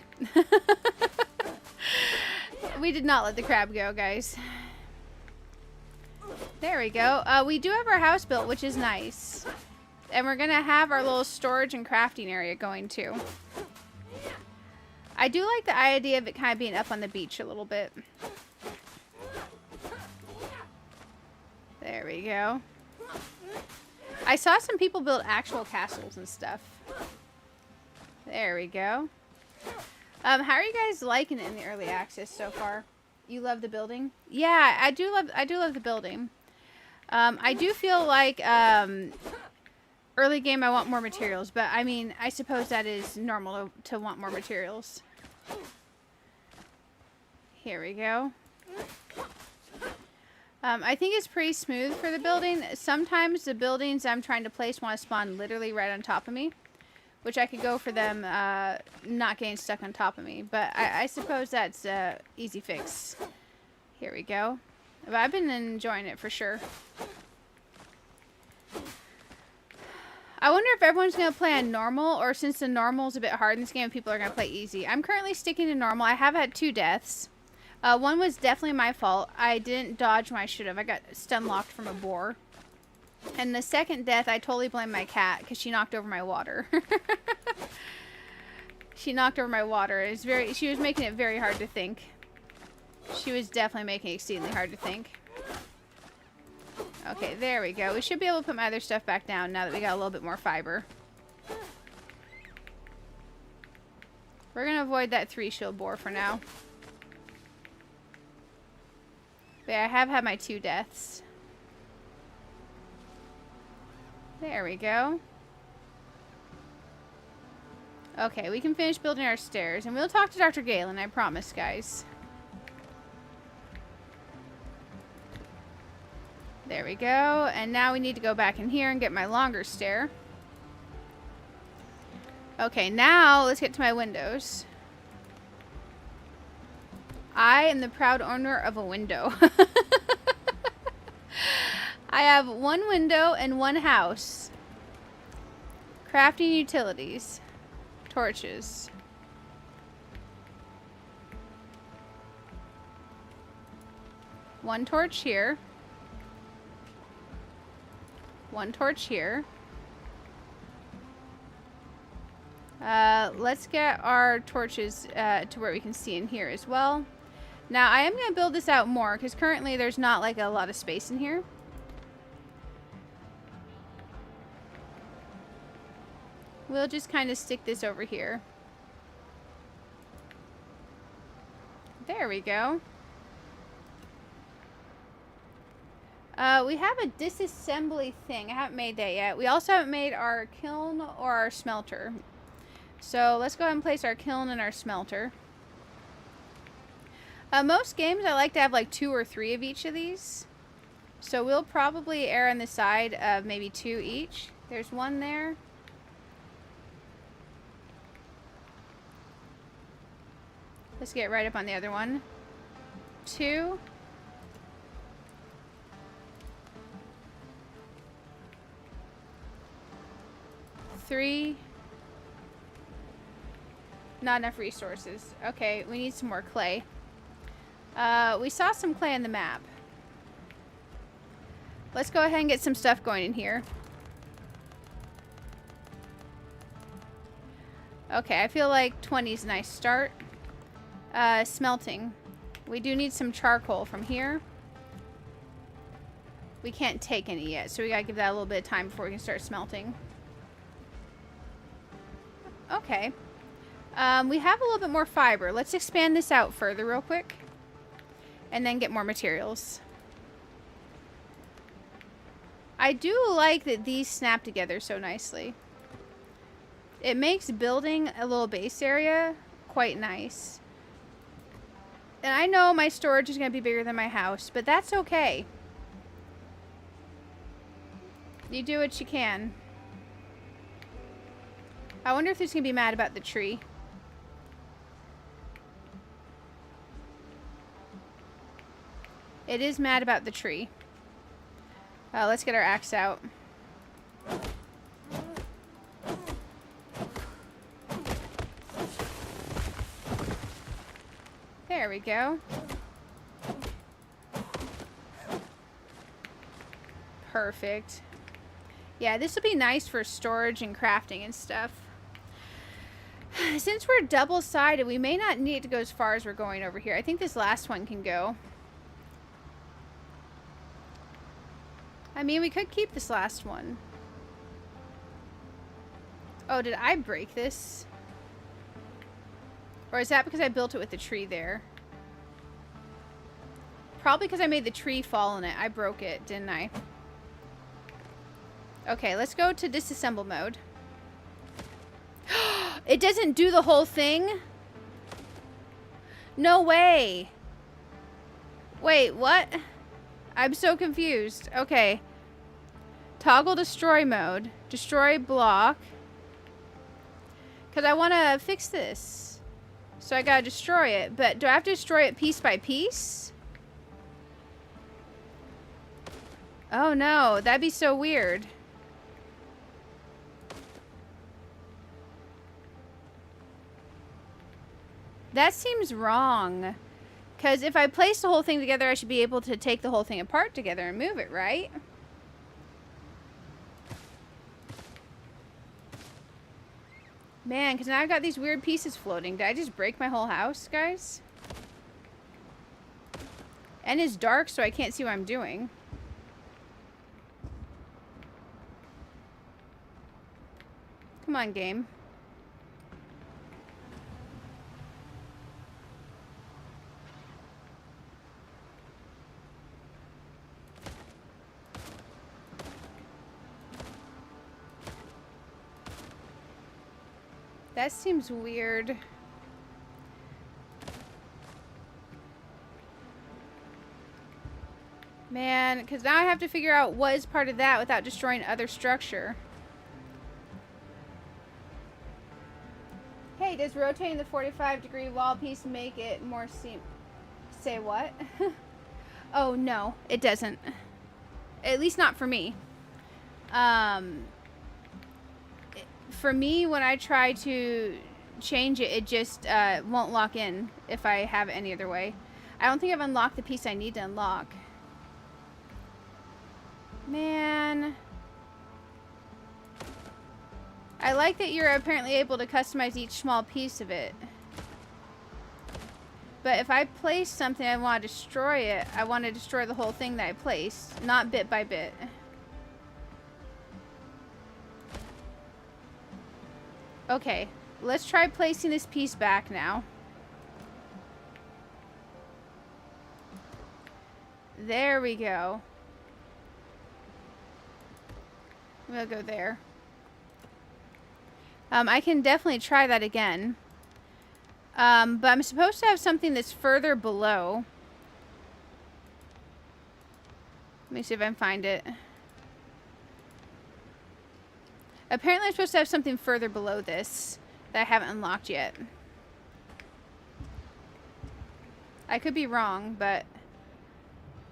We did not let the crab go, guys. There we go. We do have our house built, which is nice. And we're going to have our little storage and crafting area going, too. I do like the idea of it kind of being up on the beach a little bit. There we go. I saw some people build actual castles and stuff. There we go. How are you guys liking it in the early access so far? You love the building? Yeah, I do love the building. I do feel like early game I want more materials, but I mean, I suppose that is normal to want more materials. Here we go. I think it's pretty smooth for the building. Sometimes the buildings I'm trying to place want to spawn literally right on top of me, which I could go for them not getting stuck on top of me. But I suppose that's an easy fix. Here we go. But I've been enjoying it for sure. I wonder if everyone's going to play on normal, or since the normal is a bit hard in this game, people are going to play easy. I'm currently sticking to normal. I have had 2 deaths. One was definitely my fault. I didn't dodge when I should have. I got stun locked from a boar. And the second death, I totally blame my cat because she knocked over my water. She knocked over my water. She was making it very hard to think. She was definitely making it exceedingly hard to think. Okay, there we go. We should be able to put my other stuff back down now that we got a little bit more fiber. We're going to avoid that 3-shield boar for now. But yeah, I have had my 2 deaths. There we go. Okay, we can finish building our stairs. And we'll talk to Dr. Galen, I promise, guys. There we go. And now we need to go back in here and get my longer stair. Okay, now let's get to my windows. I am the proud owner of a window. I have 1 window and 1 house. Crafting utilities. Torches. One torch here. 1 torch here. Let's get our torches to where we can see in here as well. Now, I am going to build this out more because currently there's not like a lot of space in here. We'll just kind of stick this over here. There we go. We have a disassembly thing. I haven't made that yet. We also haven't made our kiln or our smelter. So let's go ahead and place our kiln and our smelter. Most games I like to have like 2 or 3 of each of these. So we'll probably err on the side of maybe 2 each. There's one there. Let's get right up on the other one. 2. Three. Not enough resources. Okay, we need some more clay. We saw some clay on the map. Let's go ahead and get some stuff going in here. Okay, I feel like 20 is a nice start. Smelting. We do need some charcoal from here. We can't take any yet, so we gotta give that a little bit of time before we can start smelting. Okay. We have a little bit more fiber. Let's expand this out further real quick. And then get more materials. I do like that these snap together so nicely. It makes building a little base area quite nice. And I know my storage is going to be bigger than my house, but that's okay. You do what you can. I wonder if he's going to be mad about the tree. It is mad about the tree. Let's get our axe out. There we go. Perfect. Yeah, this will be nice for storage and crafting and stuff. Since we're double-sided, we may not need to go as far as we're going over here. I think this last one can go. I mean, we could keep this last one. Oh, did I break this? Or is that because I built it with the tree there? Probably because I made the tree fall in it. I broke it, didn't I? Okay, let's go to disassemble mode. It doesn't do the whole thing? No way. Wait, what? I'm so confused. Okay. Toggle destroy mode. Destroy block. Because I want to fix this. So I gotta destroy it. But do I have to destroy it piece by piece? Oh no, that'd be so weird. That seems wrong. Because if I place the whole thing together, I should be able to take the whole thing apart together and move it, right? Man, because now I've got these weird pieces floating. Did I just break my whole house, guys? And it's dark, so I can't see what I'm doing. Come on, game. That seems weird. Man, because now I have to figure out what is part of that without destroying other structure. Hey, does rotating the 45-degree wall piece make it more Say what? Oh, no, it doesn't. At least not for me. For me, when I try to change it, it just won't lock in if I have it any other way. I don't think I've unlocked the piece I need to unlock. Man. I like that you're apparently able to customize each small piece of it. But if I place something I want to destroy it, I want to destroy the whole thing that I placed, not bit by bit. Okay, let's try placing this piece back now. There we go. We'll go there. I can definitely try that again. But I'm supposed to have something that's further below. Let me see if I can find it. Apparently I'm supposed to have something further below this that I haven't unlocked yet. I could be wrong, but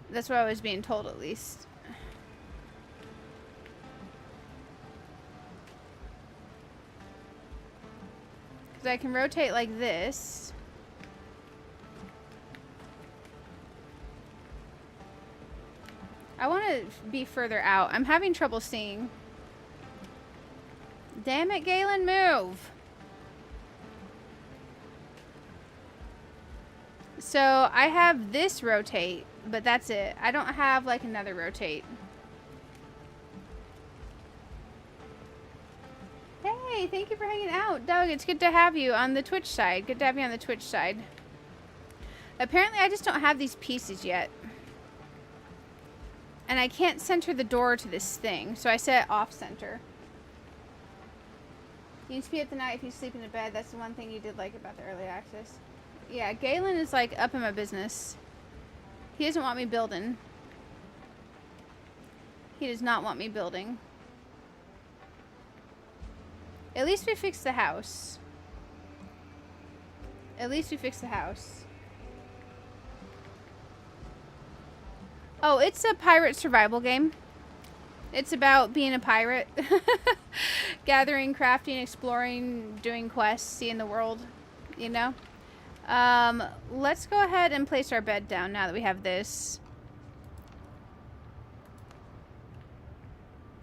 that's what I was being told at least. Because I can rotate like this. I want to be further out. I'm having trouble seeing. Damn it, Galen, move! So, I have this rotate, but that's it. I don't have, like, another rotate. Hey, thank you for hanging out. Doug, it's good to have you on the Twitch side. Good to have you on the Twitch side. Apparently, I just don't have these pieces yet. And I can't center the door to this thing, so I set it off-center. You can speed up the night if you sleep in a bed. That's the one thing you did like about the early access. Yeah, Galen is like up in my business. He doesn't want me building. He does not want me building. At least we fixed the house. At least we fixed the house. Oh, it's a pirate survival game. It's about being a pirate. Gathering, crafting, exploring, doing quests, seeing the world, you know? Let's go ahead and place our bed down now that we have this.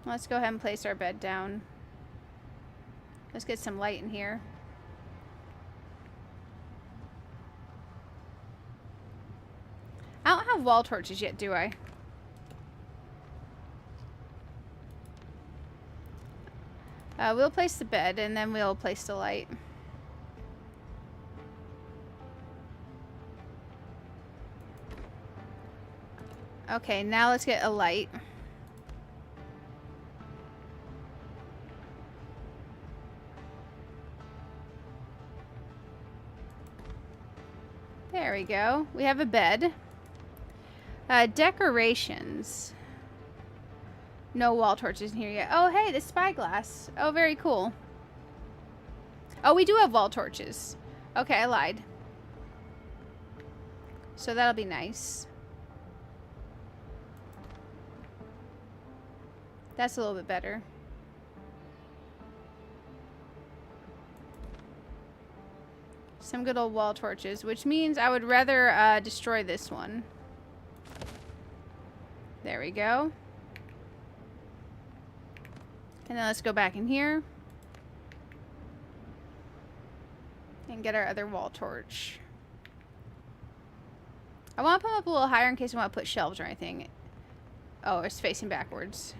Let's go ahead and place our bed down. Let's get some light in here. I don't have wall torches yet, do I? We'll place the bed, and then we'll place the light. Okay, now let's get a light. There we go. We have a bed. Decorations. No wall torches in here yet. Oh, hey, the spyglass. Oh, very cool. Oh, we do have wall torches. Okay, I lied. So that'll be nice. That's a little bit better. Some good old wall torches, which means I would rather destroy this one. There we go. And then let's go back in here. And get our other wall torch. I want to put them up a little higher in case I want to put shelves or anything. Oh, it's facing backwards.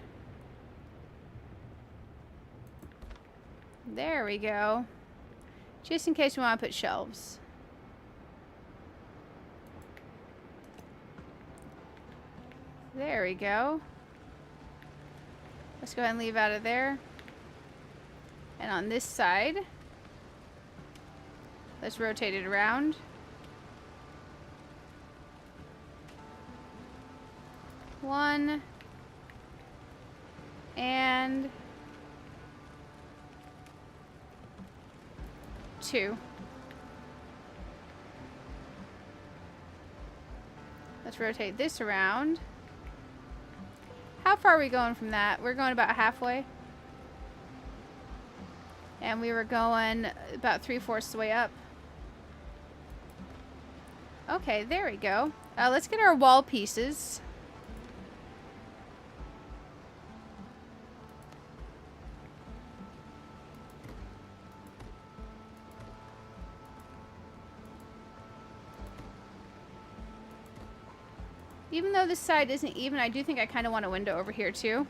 There we go. Just in case we want to put shelves. There we go. Let's go ahead and leave out of there. And on this side, let's rotate it around. One. And two. Let's rotate this around. How far are we going from that? We're going about halfway. And we were going about 3/4 the way up. Okay, there we go. Let's get our wall pieces. Even though this side isn't even, I do think I kind of want a window over here too.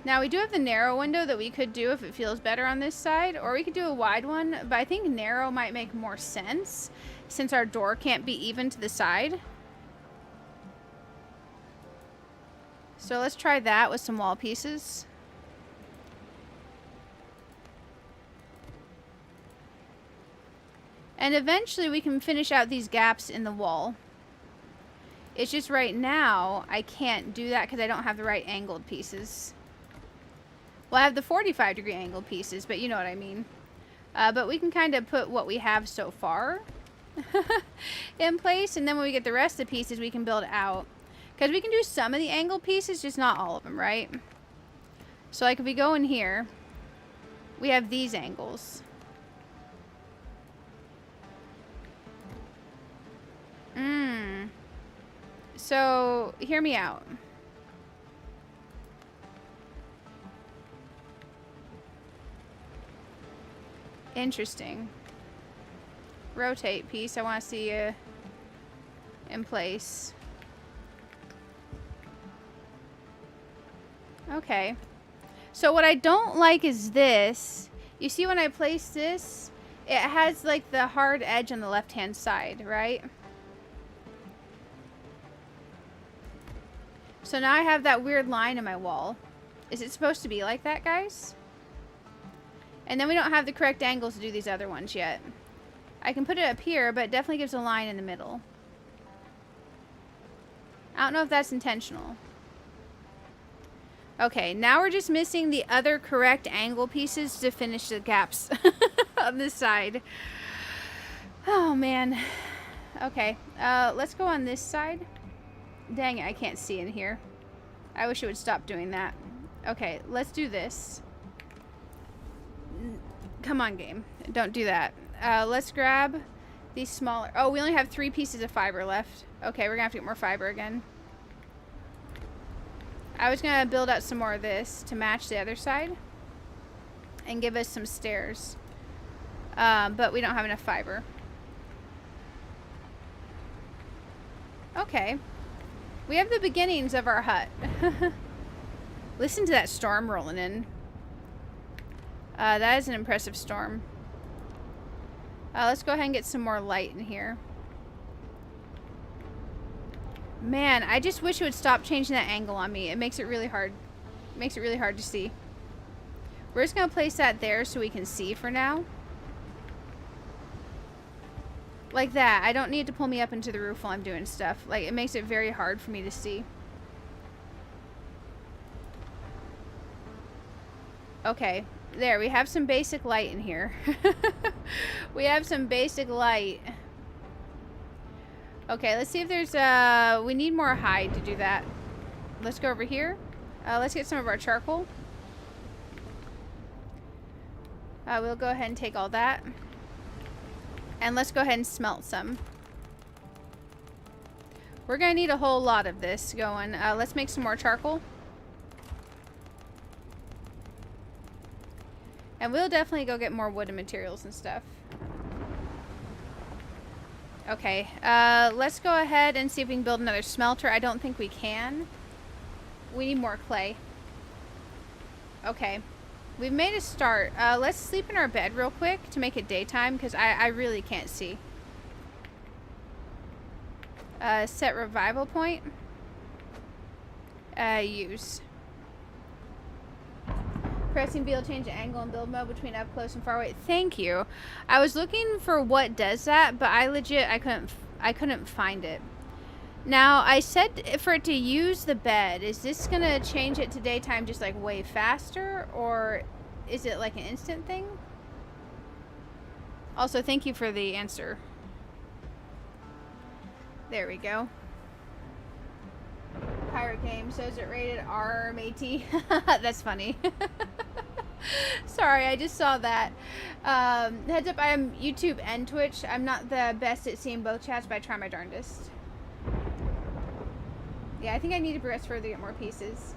Now we do have the narrow window that we could do if it feels better on this side, or we could do a wide one, but I think narrow might make more sense since our door can't be even to the side. So let's try that with some wall pieces. And eventually we can finish out these gaps in the wall. It's just right now I can't do that because I don't have the right angled pieces. Well, I have the 45-degree angled pieces, but you know what I mean. But we can kind of put what we have so far in place, and then when we get the rest of the pieces, we can build out. Because we can do some of the angled pieces, just not all of them, right? So, like, if we go in here, we have these angles. So, hear me out. Interesting. Rotate piece. I want to see you in place. Okay. So what I don't like is this. You see when I place this, it has like the hard edge on the left-hand side, right? So now I have that weird line in my wall. Is it supposed to be like that, guys? And then we don't have the correct angles to do these other ones yet. I can put it up here, but it definitely gives a line in the middle. I don't know if that's intentional. Okay, now we're just missing the other correct angle pieces to finish the gaps on this side. Oh, man. Okay, let's go on this side. Dang it, I can't see in here. I wish it would stop doing that. Okay, let's do this. Come on, game. Don't do that. Let's grab these smaller... Oh, we only have 3 pieces of fiber left. Okay, we're gonna have to get more fiber again. I was gonna build out some more of this to match the other side and give us some stairs. But we don't have enough fiber. Okay. We have the beginnings of our hut. Listen to that storm rolling in. That is an impressive storm. Let's go ahead and get some more light in here. Man, I just wish it would stop changing that angle on me. It makes it really hard. It makes it really hard to see. We're just going to place that there so we can see for now. Like that. I don't need to pull me up into the roof while I'm doing stuff. Like, it makes it very hard for me to see. Okay. There, we have some basic light in here. We have some basic light. Okay, let's see if there's, we need more hide to do that. Let's go over here. Let's get some of our charcoal. We'll go ahead and take all that. And let's go ahead and smelt some. We're gonna need a whole lot of this going. Let's make some more charcoal. And we'll definitely go get more wood and materials and stuff. Okay, let's go ahead and see if we can build another smelter. I don't think we can. We need more clay. Okay, we've made a start. Let's sleep in our bed real quick to make it daytime because I really can't see. Set revival point. Use. Pressing B will change the angle and build mode between up close and far away. Thank you. I was looking for what does that, but I couldn't find it. Now, I said for it to use the bed. Is this going to change it to daytime just like way faster, or is it like an instant thing? Also, thank you for the answer. There we go. Pirate game shows it rated R, matey. That's funny. Sorry, I just saw that. Heads up, I am YouTube and Twitch. I'm not the best at seeing both chats, but I try my darndest. Yeah, I think I need to progress further to get more pieces.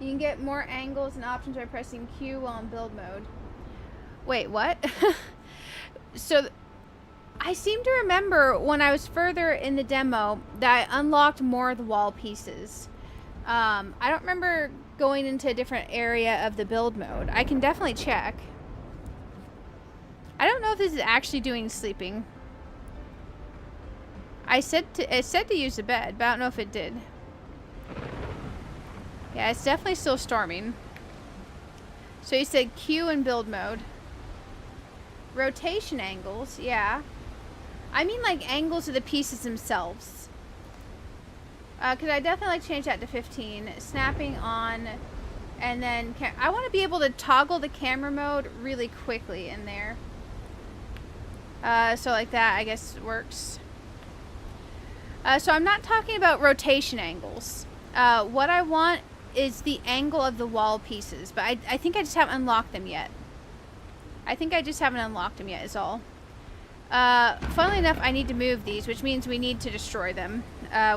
You can get more angles and options by pressing Q while in build mode. Wait, what? So... I seem to remember when I was further in the demo that I unlocked more of the wall pieces. I don't remember going into a different area of the build mode. I can definitely check. I don't know if this is actually doing sleeping. It said to use the bed, but I don't know if it did. Yeah, it's definitely still storming. So you said Q in build mode. Rotation angles, yeah. I mean like angles of the pieces themselves. Because I definitely like change that to 15. Snapping on, and then I want to be able to toggle the camera mode really quickly in there. So like that, I guess works. So I'm not talking about rotation angles. What I want is the angle of the wall pieces, but I think I just haven't unlocked them yet. Is all. Funnily enough, I need to move these, which means we need to destroy them,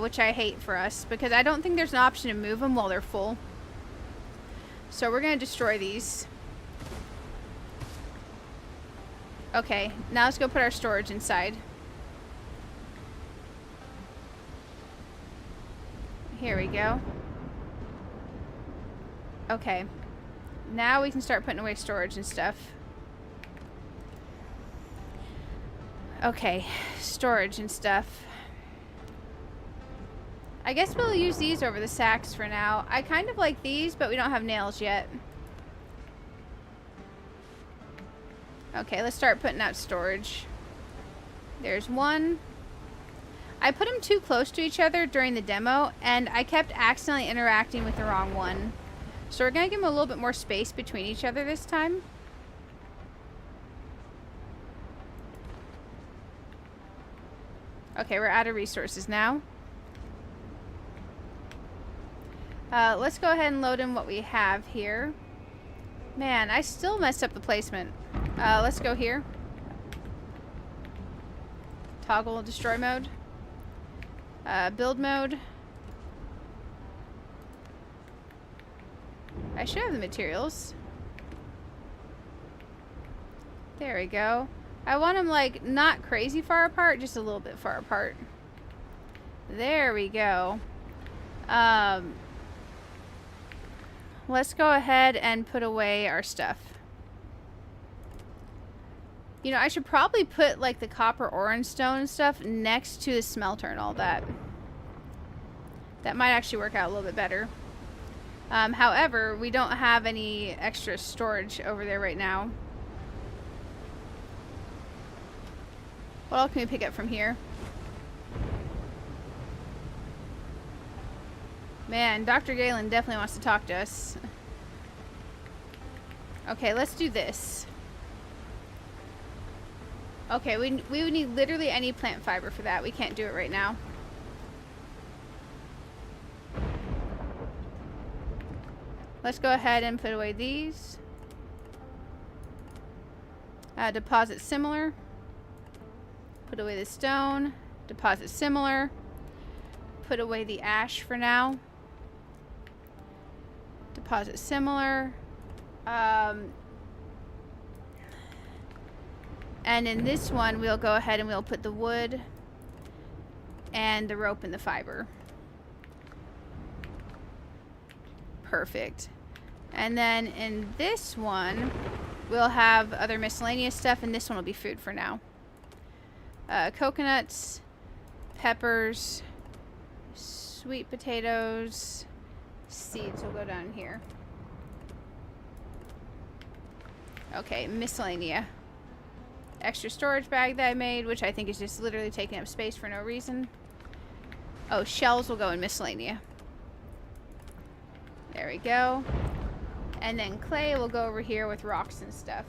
which I hate for us, because I don't think there's an option to move them while they're full. So we're going to destroy these. Okay, now let's go put our storage inside. Here we go. Okay. Now we can start putting away storage and stuff. Okay, storage and stuff. I guess we'll use these over the sacks for now. I kind of like these, but we don't have nails yet. Okay, let's start putting out storage. There's one. I put them too close to each other during the demo, and I kept accidentally interacting with the wrong one. So we're going to give them a little bit more space between each other this time. Okay, we're out of resources now. Let's go ahead and load in what we have here. Man, I still messed up the placement. Let's go here. Toggle destroy mode. Build mode. I should have the materials. There we go. I want them like not crazy far apart, just a little bit far apart. There we go. Let's go ahead and put away our stuff. You know, I should probably put like the copper ore and stone and stuff next to the smelter and all that. That might actually work out a little bit better. However, we don't have any extra storage over there right now. What else can we pick up from here? Man, Dr. Galen definitely wants to talk to us. Okay, let's do this. Okay, we would need literally any plant fiber for that. We can't do it right now. Let's go ahead and put away these. Deposit similar. Put away the stone. Deposit similar. Put away the ash for now. Deposit similar. And in this one, we'll go ahead and we'll put the wood and the rope and the fiber. Perfect. And then in this one, we'll have other miscellaneous stuff, and this one will be food for now. Coconuts, peppers, sweet potatoes, seeds will go down here. Okay, miscellanea. Extra storage bag that I made, which I think is just literally taking up space for no reason. Oh, shells will go in miscellanea. There we go. And then clay will go over here with rocks and stuff.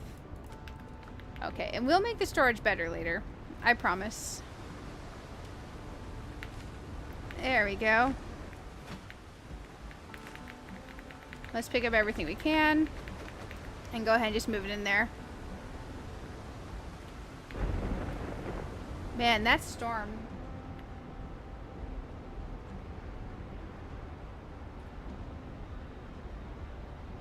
Okay, and we'll make the storage better later. I promise. There we go. Let's pick up everything we can and go ahead and just move it in there. Man, that storm.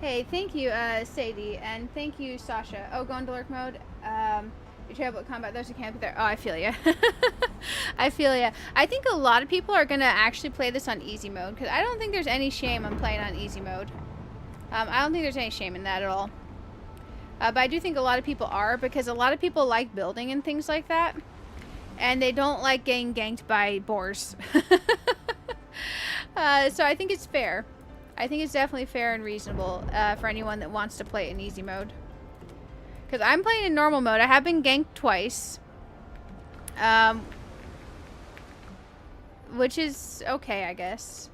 Hey, thank you, Sadie, and thank you, Sasha. Oh, go into lurk mode. You're terrible at combat. Those who can't be there. Oh, I feel ya. I feel ya. I think a lot of people are gonna actually play this on easy mode, because I don't think there's any shame on playing on easy mode. I don't think there's any shame in that at all. But I do think a lot of people are, because a lot of people like building and things like that. And they don't like getting ganked by boars. So I think it's fair. I think it's definitely fair and reasonable for anyone that wants to play in easy mode. Because I'm playing in normal mode. I have been ganked twice. Which is okay, I guess.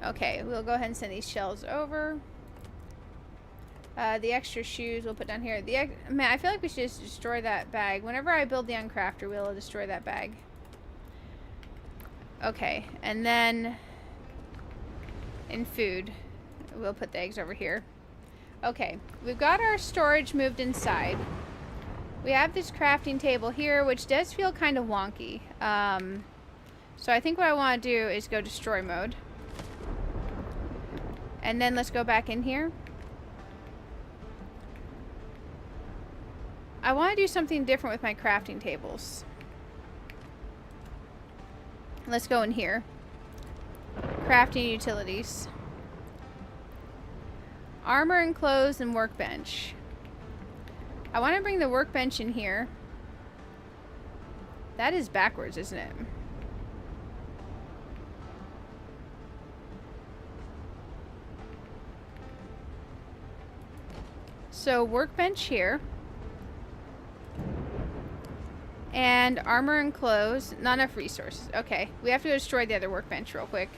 Okay, we'll go ahead and send these shells over. The extra shoes we'll put down here. Man, I feel like we should just destroy that bag. Whenever I build the uncrafter wheel, I'll destroy that bag. Okay, and then in food, we'll put the eggs over here. Okay, we've got our storage moved inside. We have this crafting table here, which does feel kind of wonky. So I think what I want to do is go destroy mode. And then let's go back in here. I want to do something different with my crafting tables. Let's go in here. Crafting utilities. Armor and clothes and workbench. I want to bring the workbench in here. That is backwards, isn't it? So workbench here. And armor and clothes. Not enough resources. Okay. We have to go destroy the other workbench real quick.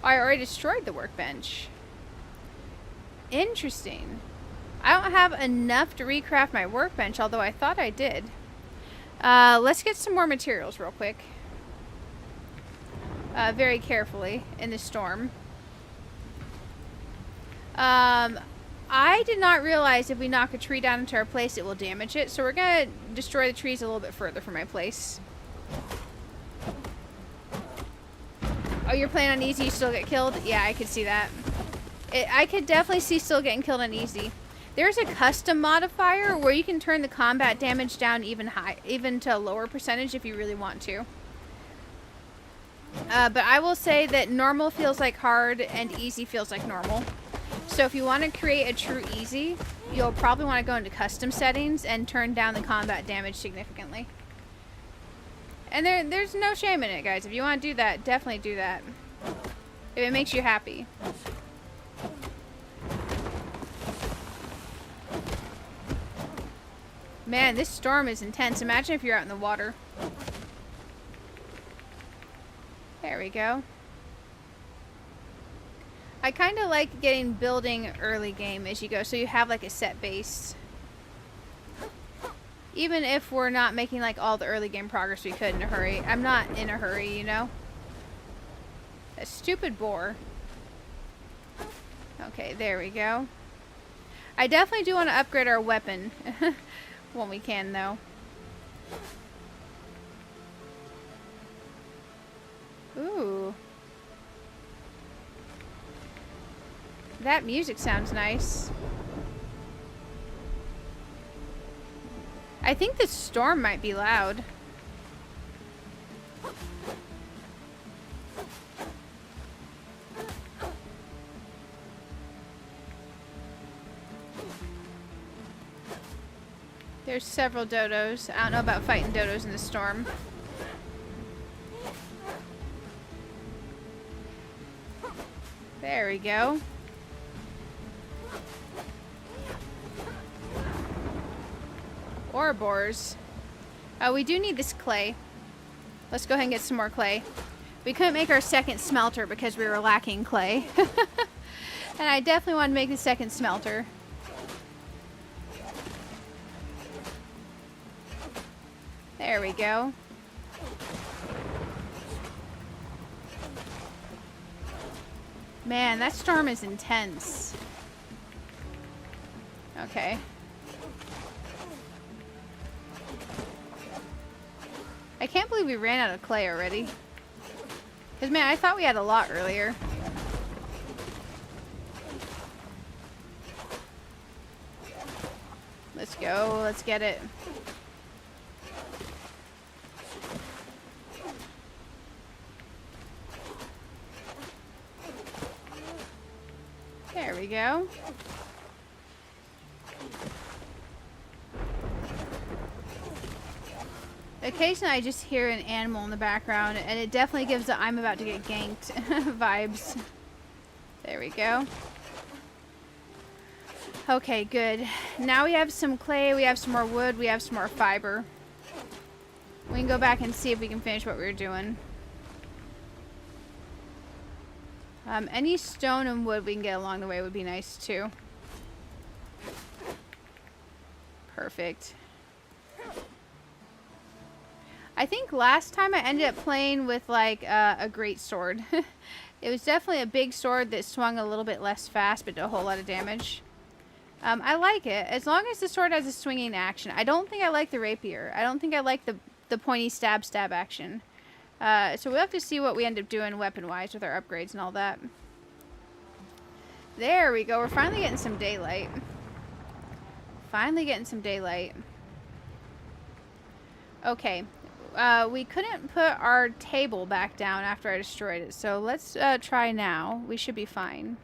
Oh, I already destroyed the workbench. Interesting. I don't have enough to recraft my workbench, although I thought I did. Let's get some more materials real quick. Very carefully in the storm. I did not realize if we knock a tree down into our place, it will damage it. So we're going to destroy the trees a little bit further from my place. Oh, you're playing on easy, you still get killed? Yeah, I could see that. I could definitely see still getting killed on easy. There's a custom modifier where you can turn the combat damage down even to a lower percentage if you really want to. But I will say that normal feels like hard and easy feels like normal. So if you want to create a true easy, you'll probably want to go into custom settings and turn down the combat damage significantly. And there's no shame in it, guys. If you want to do that, definitely do that. If it makes you happy. Man, this storm is intense. Imagine if you're out in the water. There we go. I kind of like building early game as you go, so you have like a set base. Even if we're not making like all the early game progress we could in a hurry. I'm not in a hurry, you know? A stupid boar. Okay, there we go. I definitely do want to upgrade our weapon. When we can, though. Ooh. That music sounds nice. I think the storm might be loud. There's several dodos. I don't know about fighting dodos in the storm. There we go. Ouroboros. We do need this clay. Let's go ahead and get some more clay. We couldn't make our second smelter because we were lacking clay. And I definitely want to make the second smelter. There we go. Man, that storm is intense. Okay. I can't believe we ran out of clay already. Because, man, I thought we had a lot earlier. Let's go. Let's get it. we go. Occasionally I just hear an animal in the background, and it definitely gives the I'm about to get ganked vibes. There we go. Okay, good. Now we have some clay, we have some more wood, we have some more fiber. We can go back and see if we can finish what we were doing. Any stone and wood we can get along the way would be nice too. Perfect. I think last time I ended up playing with like a great sword. It was definitely a big sword that swung a little bit less fast but did a whole lot of damage. I like it as long as the sword has a swinging action. I don't think I like the rapier. I don't think I like the pointy stab action. So we'll have to see what we end up doing weapon wise with our upgrades and all that. There we go. We're finally getting some daylight. Finally getting some daylight. Okay. We couldn't put our table back down after I destroyed it. So let's try now. We should be fine.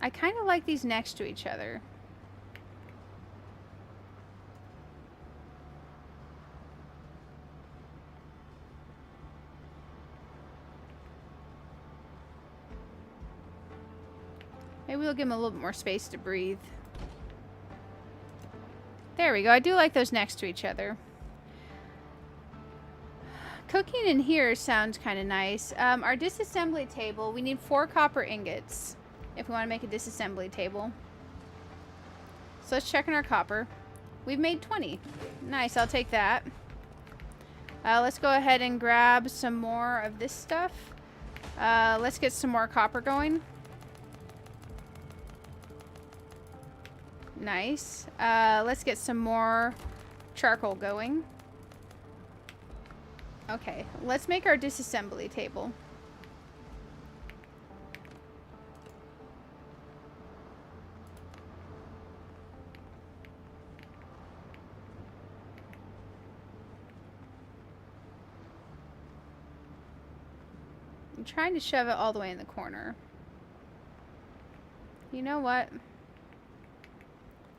I kind of like these next to each other. Maybe we'll give them a little bit more space to breathe. There we go. I do like those next to each other. Cooking in here sounds kind of nice. Our disassembly table, we need 4 copper ingots if we want to make a disassembly table. So let's check on our copper. We've made 20. Nice, I'll take that. Let's go ahead and grab some more of this stuff. Let's get some more copper going. Nice. Let's get some more charcoal going. Okay, let's make our disassembly table. I'm trying to shove it all the way in the corner. You know what?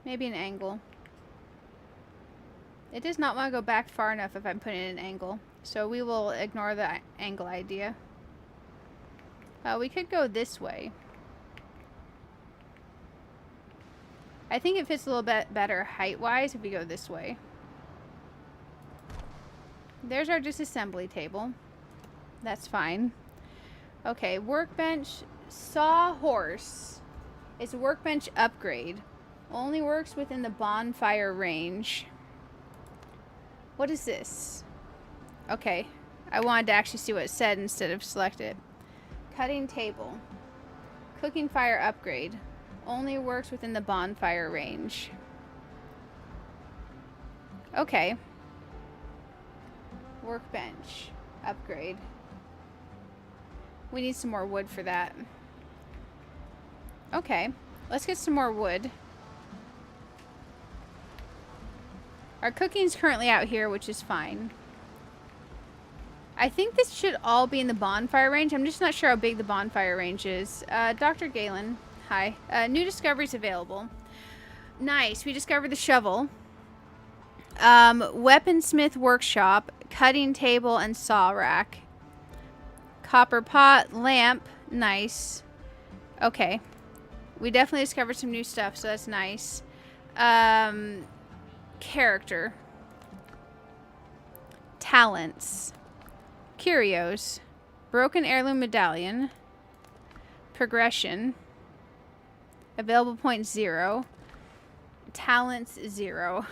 Maybe an angle. It does not want to go back far enough if I'm putting it in an angle. So we will ignore the angle idea. We could go this way. I think it fits a little bit better height-wise if we go this way. There's our disassembly table. That's fine. Okay, workbench. Sawhorse. It's a workbench upgrade. Only works within the bonfire range. What is this? Okay. I wanted to actually see what it said instead of select it. Cutting table. Cooking fire upgrade. Only works within the bonfire range. Okay. Workbench. Upgrade. We need some more wood for that. Okay. Let's get some more wood. Our cooking's currently out here, which is fine. I think this should all be in the bonfire range. I'm just not sure how big the bonfire range is. Dr. Galen, hi. New discoveries available. Nice. We discovered the shovel. Weaponsmith workshop, cutting table, and saw rack. Copper pot, lamp. Nice. Okay. We definitely discovered some new stuff, so that's nice. Character. Talents. Curios. Broken heirloom medallion. Progression. Available points 0. Talents 0.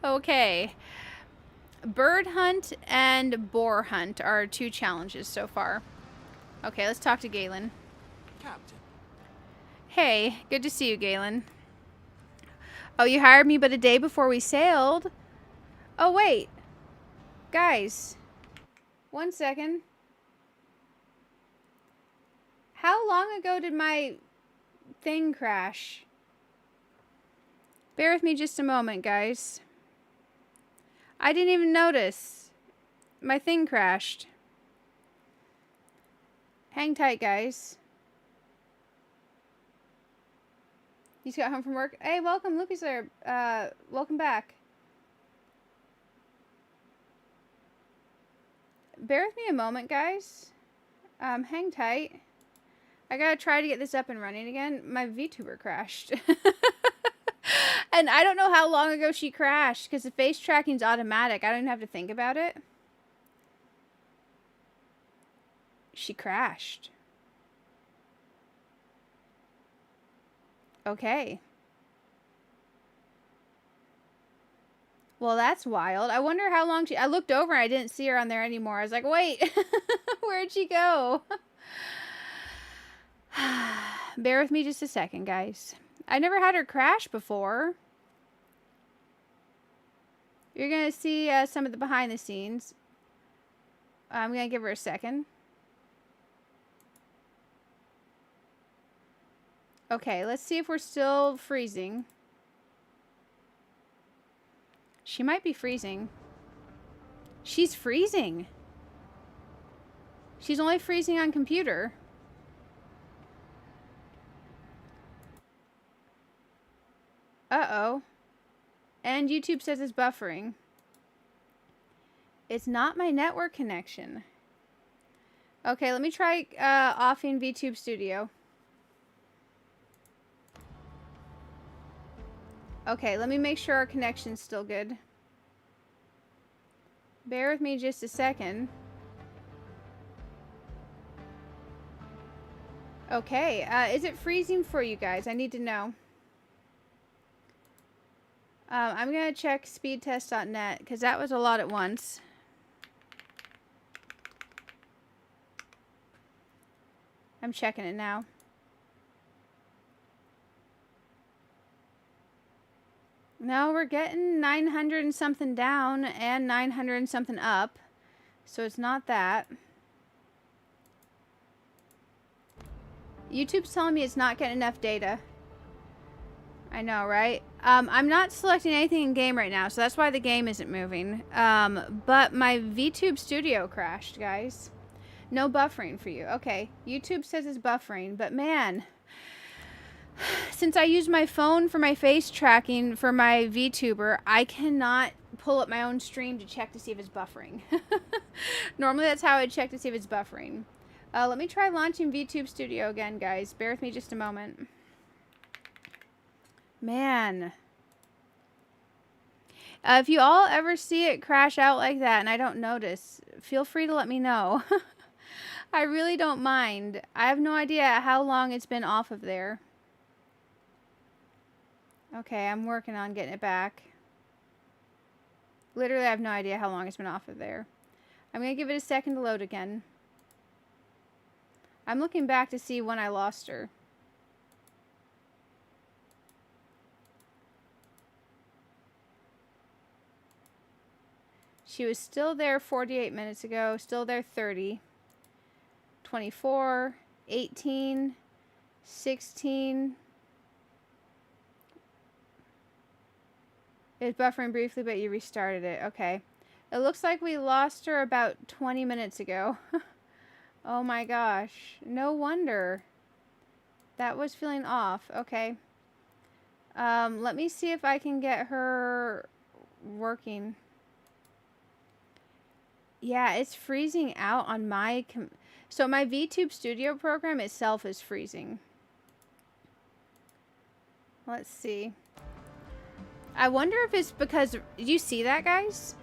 Okay. Bird hunt and boar hunt are 2 challenges so far. Okay, let's talk to Galen. Captain. Hey, good to see you, Galen. Oh, you hired me but a day before we sailed? Oh, wait. Guys. 1 second. How long ago did my thing crash? Bear with me just a moment, guys. I didn't even notice. My thing crashed. Hang tight, guys. You just got home from work? Hey, welcome, Loopy Sir. Welcome back. Bear with me a moment, guys. Hang tight. I gotta try to get this up and running again. My VTuber crashed. And I don't know how long ago she crashed, because the face tracking's automatic. I don't even have to think about it. She crashed. Okay. Well, that's wild. I wonder how long she... I looked over and I didn't see her on there anymore. I was like, wait, where'd she go? Bear with me just a second, guys. I never had her crash before. You're going to see some of the behind the scenes. I'm going to give her a second. Okay, let's see if we're still freezing. She might be freezing. She's freezing. She's only freezing on computer. Uh-oh. And YouTube says it's buffering. It's not my network connection. Okay, let me try offing VTube Studio. Okay, let me make sure our connection's still good. Bear with me just a second. Okay, is it freezing for you guys? I need to know. I'm going to check speedtest.net, because that was a lot at once. I'm checking it now. No, we're getting 900 and something down and 900 and something up. So it's not that. YouTube's telling me it's not getting enough data. I know, right? I'm not selecting anything in game right now, so that's why the game isn't moving. But my VTube Studio crashed, guys. No buffering for you. Okay, YouTube says it's buffering, but man, since I use my phone for my face tracking for my VTuber, I cannot pull up my own stream to check to see if it's buffering. Normally that's how I check to see if it's buffering. Let me try launching VTube Studio again, guys. Bear with me just a moment. Man. If you all ever see it crash out like that and I don't notice, feel free to let me know. I really don't mind. I have no idea how long it's been off of there. Okay, I'm working on getting it back. Literally, I have no idea how long it's been off of there. I'm going to give it a second to load again. I'm looking back to see when I lost her. She was still there 48 minutes ago, still there 30, 24, 18, 16. It was buffering briefly, but you restarted it. Okay. It looks like we lost her about 20 minutes ago. Oh my gosh. No wonder. That was feeling off. Okay. Let me see if I can get her working. Yeah, it's freezing out on my... So my VTube Studio program itself is freezing. Let's see. I wonder if it's because... Do you see that, guys?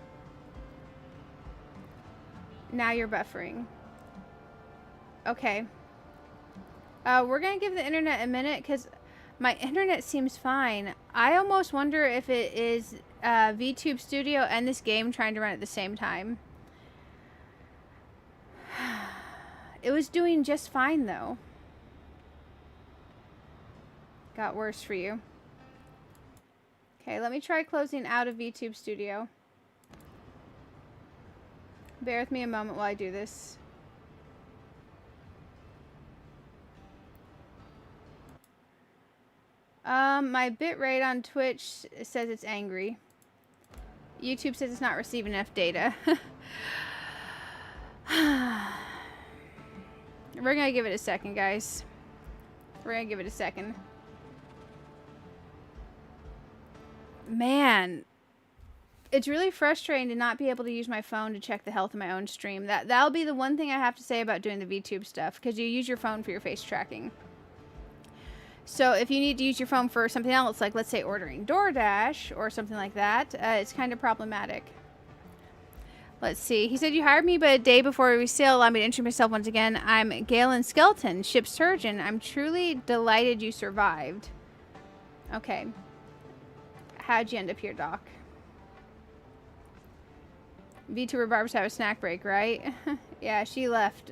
Now you're buffering. Okay. We're going to give the internet a minute because my internet seems fine. I almost wonder if it is VTube Studio and this game trying to run at the same time. It was doing just fine, though. Got worse for you. Okay, let me try closing out of VTube Studio. Bear with me a moment while I do this. My bitrate on Twitch says it's angry. YouTube says it's not receiving enough data. We're gonna give it a second, guys. We're gonna give it a second. Man, it's really frustrating to not be able to use my phone to check the health of my own stream. That'll be the one thing I have to say about doing the VTube stuff, because you use your phone for your face tracking. So if you need to use your phone for something else, like let's say ordering DoorDash or something like that, it's kind of problematic. Let's see. He said, you hired me, but a day before we sail, allow me to introduce myself once again. I'm Galen Skelton, ship surgeon. I'm truly delighted you survived. Okay. How'd you end up here, Doc? VTuber Barb's have a snack break, right? Yeah, she left.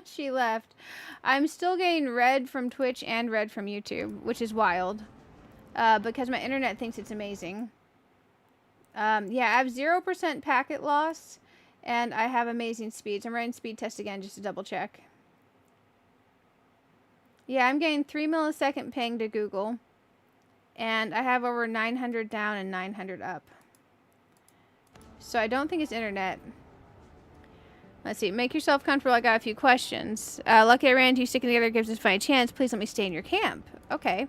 She left. I'm still getting red from Twitch and red from YouTube, which is wild. Because my internet thinks it's amazing. Yeah, I have 0% packet loss, and I have amazing speeds. I'm running speed test again just to double check. Yeah, I'm getting 3 millisecond ping to Google, and I have over 900 down and 900 up. So I don't think it's internet. Let's see. Make yourself comfortable. I got a few questions. Lucky I ran into you. Sticking together gives us a funny chance. Please let me stay in your camp. Okay.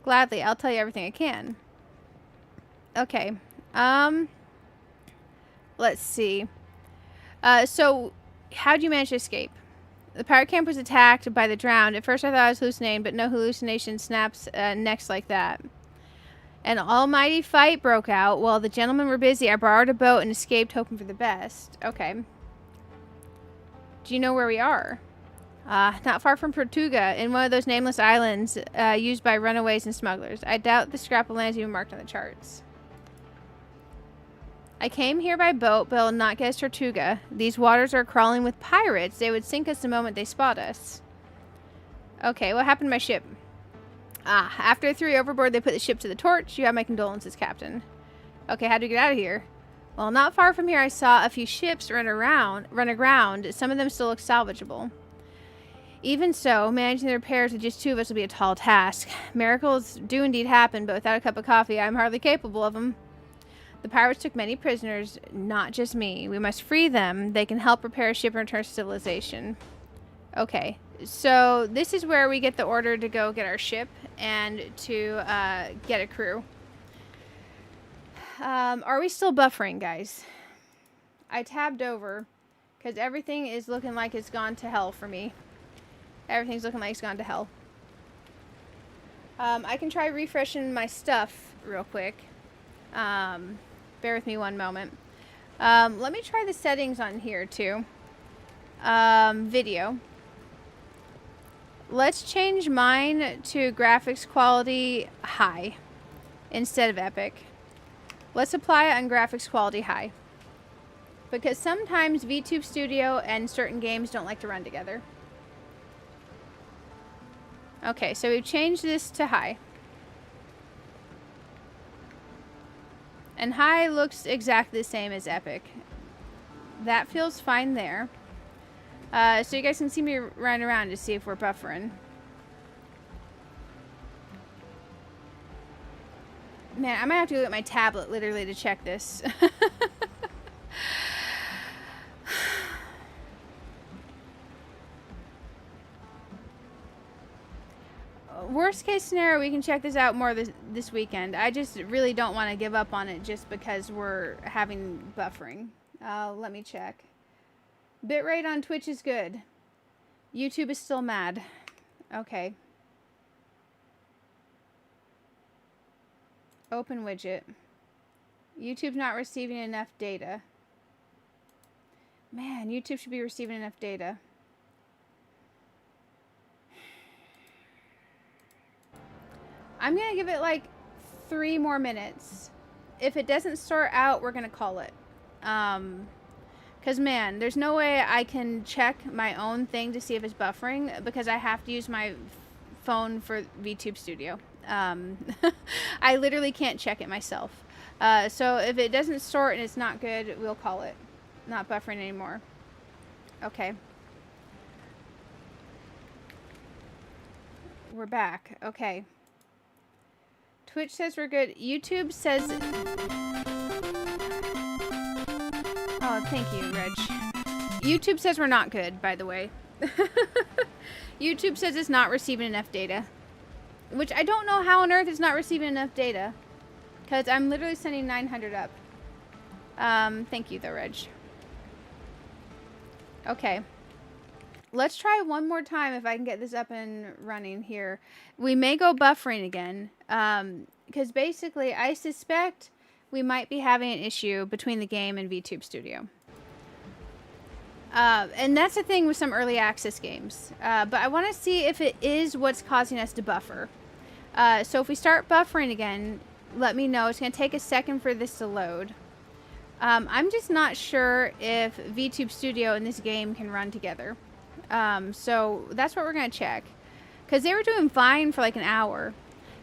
Gladly. I'll tell you everything I can. Okay. Let's see. So, how'd you manage to escape? The pirate camp was attacked by the drowned. At first I thought I was hallucinating, but no hallucination snaps necks like that. An almighty fight broke out. While the gentlemen were busy, I borrowed a boat and escaped, hoping for the best. Okay. Do you know where we are? Not far from Tortuga, in one of those nameless islands used by runaways and smugglers. I doubt the scrap of land is even marked on the charts. I came here by boat, but will not get us Tortuga. These waters are crawling with pirates. They would sink us the moment they spot us. Okay, what happened to my ship? After I threw you overboard, they put the ship to the torch. You have my condolences, Captain. Okay, how do we get out of here? Well, not far from here, I saw a few ships run aground. Some of them still look salvageable. Even so, managing the repairs with just two of us will be a tall task. Miracles do indeed happen, but without a cup of coffee, I'm hardly capable of them. The pirates took many prisoners, not just me. We must free them. They can help repair a ship and return to civilization. Okay, so this is where we get the order to go get our ship and to get a crew. Are we still buffering, guys? I tabbed over because everything is looking like it's gone to hell for me. Everything's looking like it's gone to hell. I can try refreshing my stuff real quick. Bear with me one moment. Let me try the settings on here too. Video. Let's change mine to graphics quality high instead of epic. Let's apply it on graphics quality high. Because sometimes VTube Studio and certain games don't like to run together. Okay, so we've changed this to high. And high looks exactly the same as epic. That feels fine there. So you guys can see me run around to see if we're buffering. Man, I might have to go get my tablet literally to check this. Worst case scenario, we can check this out more this weekend. I just really don't want to give up on it just because we're having buffering. Let me check. Bitrate on Twitch is good. YouTube is still mad. Okay. Open widget. YouTube's not receiving enough data. Man, YouTube should be receiving enough data. I'm going to give it like 3 more minutes. If it doesn't start out, we're going to call it. Because, man, there's no way I can check my own thing to see if it's buffering because I have to use my phone for VTube Studio. I literally can't check it myself. So if it doesn't sort and it's not good, we'll call it not buffering anymore. Okay. We're back. Okay. Twitch says we're good. YouTube says... Oh, thank you, Reg. YouTube says we're not good, by the way. YouTube says it's not receiving enough data. Which I don't know how on earth it's not receiving enough data. Because I'm literally sending 900 up. Thank you though, Reg. Okay. Let's try one more time if I can get this up and running here. We may go buffering again. Because basically I suspect we might be having an issue between the game and VTube Studio. And that's the thing with some early access games. But I want to see if it is what's causing us to buffer. So if we start buffering again, let me know. It's going to take a second for this to load. I'm just not sure if VTube Studio and this game can run together. So that's what we're going to check. Because they were doing fine for like an hour.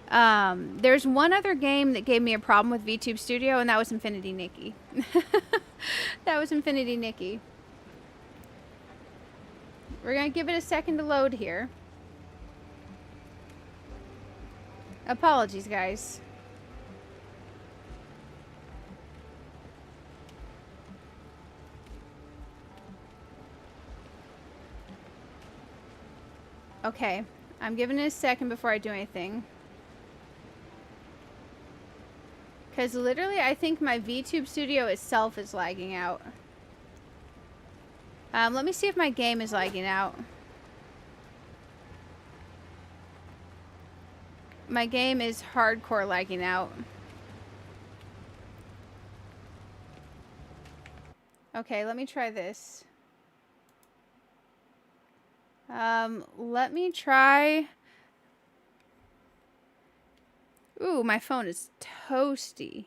There's one other game that gave me a problem with VTube Studio, and that was Infinity Nikki. That was Infinity Nikki. We're going to give it a second to load here. Apologies, guys. Okay, I'm giving it a second before I do anything. Because literally, I think my VTube Studio itself is lagging out. Let me see if my game is lagging out. My game is hardcore lagging out. Okay, let me try this. Let me try... Ooh, my phone is toasty.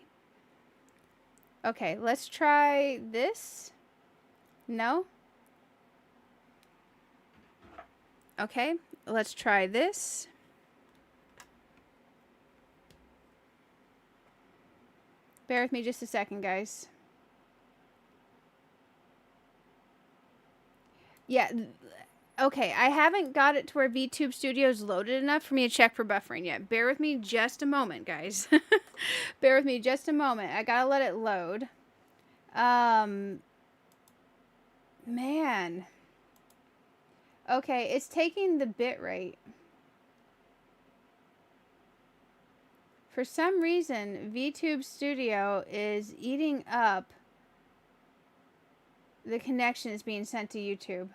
Okay, let's try this. No? Okay, let's try this. Bear with me just a second, guys. Yeah, okay, I haven't got it to where VTube Studio is loaded enough for me to check for buffering yet. Bear with me just a moment, guys. Bear with me just a moment. I gotta let it load. Man. Okay, it's taking the bit rate. For some reason, VTube Studio is eating up the connection is being sent to YouTube.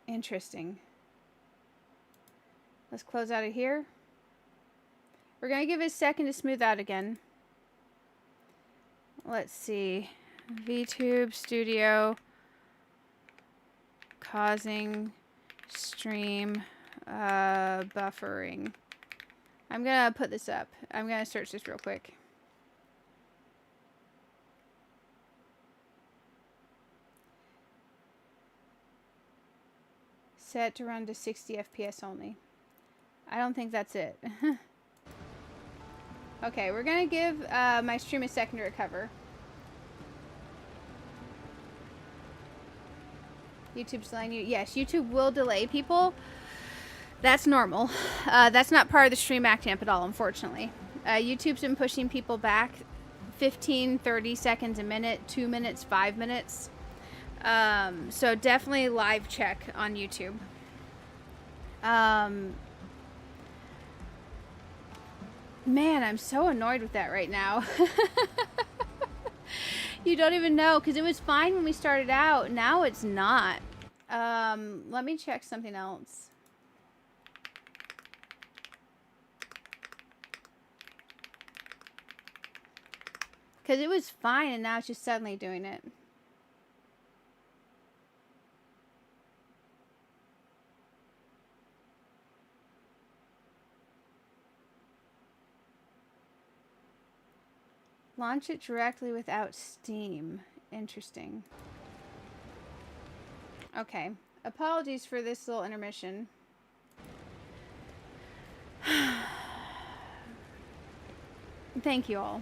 Interesting. Let's close out of here. We're going to give it a second to smooth out again. Let's see. VTube Studio causing stream buffering. I'm going to put this up. I'm going to search this real quick. Set to run to 60 FPS only. I don't think that's it. Okay, we're going to give my stream a second to recover. YouTube's delaying you. Yes, YouTube will delay people. That's normal. That's not part of the stream acting up at all, unfortunately. YouTube's been pushing people back 15, 30 seconds a minute, 2 minutes, 5 minutes. So definitely live check on YouTube. Man, I'm so annoyed with that right now. You don't even know, because it was fine when we started out. Now it's not. Let me check something else. Because it was fine, and now it's just suddenly doing it. Launch it directly without Steam. Interesting. Okay. Apologies for this little intermission. Thank you all.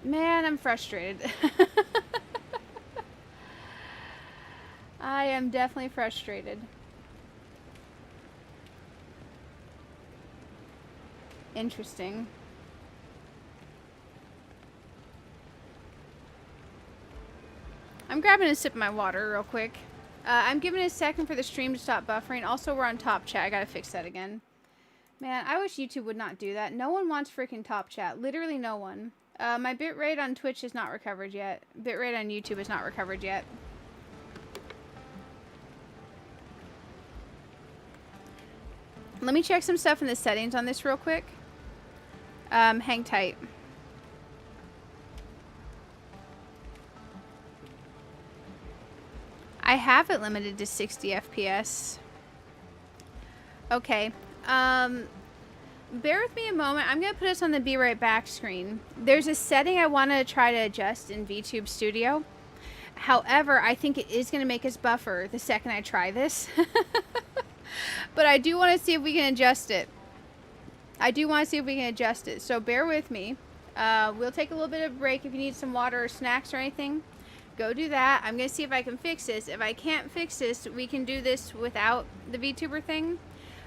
Man, I'm frustrated. I am definitely frustrated. Interesting. I'm grabbing a sip of my water real quick. I'm giving it a second for the stream to stop buffering. Also, we're on top chat. I gotta fix that again. Man, I wish YouTube would not do that. No one wants freaking top chat. Literally no one. My bitrate on Twitch is not recovered yet. Bitrate on YouTube is not recovered yet. Let me check some stuff in the settings on this real quick. Hang tight. I have it limited to 60 FPS. Okay. Bear with me a moment. I'm going to put us on the Be Right Back screen. There's a setting I want to try to adjust in VTube Studio. However, I think it is going to make us buffer the second I try this. But I do want to see if we can adjust it. So bear with me. We'll take a little bit of a break. If you need some water or snacks or anything, go do that. I'm going to see if I can fix this. If I can't fix this, we can do this without the VTuber thing.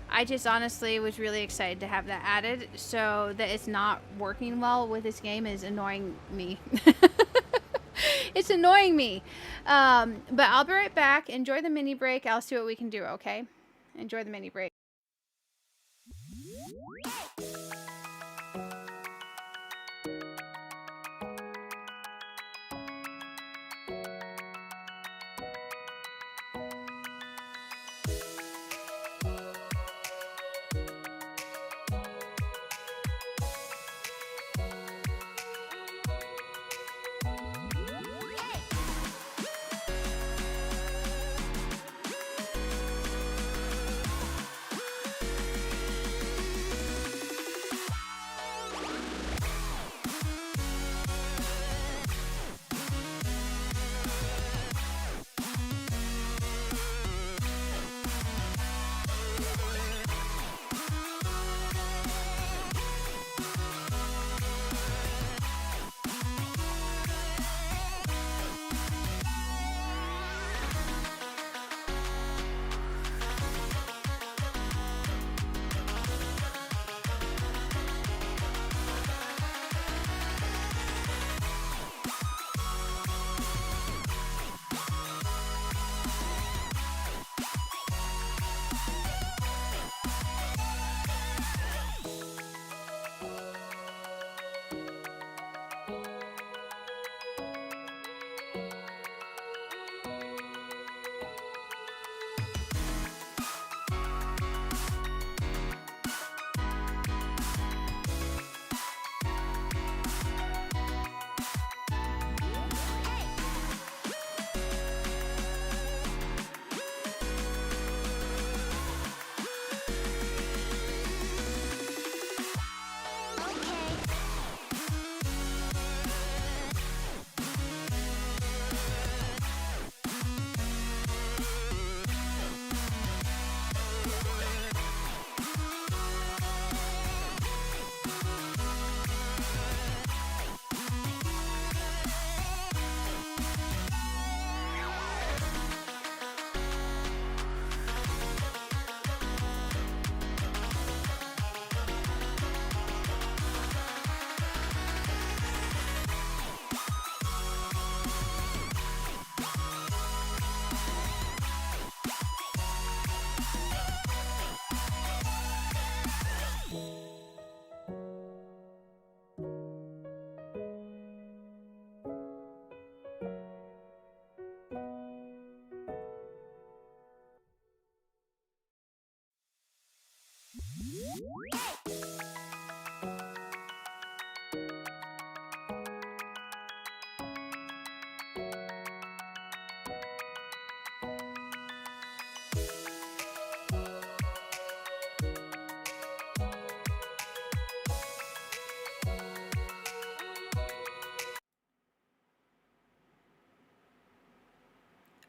I just honestly was really excited to have that added. So that it's not working well with this game is annoying me. It's annoying me. But I'll be right back. Enjoy the mini break. I'll see what we can do, okay? Enjoy the mini break.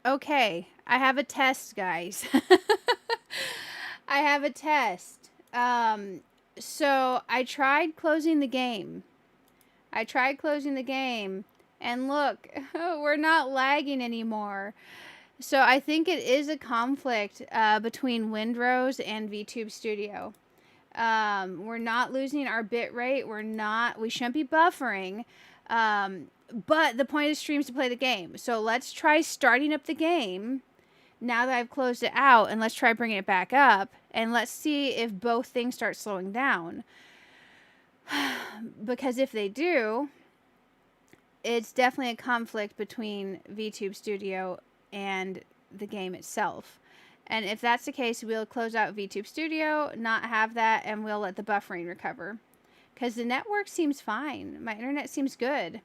Okay, I have a test, guys. I have a test. So I tried closing the game. And look, we're not lagging anymore. So I think it is a conflict between Windrose and VTube Studio. We're not losing our bit rate. We shouldn't be buffering. But the point of the stream is to play the game. So let's try starting up the game now that I've closed it out, and let's try bringing it back up, and let's see if both things start slowing down. Because if they do, it's definitely a conflict between VTube Studio and the game itself. And if that's the case, we'll close out VTube Studio, not have that, and we'll let the buffering recover. Because the network seems fine. My internet seems good.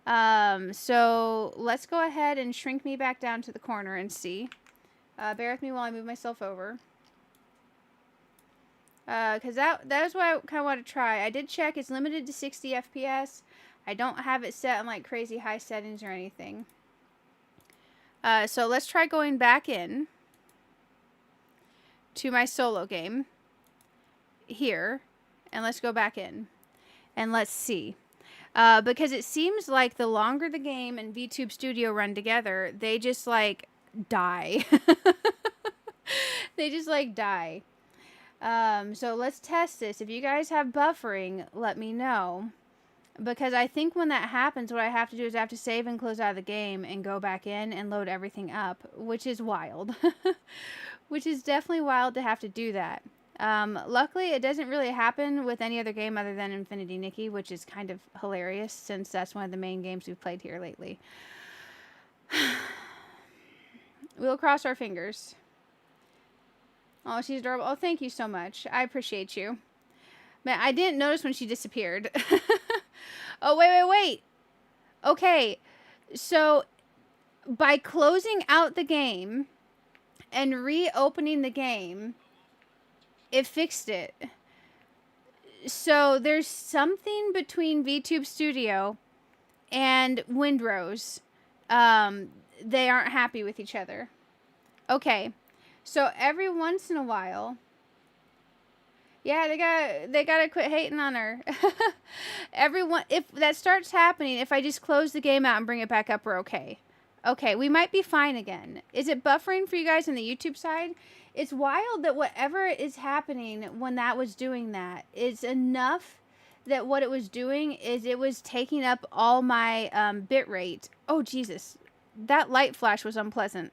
So let's go ahead and shrink me back down to the corner and see. Bear with me while I move myself over. Because that is what I kind of want to try. I did check. It's limited to 60 FPS. I don't have it set on like crazy high settings or anything. So let's try going back in to my solo game here. And let's go back in. And let's see. Because it seems like the longer the game and VTube Studio run together, they just like die. They just like die. So let's test this. If you guys have buffering, let me know. Because I think when that happens, what I have to do is I have to save and close out of the game and go back in and load everything up, which is wild. Which is definitely wild to have to do that. Luckily, it doesn't really happen with any other game other than Infinity Nikki, which is kind of hilarious since that's one of the main games we've played here lately. We'll cross our fingers. Oh, she's adorable. Oh, thank you so much. I appreciate you. Man, I didn't notice when she disappeared. Oh, wait. Okay, so by closing out the game and reopening the game, it fixed it. So there's something between VTube Studio and Windrose. They aren't happy with each other. Okay. So every once in a while, yeah, they gotta quit hating on her. If that starts happening, if I just close the game out and bring it back up, we're okay. Okay, we might be fine again. Is it buffering for you guys on the YouTube side? It's wild that whatever is happening when that was doing that is enough that what it was doing is it was taking up all my bit rate. Oh, Jesus. That light flash was unpleasant.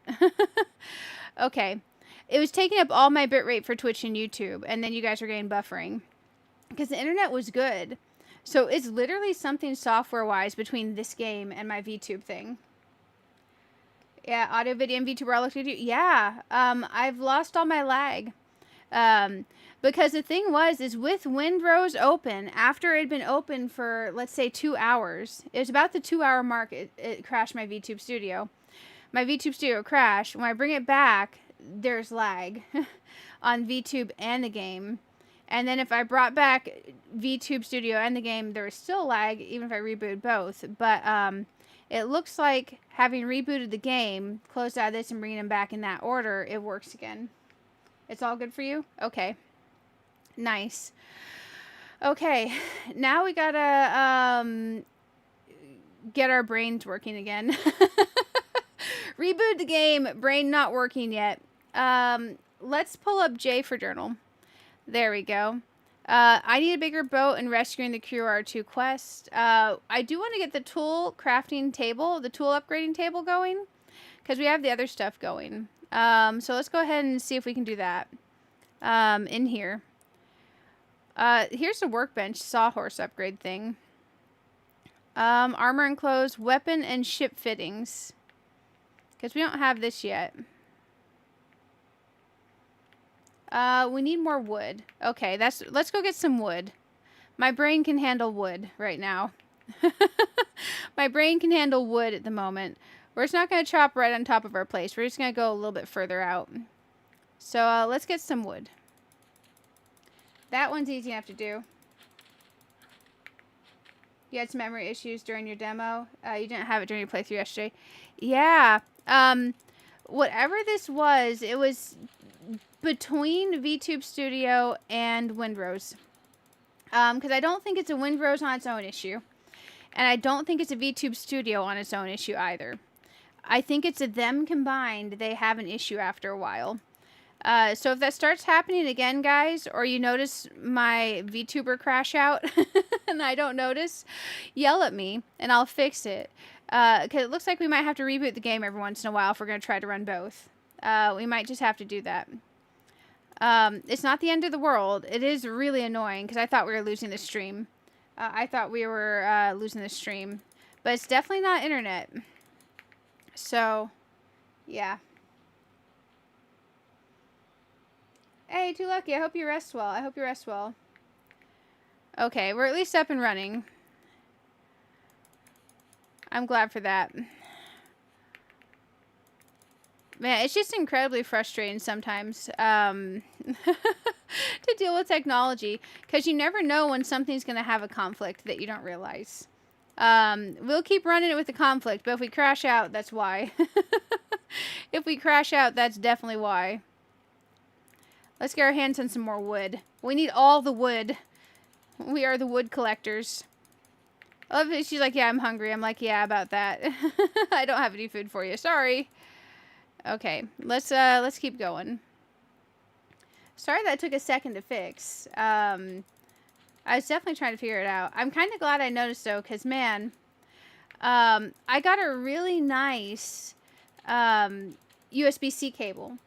Okay. It was taking up all my bit rate for Twitch and YouTube, and then you guys are getting buffering. Because the internet was good. So it's literally something software-wise between this game and my VTube thing. Yeah, audio, video, and VTuber all looked at you. Yeah, I've lost all my lag. Because the thing is with Windrose open, after it had been open for, let's say, 2 hours, it was about the 2-hour mark, it crashed my VTube Studio. My VTube Studio crashed. When I bring it back, there's lag on VTube and the game. And then if I brought back VTube Studio and the game, there was still lag, even if I rebooted both. But, it looks like having rebooted the game, closed out of this and bringing them back in that order, it works again. It's all good for you? Okay. Nice. Okay. Now we gotta get our brains working again. Reboot the game. Brain not working yet. Let's pull up J for journal. There we go. I need a bigger boat and rescuing the crew are 2 quests. I do want to get the tool crafting table, the tool upgrading table going, because we have the other stuff going. So let's go ahead and see if we can do that. In here. Here's the workbench sawhorse upgrade thing. Armor and clothes, weapon and ship fittings. Because we don't have this yet. We need more wood. Okay, let's go get some wood. My brain can handle wood right now. My brain can handle wood at the moment. We're just not going to chop right on top of our place. We're just going to go a little bit further out. So, let's get some wood. That one's easy enough to do. You had some memory issues during your demo. You didn't have it during your playthrough yesterday. Yeah. Whatever this was, it was between VTube Studio and Windrose. Because I don't think it's a Windrose on its own issue. And I don't think it's a VTube Studio on its own issue either. I think it's a them combined, they have an issue after a while. So if that starts happening again, guys, or you notice my VTuber crash out and I don't notice, yell at me and I'll fix it. Because it looks like we might have to reboot the game every once in a while if we're going to try to run both. We might just have to do that. It's not the end of the world. It is really annoying because I thought we were losing the stream. I thought we were losing the stream. But it's definitely not internet. So, yeah. Hey, Too Lucky. I hope you rest well. I hope you rest well. Okay, we're at least up and running. I'm glad for that. Man, it's just incredibly frustrating sometimes to deal with technology. Because you never know when something's going to have a conflict that you don't realize. We'll keep running it with the conflict, but if we crash out, that's why. If we crash out, that's definitely why. Let's get our hands on some more wood. We need all the wood. We are the wood collectors. Oh, she's like, yeah, I'm hungry. I'm like, yeah, about that. I don't have any food for you. Sorry. Okay, let's keep going. Sorry that took a second to fix. I was definitely trying to figure it out. I'm kind of glad I noticed, though, because, man, I got a really nice USB-C cable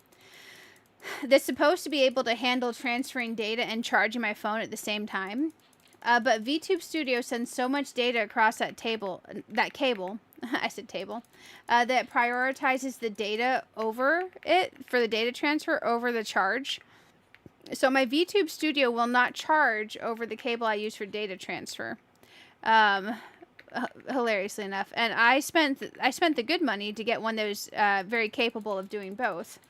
that's supposed to be able to handle transferring data and charging my phone at the same time. But VTube Studio sends so much data across that cable, I said table, that prioritizes the data over it for the data transfer over the charge. So my VTube Studio will not charge over the cable I use for data transfer. Hilariously enough. And I spent the good money to get one that was very capable of doing both.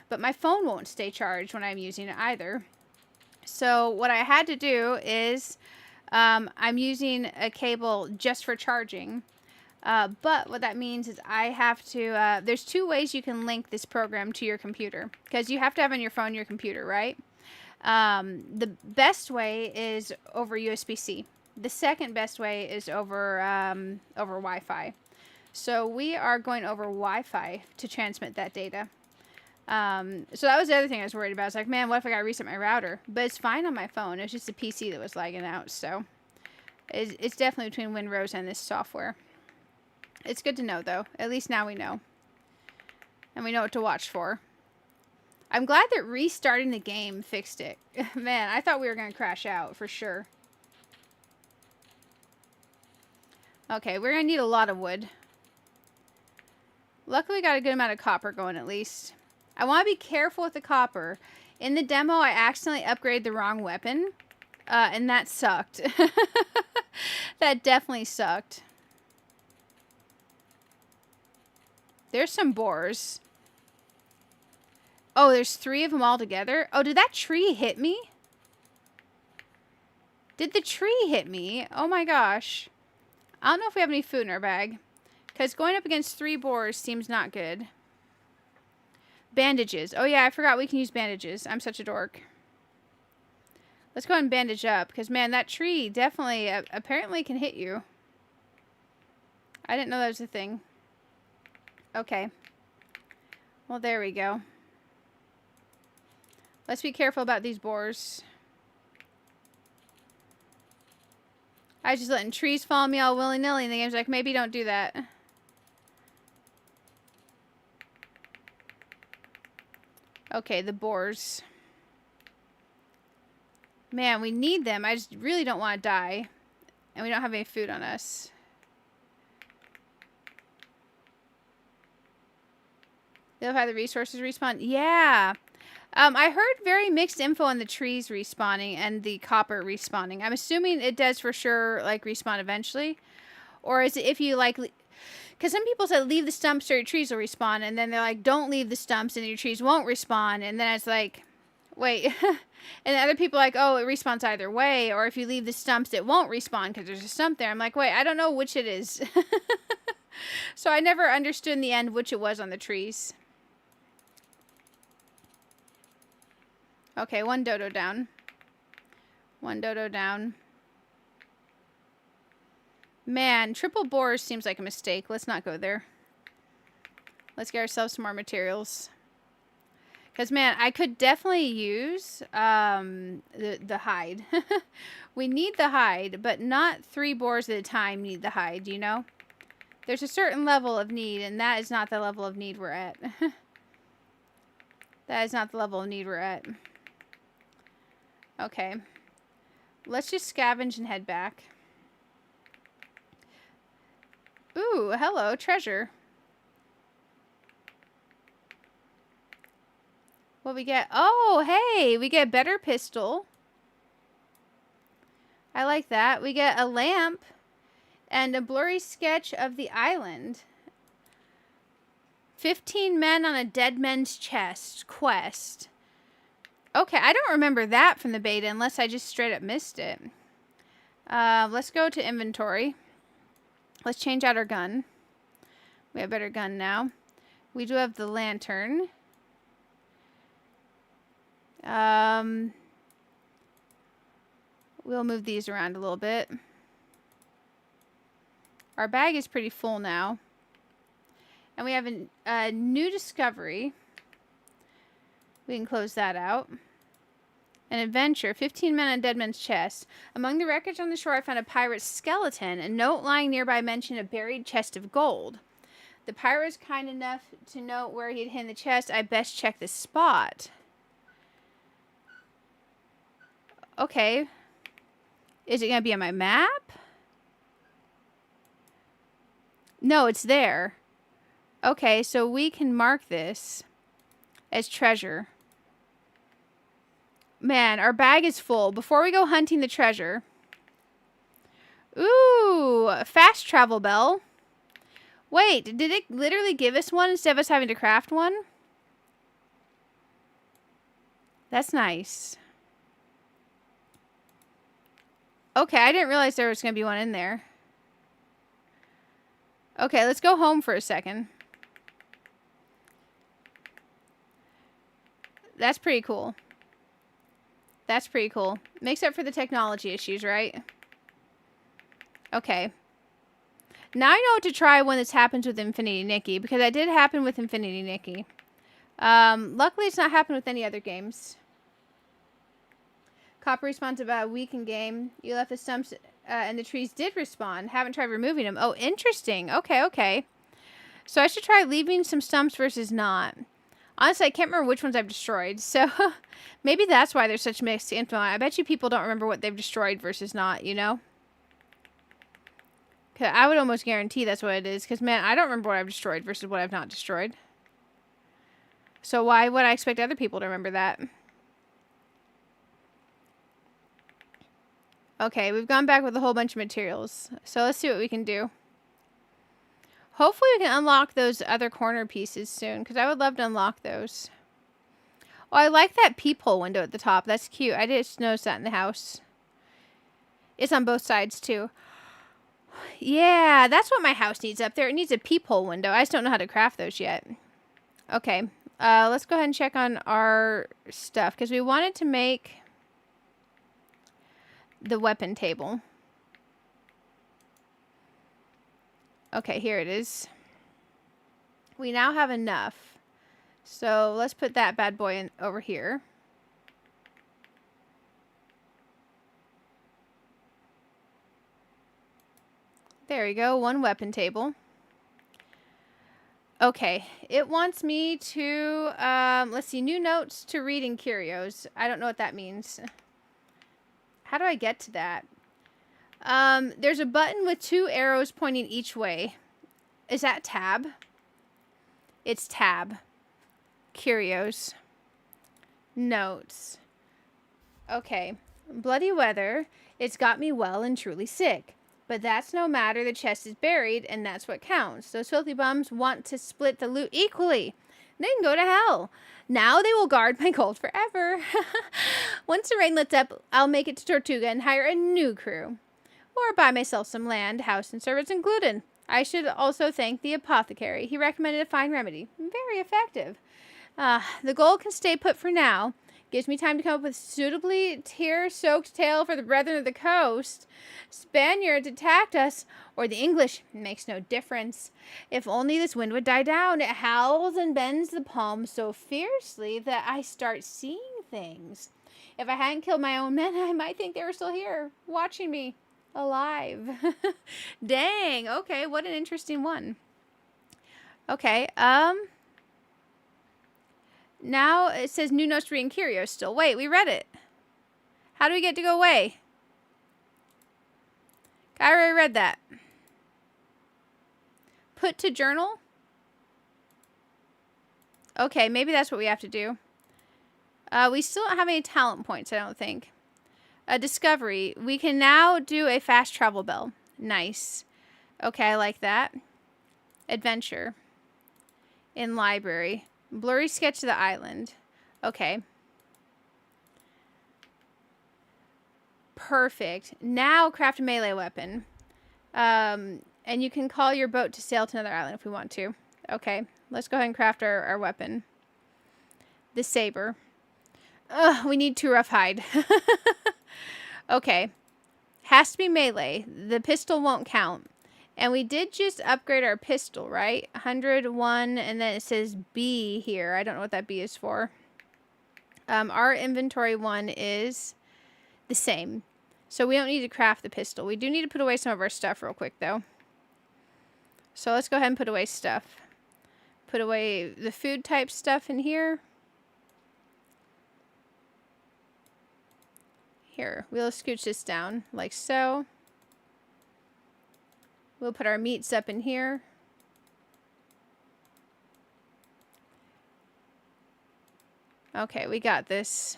But my phone won't stay charged when I'm using it either. So what I had to do is I'm using a cable just for charging. But what that means is I have to, there's two ways you can link this program to your computer. Because you have to have on your phone your computer, right? The best way is over USB-C. The second best way is over Wi-Fi. So we are going over Wi-Fi to transmit that data. So that was the other thing I was worried about. I was like, man, what if I got to reset my router? But it's fine on my phone. It's just the PC that was lagging out. So it's definitely between Windrose and this software. It's good to know, though. At least now we know. And we know what to watch for. I'm glad that restarting the game fixed it. Man, I thought we were going to crash out for sure. Okay, we're going to need a lot of wood. Luckily, we got a good amount of copper going at least. I want to be careful with the copper. In the demo, I accidentally upgraded the wrong weapon. And that sucked. That definitely sucked. There's some boars. Oh, there's 3 of them all together. Oh, did that tree hit me? Did the tree hit me? Oh my gosh. I don't know if we have any food in our bag. Because going up against 3 boars seems not good. Bandages. Oh yeah, I forgot we can use bandages. I'm such a dork. Let's go ahead and bandage up. Because, man, that tree definitely apparently can hit you. I didn't know that was a thing. Okay. Well, there we go. Let's be careful about these boars. I was just letting trees follow me all willy-nilly. And the game's like, maybe don't do that. Okay, the boars. Man, we need them. I just really don't want to die. And we don't have any food on us. They'll have the resources respawn. Yeah. I heard very mixed info on the trees respawning and the copper respawning. I'm assuming it does for sure, like, respawn eventually. Or is it if you, like... Because some people said leave the stumps or your trees will respawn. And then they're like, don't leave the stumps and your trees won't respawn. And then it's like, wait. And other people are like, oh, it respawns either way. Or if you leave the stumps, it won't respawn because there's a stump there. I'm like, wait, I don't know which it is. So I never understood in the end which it was on the trees. Okay, 1 dodo down. 1 dodo down. Man, triple boars seems like a mistake. Let's not go there. Let's get ourselves some more materials. Because, man, I could definitely use the hide. We need the hide, but not 3 boars at a time need the hide, you know? There's a certain level of need, and that is not the level of need we're at. That is not the level of need we're at. Okay. Let's just scavenge and head back. Ooh, hello, treasure. What we get? Oh, hey, we get a better pistol. I like that. We get a lamp and a blurry sketch of the island. 15 men on a dead man's chest quest. Okay, I don't remember that from the beta unless I just straight up missed it. Let's go to inventory. Let's change out our gun. We have a better gun now. We do have the lantern. We'll move these around a little bit. Our bag is pretty full now. And we have a new discovery. We can close that out. An adventure. 15 men on dead man's chest. Among the wreckage on the shore, I found a pirate's skeleton. A note lying nearby mentioned a buried chest of gold. The pirate was kind enough to note where he had hidden the chest. I best check the spot. Okay. Is it going to be on my map? No, it's there. Okay, so we can mark this as treasure. Man, our bag is full. Before we go hunting the treasure. Ooh, fast travel bell. Wait, did it literally give us one instead of us having to craft one? That's nice. Okay, I didn't realize there was going to be one in there. Okay, let's go home for a second. That's pretty cool. That's pretty cool. Makes up for the technology issues, right? Okay. Now I know what to try when this happens with Infinity Nikki, because it did happen with Infinity Nikki. Luckily, it's not happened with any other games. Copper respawns about a week in game. You left the stumps and the trees did respawn. Haven't tried removing them. Oh, interesting. Okay, okay. So I should try leaving some stumps versus not. Honestly, I can't remember which ones I've destroyed. So maybe that's why there's such mixed info. I bet you people don't remember what they've destroyed versus not, you know? 'Cause I would almost guarantee that's what it is. Because, man, I don't remember what I've destroyed versus what I've not destroyed. So why would I expect other people to remember that? Okay, we've gone back with a whole bunch of materials. So let's see what we can do. Hopefully we can unlock those other corner pieces soon, because I would love to unlock those. Oh, I like that peephole window at the top. That's cute. I just noticed that in the house. It's on both sides, too. Yeah, that's what my house needs up there. It needs a peephole window. I just don't know how to craft those yet. Okay, let's go ahead and check on our stuff, because we wanted to make the weapon table. Okay, here it is. We now have enough. So let's put that bad boy in over here. There we go, one weapon table. Okay, it wants me to, let's see, new notes to read in curios. I don't know what that means. How do I get to that? There's a button with 2 arrows pointing each way. Is that tab? It's tab. Curios. Notes. Okay. Bloody weather. It's got me well and truly sick. But that's no matter. The chest is buried, and that's what counts. Those filthy bums want to split the loot equally. They can go to hell. Now they will guard my gold forever. Once the rain lets up, I'll make it to Tortuga and hire a new crew. Or buy myself some land, house, and servants included. I should also thank the apothecary. He recommended a fine remedy. Very effective. The gold can stay put for now. Gives me time to come up with suitably tear-soaked tale for the brethren of the coast. Spaniards attacked us, or the English, makes no difference. If only this wind would die down. It howls and bends the palm so fiercely that I start seeing things. If I hadn't killed my own men, I might think they were still here, watching me, alive. Dang, okay, what an interesting one. Okay, now it says new notes reading curios still. Wait, we read it. How do we get to go away? I already read that. Put to journal? Okay, maybe that's what we have to do. We still don't have any talent points, I don't think. Discovery. We can now do a fast travel bell. Nice. Okay, I like that. Adventure. In library. Blurry sketch of the island. Okay. Perfect. Now craft a melee weapon. And you can call your boat to sail to another island if we want to. Okay. Let's go ahead and craft our weapon. The saber. Ugh, we need 2 rough hide. Okay. Has to be melee. The pistol won't count. And we did just upgrade our pistol, right? 101, and then it says B here. I don't know what that B is for. Our inventory one is the same. So we don't need to craft the pistol. We do need to put away some of our stuff real quick, though. So let's go ahead and put away stuff. Put away the food type stuff in here. Here, we'll scooch this down like so. We'll put our meats up in here. Okay, we got this.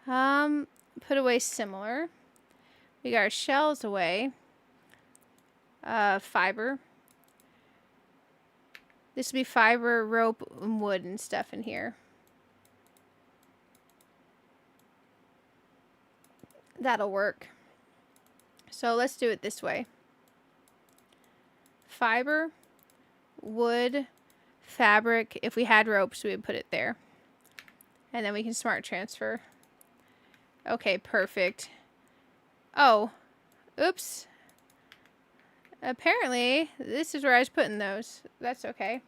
Put away similar. We got our shells away. Fiber. This will be fiber, rope, and wood and stuff in here. That'll work. So let's do it this way. Fiber, wood, fabric. If we had ropes, we would put it there. And then we can smart transfer. Okay, perfect. Oh, oops. Apparently, this is where I was putting those. That's okay.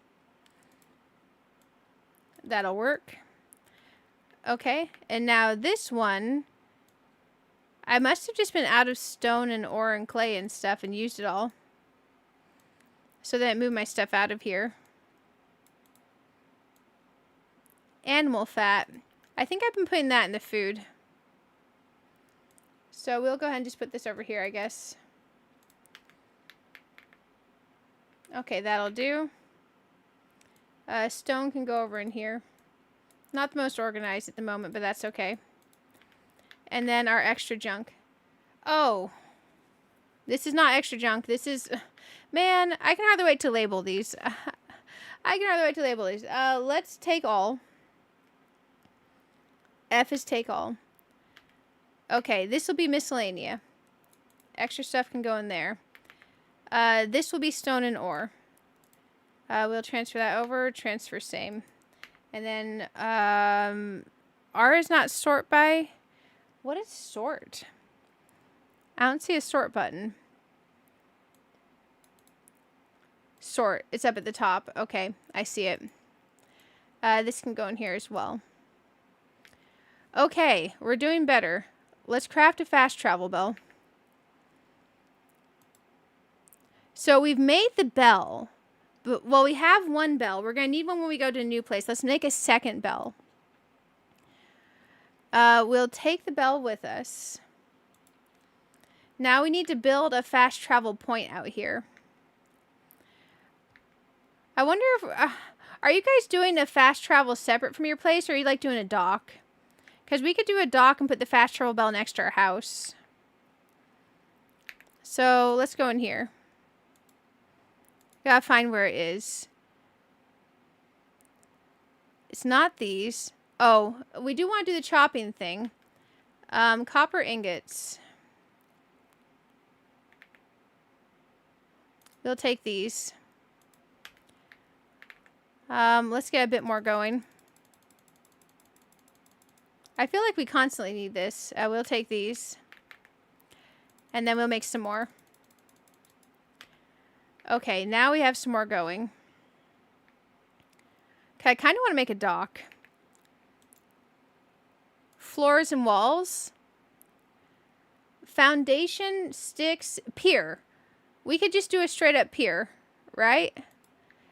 That'll work. Okay, and now this one, I must have just been out of stone and ore and clay and stuff and used it all. So then I moved my stuff out of here. Animal fat. I think I've been putting that in the food. So we'll go ahead and just put this over here, I guess. Okay, that'll do. Stone can go over in here. Not the most organized at the moment, but that's okay. And then our extra junk. Oh. This is not extra junk. This is... Man, I can hardly wait to label these. I can hardly wait to label these. Let's take all. F is take all. Okay, this will be miscellanea. Extra stuff can go in there. This will be stone and ore. We'll transfer that over. Transfer same. And then, R is not sort by. What is sort? I don't see a sort button. Sort. It's up at the top. Okay, I see it. This can go in here as well. Okay, we're doing better. Let's craft a fast travel bell. So we've made the bell. But, well, we have one bell. We're going to need one when we go to a new place. Let's make a second bell. We'll take the bell with us. Now we need to build a fast travel point out here. I wonder if... are you guys doing a fast travel separate from your place, or are you like doing a dock? Because we could do a dock and put the fast travel bell next to our house. So let's go in here. Gotta find where it is. It's not these. Oh, we do want to do the chopping thing. Copper ingots. We'll take these. Let's get a bit more going. I feel like we constantly need this. We'll take these. And then we'll make some more. Okay, now we have some more going. Okay, I kind of want to make a dock. Floors and walls. Foundation, sticks, pier. We could just do a straight up pier, right?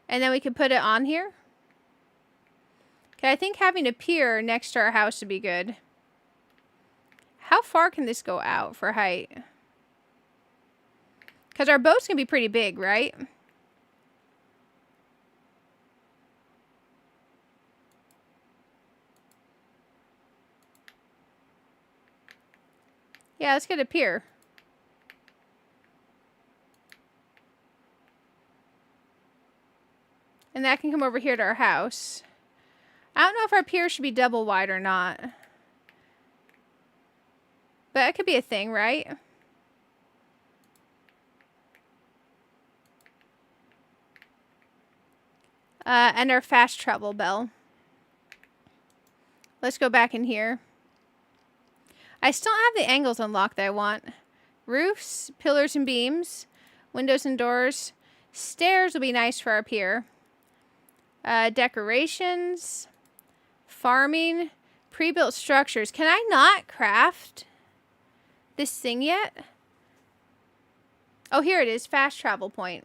And then we could put it on here. Okay, I think having a pier next to our house would be good. How far can this go out for height? Because our boat's going to be pretty big, right? Yeah, let's get a pier. And that can come over here to our house. I don't know if our pier should be double wide or not. But that could be a thing, right? And our fast travel bell. Let's go back in here. I still don't have the angles unlocked that I want. Roofs, pillars and beams, windows and doors. Stairs will be nice for our pier. Decorations, farming, pre-built structures. Can I not craft this thing yet? Oh, here it is. Fast travel point.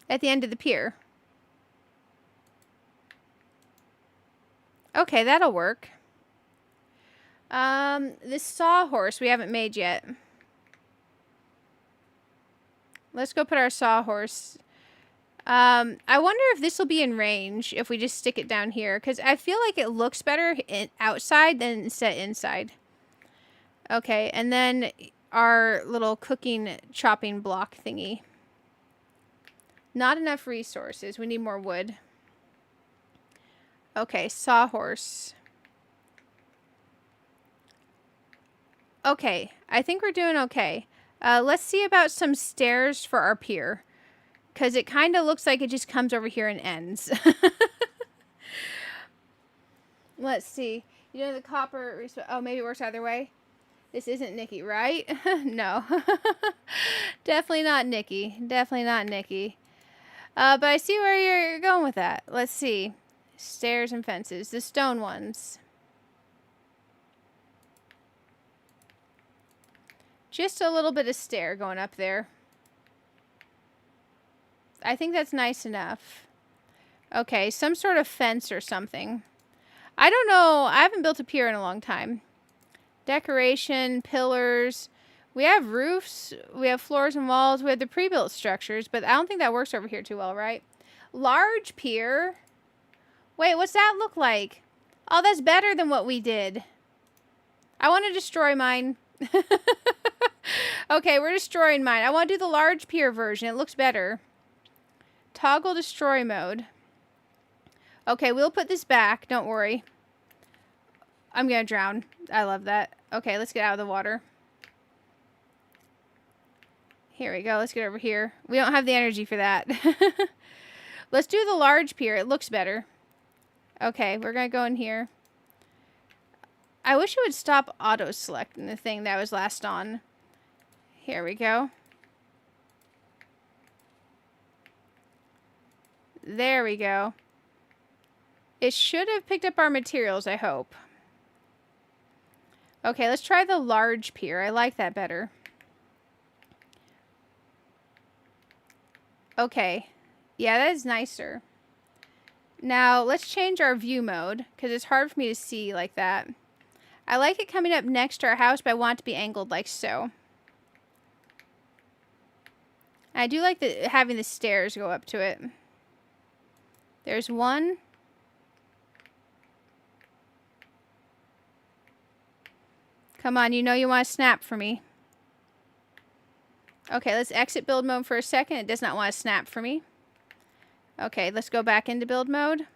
At the end of the pier. Okay, that'll work. This sawhorse we haven't made yet. Let's go put our sawhorse. I wonder if this will be in range if we just stick it down here. Because I feel like it looks better outside than set inside. Okay, and then our little cooking chopping block thingy. Not enough resources. We need more wood. Okay, sawhorse. Okay, I think we're doing okay. Let's see about some stairs for our pier. Because it kind of looks like it just comes over here and ends. Let's see. You know the copper... Oh, maybe it works either way. This isn't Nikki, right? No. Definitely not Nikki. Definitely not Nikki. But I see where you're going with that. Let's see. Stairs and fences. The stone ones. Just a little bit of stair going up there. I think that's nice enough. Okay, some sort of fence or something. I don't know. I haven't built a pier in a long time. Decoration, pillars. We have roofs. We have floors and walls. We have the pre-built structures, but I don't think that works over here too well, right? Large pier. Wait, what's that look like? Oh, that's better than what we did. I want to destroy mine. Okay, we're destroying mine. I want to do the large pier version. It looks better. Toggle destroy mode. Okay, we'll put this back. Don't worry. I'm going to drown. I love that. Okay, let's get out of the water. Here we go. Let's get over here. We don't have the energy for that. Let's do the large pier. It looks better. Okay, we're going to go in here. I wish it would stop auto-selecting the thing that was last on. Here we go. There we go. It should have picked up our materials, I hope. Okay, let's try the large pier. I like that better. Okay. Yeah, that is nicer. Now, let's change our view mode, because it's hard for me to see like that. I like it coming up next to our house, but I want it to be angled like so. I do like having the stairs go up to it. There's one. Come on, you know you want to snap for me. Okay, let's exit build mode for a second. It does not want to snap for me. Okay, let's go back into build mode.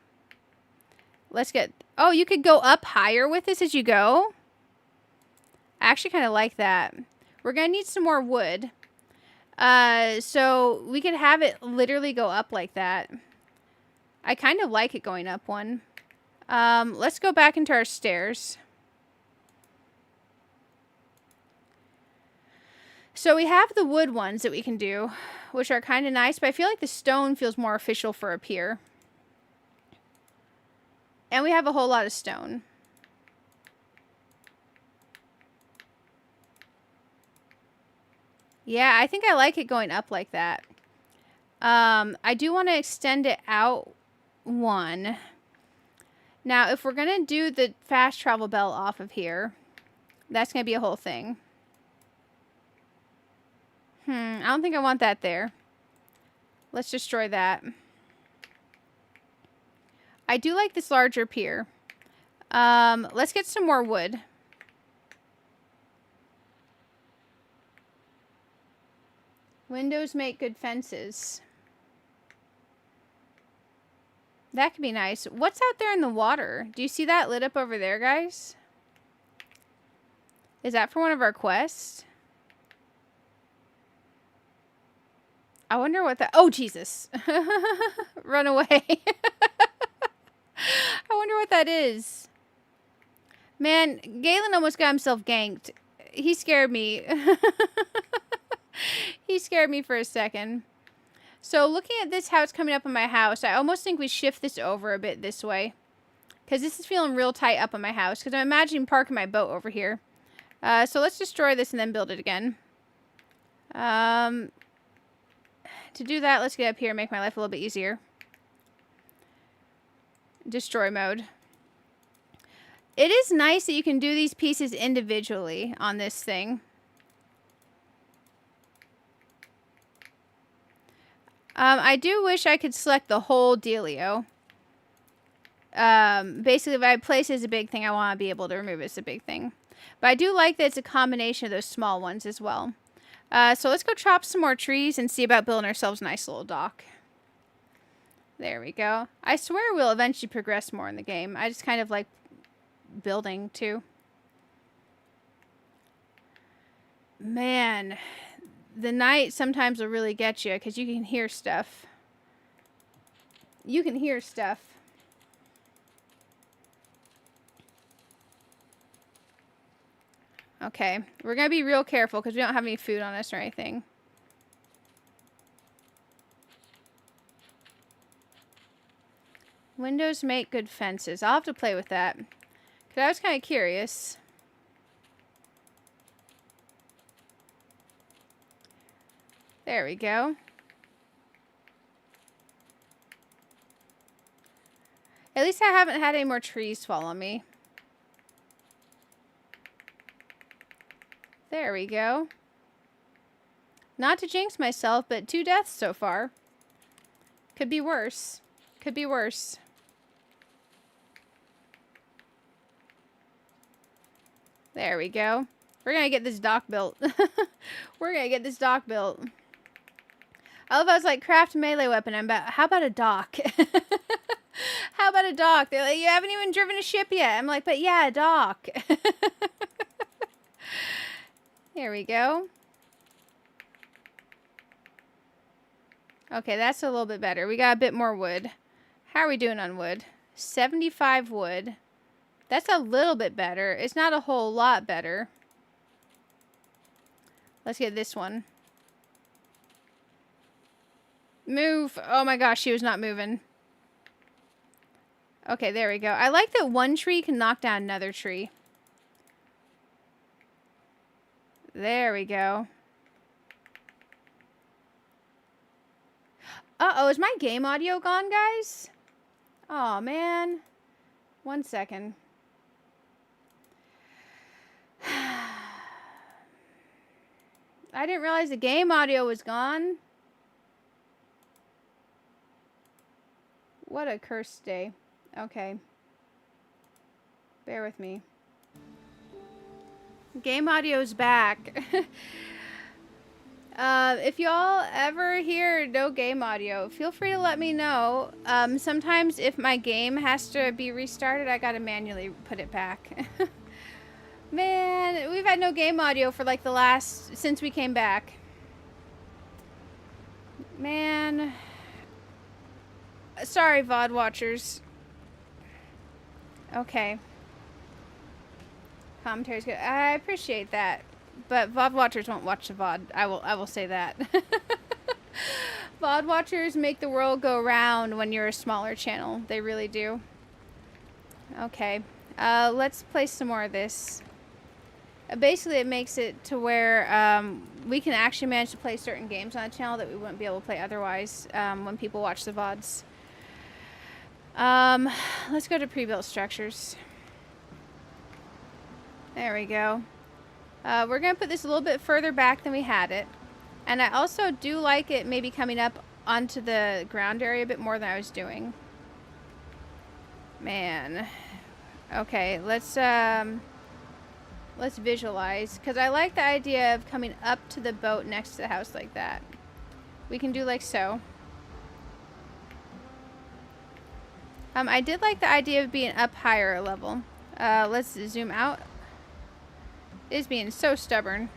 Let's get... Oh, you could go up higher with this as you go? I actually kind of like that. We're going to need some more wood. So we could have it literally go up like that. I kind of like it going up one. Let's go back into our stairs. So we have the wood ones that we can do, which are kind of nice, but I feel like the stone feels more official for a pier. And we have a whole lot of stone. Yeah, I think I like it going up like that. I do want to extend it out one. Now, if we're going to do the fast travel bell off of here, that's going to be a whole thing. I don't think I want that there. Let's destroy that. I do like this larger pier. Let's get some more wood. Windows make good fences. That could be nice. What's out there in the water? Do you see that lit up over there, guys? Is that for one of our quests? I wonder what that... Oh, Jesus. Run away. I wonder what that is. Man, Galen almost got himself ganked. He scared me. He scared me for a second. So looking at this, how it's coming up on my house, I almost think we shift this over a bit this way. Because this is feeling real tight up on my house. Because I'm imagining parking my boat over here. So let's destroy this and then build it again. To do that, let's get up here and make my life a little bit easier. Destroy mode. It is nice that you can do these pieces individually on this thing. I do wish I could select the whole dealio. Basically, if I place it as a big thing, I want to be able to remove it as a big thing. But I do like that it's a combination of those small ones as well. So let's go chop some more trees and see about building ourselves a nice little dock. There we go. I swear we'll eventually progress more in the game. I just kind of like building too. Man, the night sometimes will really get you because you can hear stuff. You can hear stuff. Okay, we're going to be real careful because we don't have any food on us or anything. Windows make good fences. I'll have to play with that. Because I was kind of curious. There we go. At least I haven't had any more trees fall on me. There we go. Not to jinx myself, but 2 deaths so far. Could be worse. Could be worse. There we go. We're going to get this dock built. We're going to get this dock built. I love how it's like craft melee weapon. I'm about, how about a dock? How about a dock? They're like, you haven't even driven a ship yet. I'm like, but yeah, a dock. Here we go. Okay, that's a little bit better. We got a bit more wood. How are we doing on wood? 75 wood. That's a little bit better. It's not a whole lot better. Let's get this one. Move. Oh my gosh, she was not moving. Okay, there we go. I like that one tree can knock down another tree. There we go. Uh-oh, is my game audio gone, guys? Oh, man. 1 second. I didn't realize the game audio was gone. What a cursed day. Okay. Bear with me. Game audio's back. If y'all ever hear no game audio, feel free to let me know. Sometimes if my game has to be restarted, I gotta manually put it back. Man, we've had no game audio for like since we came back. Man. Sorry, VOD watchers. Okay. Commentary's good. I appreciate that. But VOD watchers won't watch the VOD. I will say that. VOD watchers make the world go round when you're a smaller channel. They really do. Okay. Let's play some more of this. Basically, it makes it to where we can actually manage to play certain games on the channel that we wouldn't be able to play otherwise when people watch the VODs. Let's go to pre-built structures. There we go. We're going to put this a little bit further back than we had it. And I also do like it maybe coming up onto the ground area a bit more than I was doing. Man. Okay, let's visualize. Because I like the idea of coming up to the boat next to the house like that. We can do like so. I did like the idea of being up higher a level. Let's zoom out. It is being so stubborn.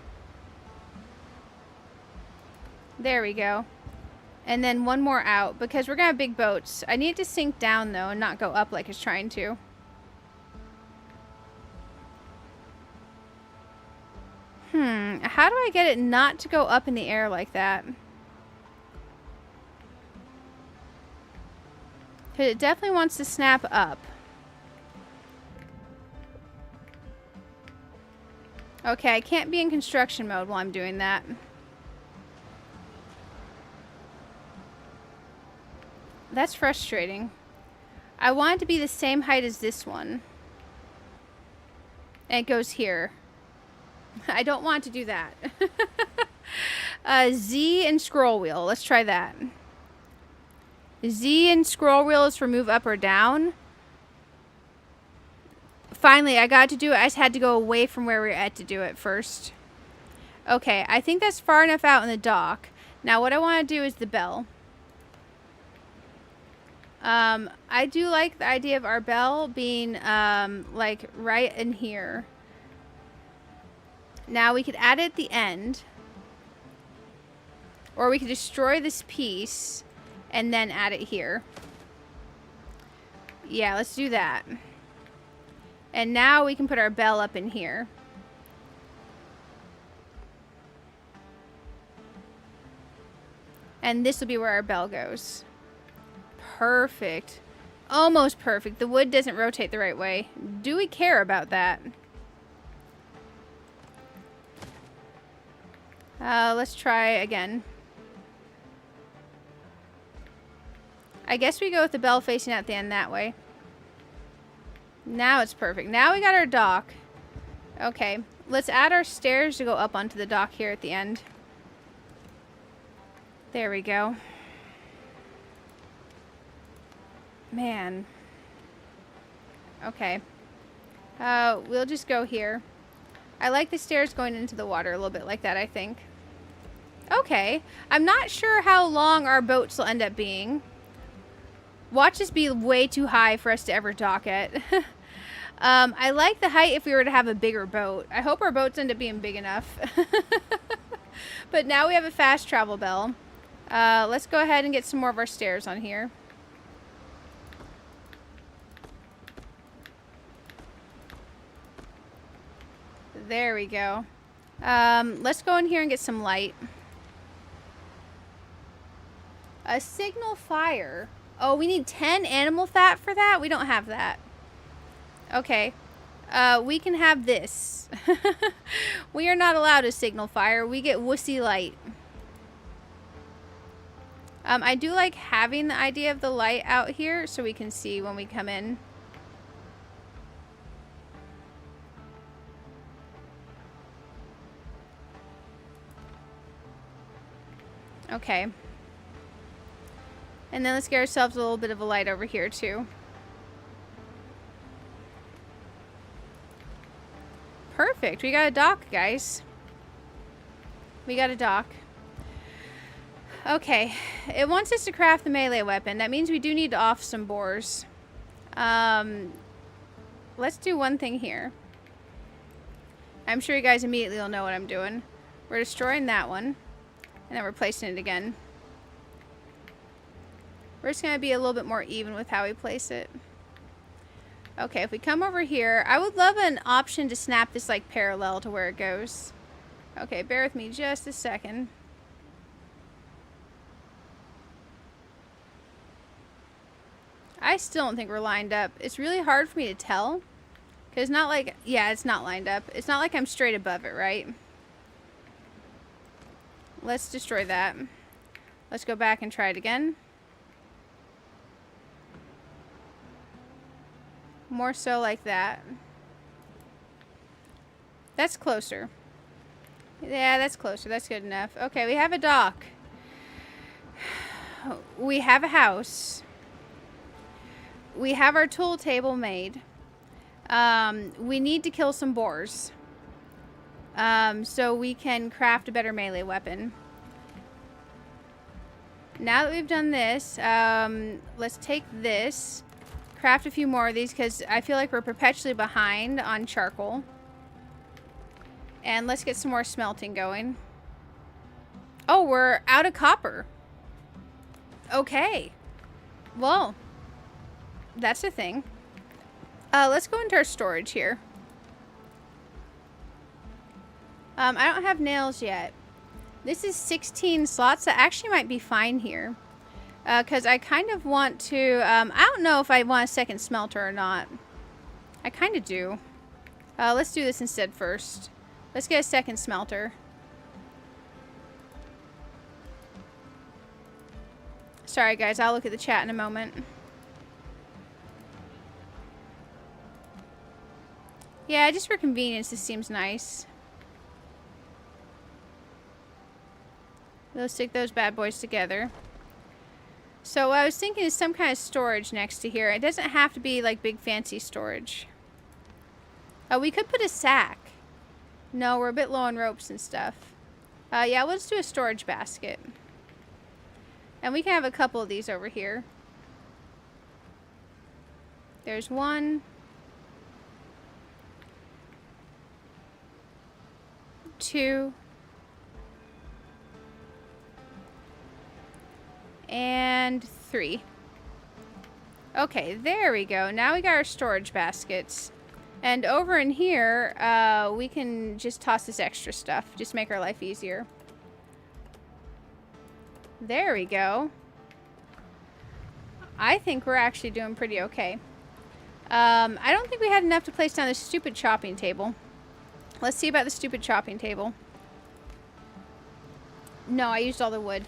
There we go. And then one more out, because we're going to have big boats. I need to sink down, though, and not go up like it's trying to. How do I get it not to go up in the air like that? Because it definitely wants to snap up. Okay, I can't be in construction mode while I'm doing that. That's frustrating. I want it to be the same height as this one. And it goes here. I don't want to do that. Z and scroll wheel. Let's try that. Z and scroll wheel is for move up or down. Finally, I got to do it. I just had to go away from where we were at to do it first. Okay, I think that's far enough out in the dock. Now what I want to do is the bell. I do like the idea of our bell being like right in here. Now we could add it at the end. Or we could destroy this piece and then add it here. Yeah, let's do that. And now we can put our bell up in here. And this will be where our bell goes. Perfect. Almost perfect. The wood doesn't rotate the right way. Do we care about that? Let's try again. I guess we go with the bell facing out the end that way. Now it's perfect. Now we got our dock. Okay. Let's add our stairs to go up onto the dock here at the end. There we go. Man. Okay. We'll just go here. I like the stairs going into the water a little bit like that, I think. Okay. I'm not sure how long our boats will end up being. Watch this be way too high for us to ever dock it. I like the height if we were to have a bigger boat. I hope our boats end up being big enough. But now we have a fast travel bell. Let's go ahead and get some more of our stairs on here. There we go. Let's go in here and get some light. A signal fire. Oh, we need 10 animal fat for that? We don't have that. Okay. We can have this. We are not allowed a signal fire. We get wussy light. I do like having the idea of the light out here so we can see when we come in. Okay. And then let's get ourselves a little bit of a light over here too. Perfect. We got a dock, guys. We got a dock. Okay. It wants us to craft the melee weapon. That means we do need to off some boars. Let's do one thing here. I'm sure you guys immediately will know what I'm doing. We're destroying that one. And then we're placing it again. We're just going to be a little bit more even with how we place it. Okay, if we come over here, I would love an option to snap this like parallel to where it goes. Okay, bear with me just a second. I still don't think we're lined up. It's really hard for me to tell. Because not like, yeah, it's not lined up. It's not like I'm straight above it, right? Let's destroy that. Let's go back and try it again. More so like that. That's closer. Yeah, that's closer. That's good enough. Okay, we have a dock. We have a house. We have our tool table made. We need to kill some boars. So we can craft a better melee weapon. Now that we've done this, let's take this. Craft a few more of these because I feel like we're perpetually behind on charcoal. And let's get some more smelting going. Oh, we're out of copper. Okay. Well, that's a thing. Let's go into our storage here. I don't have nails yet. This is 16 slots. That actually might be fine here. Because I kind of want to... I don't know if I want a second smelter or not. I kind of do. Let's do this instead first. Let's get a second smelter. Sorry guys, I'll look at the chat in a moment. Yeah, just for convenience, this seems nice. We'll stick those bad boys together. So what I was thinking is some kind of storage next to here. It doesn't have to be like big fancy storage. Oh, we could put a sack. No, we're a bit low on ropes and stuff. Yeah, let's do a storage basket. And we can have a couple of these over here. There's one. 2. And 3. Okay, there we go. Now we got our storage baskets. And over in here, we can just toss this extra stuff. Just make our life easier. There we go. I think we're actually doing pretty okay. I don't think we had enough to place down this stupid chopping table. Let's see about the stupid chopping table. No, I used all the wood.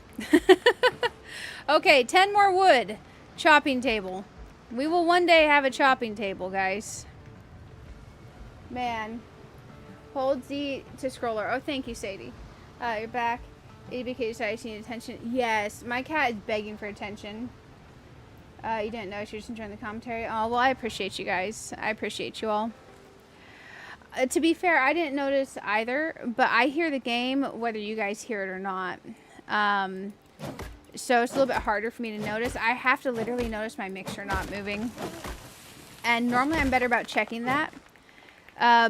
Okay, 10 more wood. Chopping table. We will one day have a chopping table, guys. Man. Hold Z to scroller. Oh, thank you, Sadie. You're back. ABK decided you need attention. Yes, my cat is begging for attention. You didn't know she was enjoying the commentary. Oh, well, I appreciate you guys. I appreciate you all. To be fair, I didn't notice either, but I hear the game whether you guys hear it or not. So it's a little bit harder for me to notice. I have to literally notice my mixer not moving. And normally I'm better about checking that.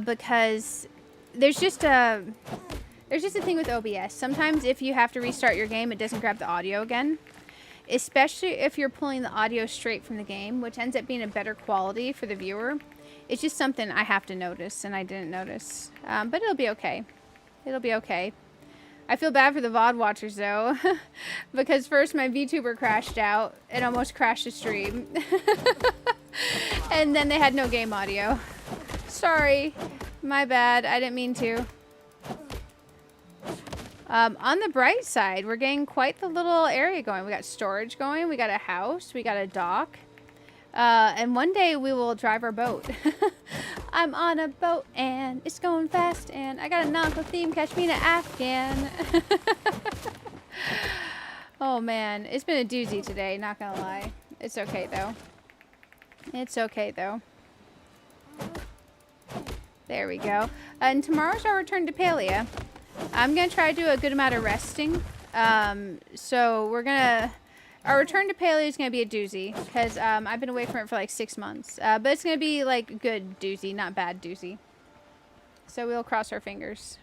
Because there's just a thing with OBS. Sometimes if you have to restart your game, it doesn't grab the audio again. Especially if you're pulling the audio straight from the game, which ends up being a better quality for the viewer. It's just something I have to notice, and I didn't notice. But it'll be okay. It'll be okay. I feel bad for the VOD watchers, though. Because first my VTuber crashed out. It almost crashed the stream. And then they had no game audio. Sorry. My bad. I didn't mean to. On the bright side, we're getting quite the little area going. We got storage going. We got a house. We got a dock. And one day we will drive our boat. I'm on a boat and it's going fast and I got a nautical theme, catch me in an Afghan. Oh man, it's been a doozy today, not gonna lie. It's okay though. It's okay though. There we go. And tomorrow's our return to Palia. I'm gonna try to do a good amount of resting. So we're gonna... Our return to Paleo is going to be a doozy, because I've been away from it for like 6 months. But it's going to be like good doozy, not bad doozy. So we'll cross our fingers.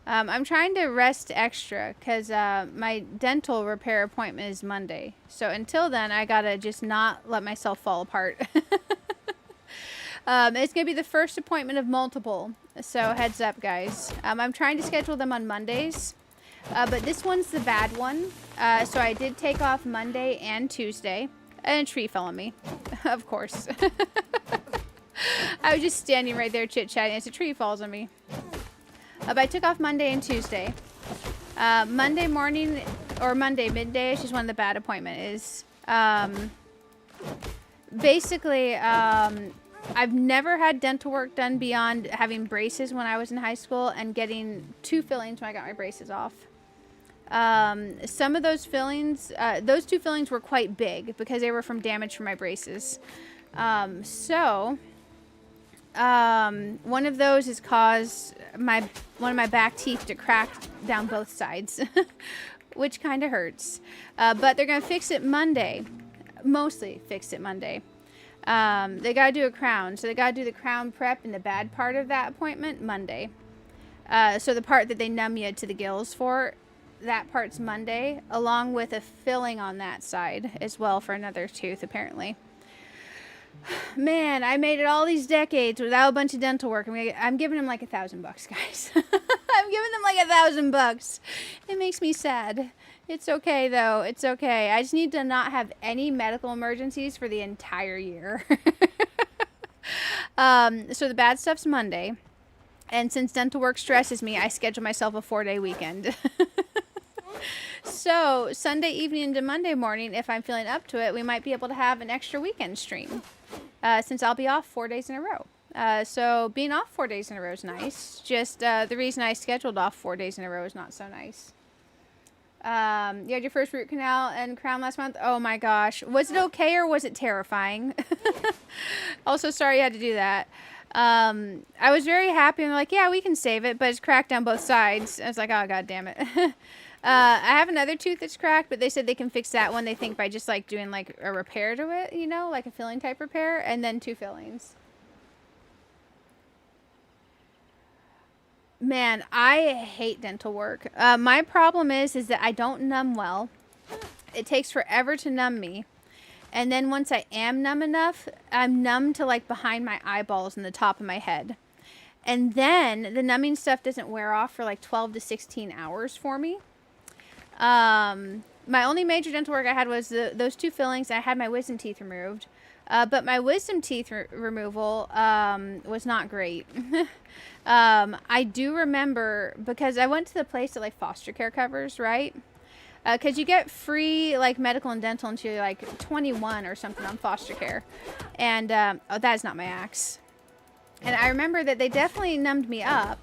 I'm trying to rest extra because my dental repair appointment is Monday. So until then, I gotta just not let myself fall apart. It's going to be the first appointment of multiple. So heads up, guys. I'm trying to schedule them on Mondays. But this one's the bad one. So I did take off Monday and Tuesday. And a tree fell on me. Of course. I was just standing right there chit-chatting as a tree falls on me. But I took off Monday and Tuesday. Monday morning, or Monday midday, is just when the bad appointment is. Basically, I've never had dental work done beyond having braces when I was in high school and getting 2 fillings when I got my braces off. Some of those fillings, those 2 fillings were quite big because they were from damage from my braces. One of those has caused one of my back teeth to crack down both sides, which kind of hurts. But they're going to fix it Monday. Mostly fix it Monday. They got to do a crown. So they got to do the crown prep and the bad part of that appointment Monday. So the part that they numb you to the gills for, that part's Monday, along with a filling on that side as well for another tooth, apparently. Man, I made it all these decades without a bunch of dental work. I'm giving them like $1,000, guys. I'm giving them like $1,000. It makes me sad. It's okay, though. It's okay. I just need to not have any medical emergencies for the entire year. So the bad stuff's Monday. And since dental work stresses me, I schedule myself a 4-day weekend. So Sunday evening into Monday morning, if I'm feeling up to it, we might be able to have an extra weekend stream. Since I'll be off 4 days in a row. So being off 4 days in a row is nice. Just the reason I scheduled off 4 days in a row is not so nice. You had your first root canal and crown last month. Oh my gosh. Was it okay or was it terrifying? Also, sorry you had to do that. I was very happy and they're like, yeah, we can save it, but it's cracked down both sides. I was like, oh, God damn it. I have another tooth that's cracked, but they said they can fix that one, they think, by just like doing like a repair to it, you know, like a filling type repair, and then 2 fillings. Man, I hate dental work. My problem is that I don't numb well. It takes forever to numb me. And then once I am numb enough, I'm numb to like behind my eyeballs and the top of my head. And then the numbing stuff doesn't wear off for like 12 to 16 hours for me. My only major dental work I had was those 2 fillings. I had my wisdom teeth removed. But my wisdom teeth removal was not great. I do remember, because I went to the place that like foster care covers, right? Because you get free like medical and dental until you're like 21 or something on foster care. And oh, that is not my axe. And I remember that they definitely numbed me up.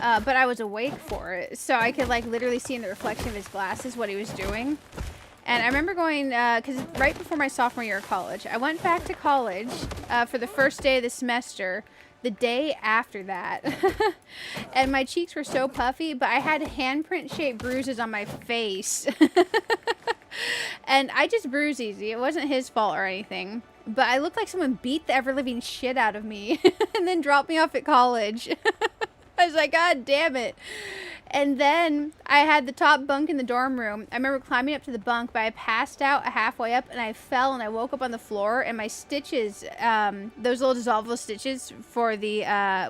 But I was awake for it. So I could like literally see in the reflection of his glasses what he was doing. And I remember going, because right before my sophomore year of college, I went back to college for the first day of the semester, the day after that. And my cheeks were so puffy, but I had handprint-shaped bruises on my face. And I just bruise easy. It wasn't his fault or anything. But I looked like someone beat the ever-living shit out of me and then dropped me off at college. I was like, God damn it. And then I had the top bunk in the dorm room. I remember climbing up to the bunk, but I passed out halfway up and I fell and I woke up on the floor and my stitches, those little dissolvable stitches for the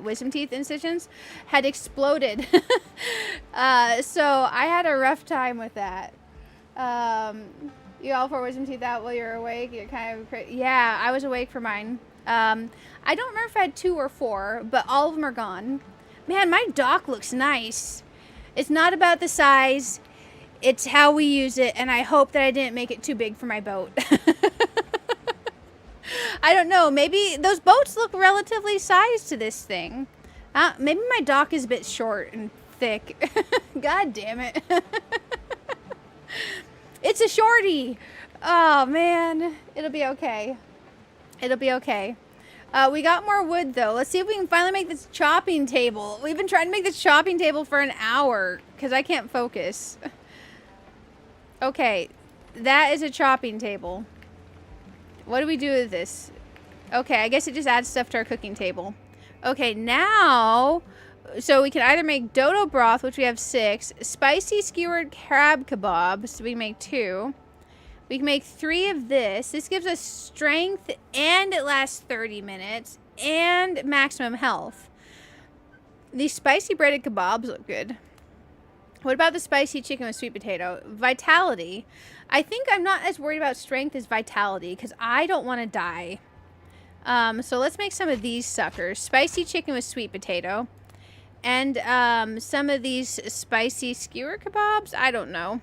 wisdom teeth incisions, had exploded. So I had a rough time with that. You all 4 wisdom teeth out while you're awake? You're kind of crazy. Yeah, I was awake for mine. I don't remember if I had 2 or 4, but all of them are gone. Man, my dock looks nice. It's not about the size. It's how we use it, and I hope that I didn't make it too big for my boat. I don't know. Maybe those boats look relatively sized to this thing. Maybe my dock is a bit short and thick. God damn it. It's a shorty. Oh, man. It'll be okay. It'll be okay. We got more wood, though. Let's see if we can finally make this chopping table. We've been trying to make this chopping table for an hour because I can't focus. Okay, that is a chopping table. What do we do with this? Okay, I guess it just adds stuff to our cooking table. Okay, now So we can either make dodo broth, which we have 6. Spicy skewered crab kebab, so we can make 2. We can make 3 of this. This gives us strength, and it lasts 30 minutes, and maximum health. These spicy breaded kebabs look good. What about the spicy chicken with sweet potato? Vitality. I think I'm not as worried about strength as vitality, because I don't want to die. So let's make some of these suckers. Spicy chicken with sweet potato. And some of these spicy skewer kebabs. I don't know.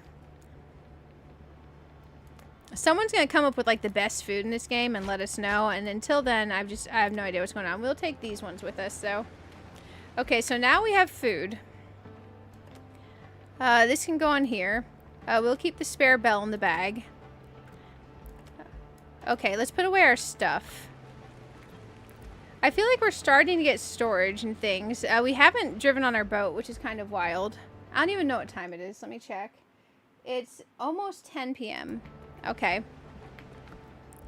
Someone's going to come up with like the best food in this game and let us know. And until then, I have no idea what's going on. We'll take these ones with us though. Okay, so now we have food. This can go on here. We'll keep the spare bell in the bag. Okay, let's put away our stuff. I feel like we're starting to get storage and things. We haven't driven on our boat, which is kind of wild. I don't even know what time it is. Let me check. It's almost 10 p.m. Okay.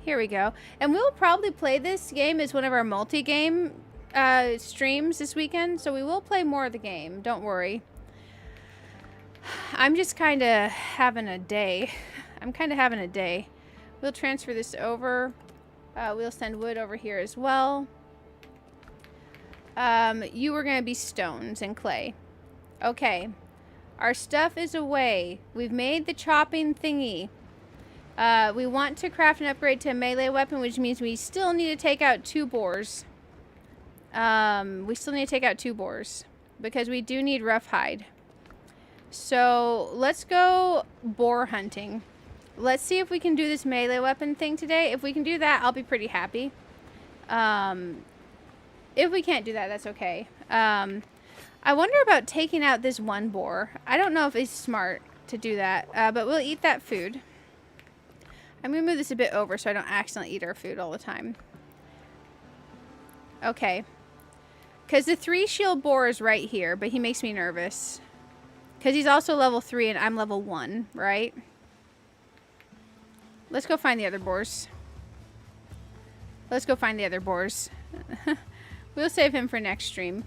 Here we go. And we'll probably play this game as one of our multi-game streams this weekend. So we will play more of the game. Don't worry. I'm just kind of having a day. I'm kind of having a day. We'll transfer this over. We'll send wood over here as well. You were going to be stones and clay. Okay. Our stuff is away. We've made the chopping thingy. We want to craft and upgrade to a melee weapon, which means we still need to take out 2 boars. We still need to take out 2 boars. Because we do need rough hide. So, let's go boar hunting. Let's see if we can do this melee weapon thing today. If we can do that, I'll be pretty happy. If we can't do that, that's okay. I wonder about taking out this 1 boar. I don't know if it's smart to do that, but we'll eat that food. I'm going to move this a bit over so I don't accidentally eat our food all the time. Okay. Because the 3 shield boar is right here, but he makes me nervous. Because he's also level 3 and I'm level 1, right? Let's go find the other boars. Let's go find the other boars. We'll save him for next stream.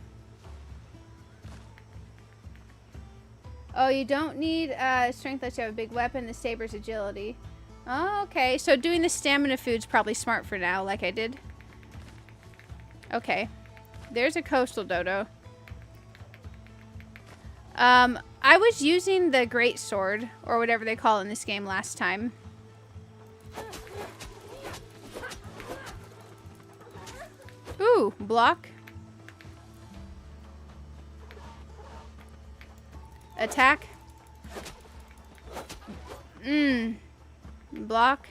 Oh, you don't need strength unless you have a big weapon. The saber's agility. Oh, okay. So doing the stamina food's probably smart for now, like I did. Okay. There's a coastal dodo. I was using the great sword, or whatever they call it in this game last time. Ooh, block. Attack. Block.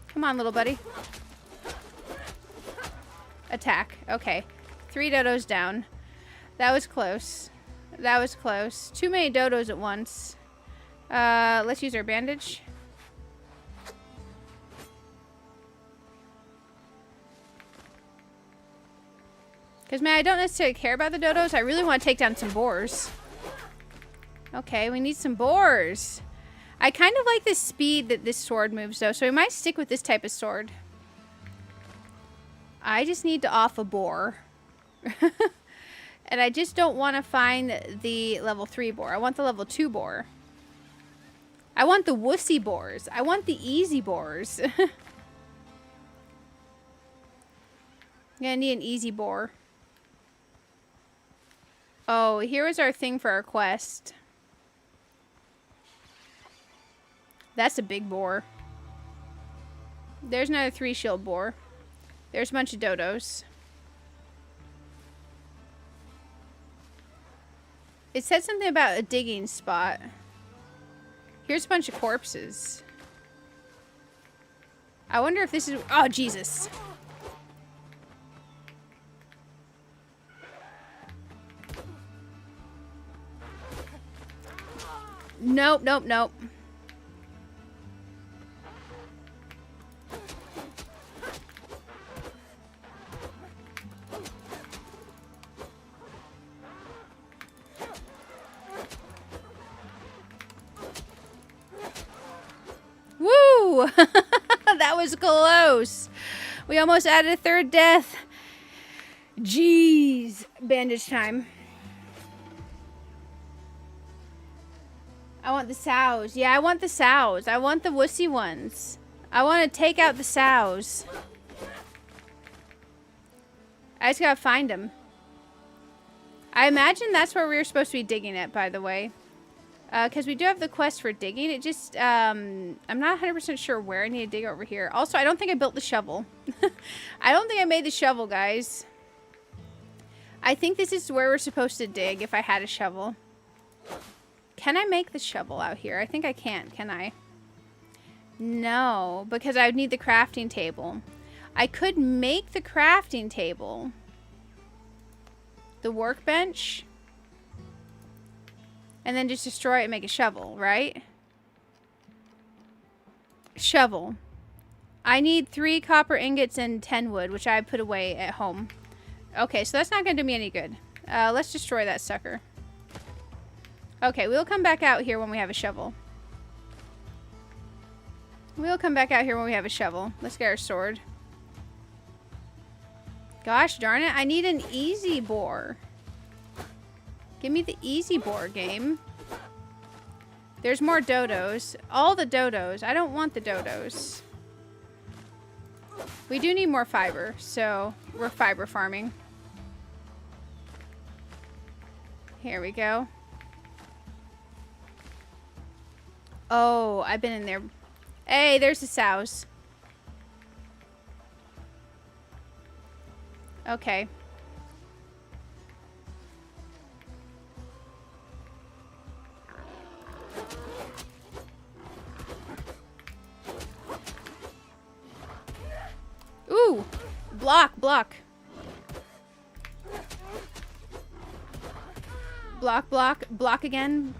Come on, little buddy. Attack. Okay. 3 dodos down. That was close. That was close. Too many dodos at once. Let's use our bandage. Because, man, I don't necessarily care about the dodos. I really want to take down some boars. Okay, we need some boars. I kind of like the speed that this sword moves, though, so we might stick with this type of sword. I just need to off a boar. And I just don't want to find the level 3 boar. I want the level 2 boar. I want the wussy boars. I want the easy boars. I'm gonna need an easy boar. Oh, here was our thing for our quest. That's a big boar. There's another 3 shield boar. There's a bunch of dodos. It said something about a digging spot. Here's a bunch of corpses. I wonder if this is... Oh, Jesus. Nope, nope, nope. Woo! That was close. We almost added a 3rd death. Jeez. Bandage time. I want the sows. Yeah, I want the sows. I want the wussy ones. I want to take out the sows. I just gotta find them. I imagine that's where we were supposed to be digging it, by the way. Because we do have the quest for digging. It just, I'm not 100% sure where I need to dig over here. Also, I don't think I built the shovel. I don't think I made the shovel, guys. I think this is where we're supposed to dig if I had a shovel. Can I make the shovel out here? I think I can't, can I? No, because I would need the crafting table. I could make the crafting table. The workbench. And then just destroy it and make a shovel, right? Shovel. I need 3 copper ingots and 10 wood, which I put away at home. Okay, so that's not going to do me any good. Let's destroy that sucker. Okay, we'll come back out here when we have a shovel. We'll come back out here when we have a shovel. Let's get our sword. Gosh darn it, I need an easy bore. Give me the easy bore, game. There's more dodos. All the dodos. I don't want the dodos. We do need more fiber, so we're fiber farming. Here we go. Oh, I've been in there. Hey, there's the sows. Okay. Ooh! Block, block. Block, block, block again.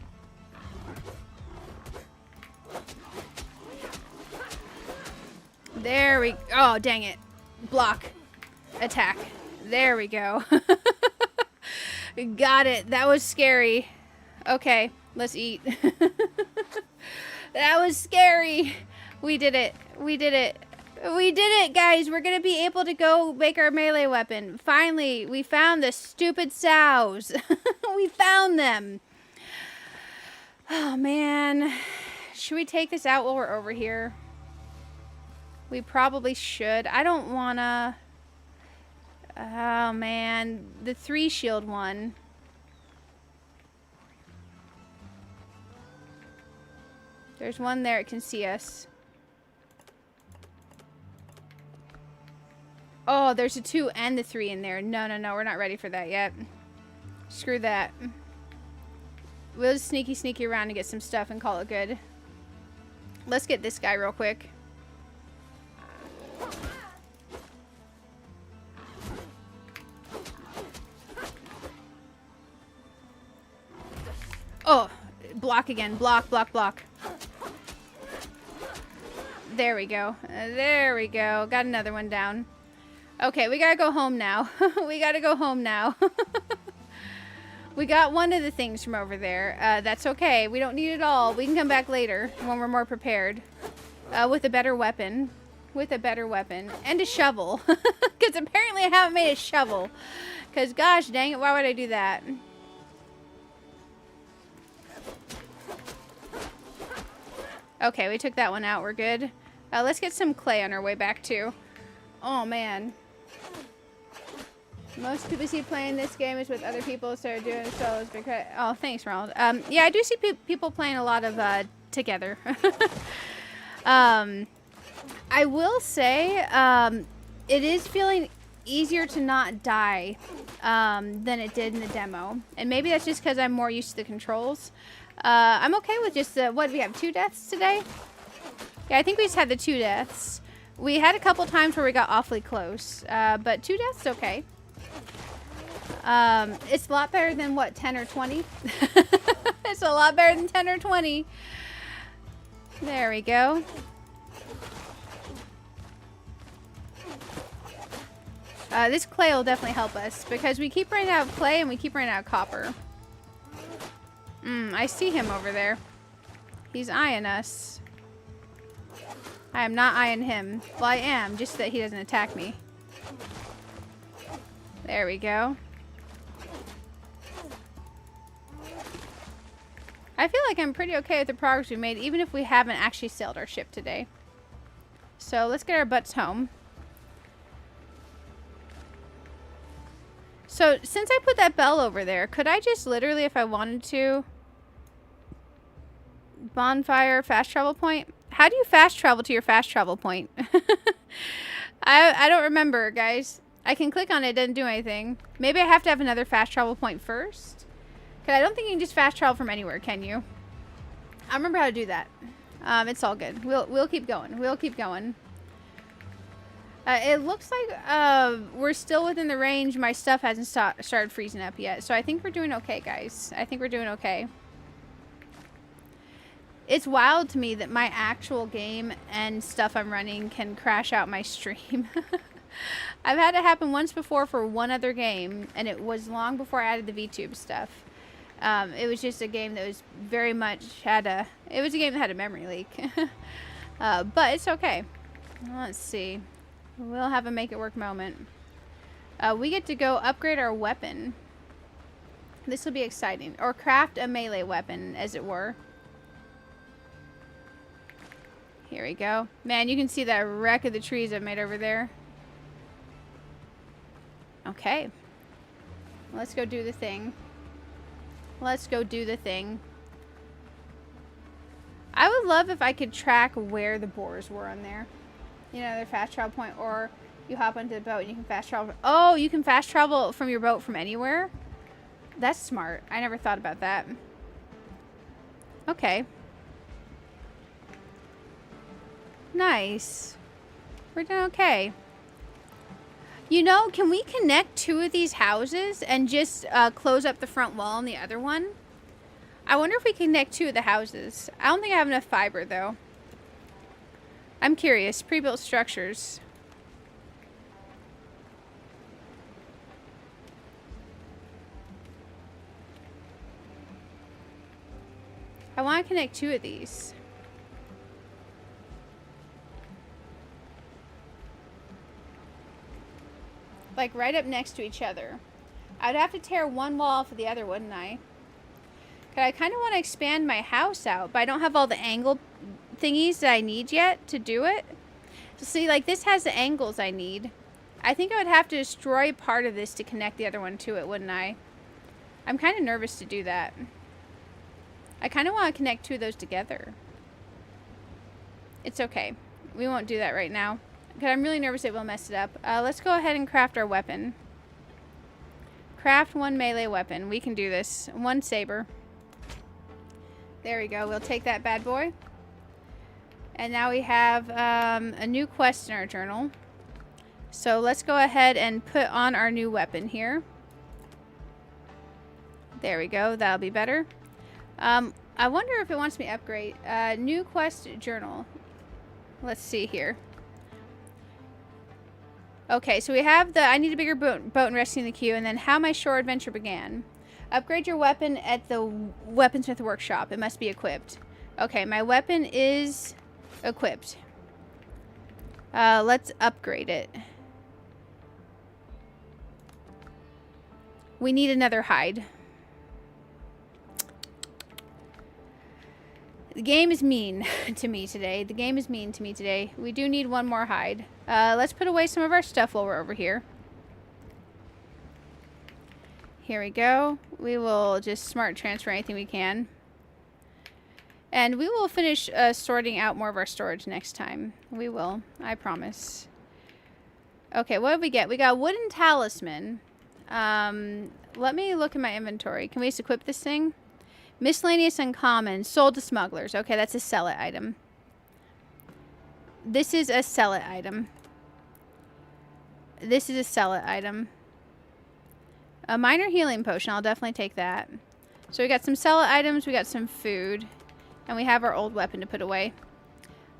There we... Oh, dang it. Block. Attack. There we go. Got it. That was scary. Okay, let's eat. That was scary. We did it. We did it. We did it, guys. We're going to be able to go make our melee weapon. Finally, we found the stupid sows. We found them. Oh, man. Should we take this out while we're over here? We probably should. I don't want to... Oh, man. The 3 shield one. There's one there. It can see us. Oh, there's a 2 and the 3 in there. No, no, no. We're not ready for that yet. Screw that. We'll just sneaky around and get some stuff and call it good. Let's get this guy real quick. Oh, block again. Block, block, block. There we go. There we go. Got another one down. Okay, we gotta go home now. We gotta go home now. We got one of the things from over there. That's okay. We don't need it all. We can come back later when we're more prepared. With a better weapon. With a better weapon. And a shovel. Because apparently I haven't made a shovel. Because gosh dang it, why would I do that? Okay, we took that one out. We're good. Let's get some clay on our way back too. Oh man. Most people see playing this game is with other people, so doing solos because... Oh, thanks, Ronald. Yeah, I do see people playing a lot of together. I will say it is feeling easier to not die than it did in the demo. And maybe that's just because I'm more used to the controls. I'm okay with just the... What, we have 2 deaths today? Yeah, I think we just had the 2 deaths. We had a couple times where we got awfully close. But 2 deaths, okay. It's a lot better than, what, 10 or 20? It's a lot better than 10 or 20. There we go. This clay will definitely help us because we keep running out of clay and we keep running out of copper. I see him over there. He's eyeing us. I am not eyeing him. Well, I am, just that he doesn't attack me. There we go. I feel like I'm pretty okay with the progress we made, even if we haven't actually sailed our ship today. So let's get our butts home. So since I put that bell over there, could I just literally, if I wanted to, bonfire fast travel point? How do you fast travel to your fast travel point? I don't remember, guys. I can click on it, it doesn't do anything. Maybe I have to have another fast travel point first. Because I don't think you can just fast travel from anywhere, can you? I remember how to do that. It's all good. We'll keep going. We'll keep going. It looks like we're still within the range. My stuff hasn't started freezing up yet. So I think we're doing okay, guys. I think we're doing okay. It's wild to me that my actual game and stuff I'm running can crash out my stream. I've had it happen once before for one other game, and it was long before I added the VTube stuff. It was just a game that was very much it was a game that had a memory leak. But it's okay. Let's see. We'll have a make it work moment. We get to go upgrade our weapon. This will be exciting. Or craft a melee weapon, as it were. Here we go. Man, you can see that wreck of the trees I've made over there. Okay. Let's go do the thing. Let's go do the thing. I would love if I could track where the boars were on there. You know, their fast travel point. Or you hop onto the boat and you can fast travel. Oh, you can fast travel from your boat from anywhere? That's smart. I never thought about that. Okay. Nice. We're doing okay. You know, can we connect two of these houses and just close up the front wall on the other one? I wonder if we can connect two of the houses. I don't think I have enough fiber, though. I'm curious. Pre-built structures. I want to connect two of these. Like right up next to each other. I'd have to tear one wall off of the other, wouldn't I? Cause I kind of want to expand my house out, but I don't have all the angle thingies that I need yet to do it. So see, like this has the angles I need. I think I would have to destroy part of this to connect the other one to it, wouldn't I? I'm kind of nervous to do that. I kind of want to connect two of those together. It's okay. We won't do that right now. Because I'm really nervous it will mess it up. Let's go ahead and craft our weapon. Craft one melee weapon. We can do this. One saber. There we go. We'll take that bad boy. And now we have a new quest in our journal. So let's go ahead and put on our new weapon here. There we go. That'll be better. I wonder if it wants me to upgrade. New quest journal. Let's see here. Okay, so we have the I need a bigger boat and rescuing the queue, and then how my shore adventure began. Upgrade your weapon at the weaponsmith workshop. It must be equipped. Okay, my weapon is equipped. Let's upgrade it. We need another hide. The game is mean to me today. The game is mean to me today. We do need one more hide. Let's put away some of our stuff while we're over here. Here we go. We will just smart transfer anything we can. And we will finish sorting out more of our storage next time. We will. I promise. Okay, what did we get? We got wooden talisman. Let me look in my inventory. Can we just equip this thing? Miscellaneous uncommon. Sold to smugglers. Okay, that's a sell it item. This is a sell it item. This is a sell it item. A minor healing potion. I'll definitely take that. So we got some sell it items. We got some food. And we have our old weapon to put away.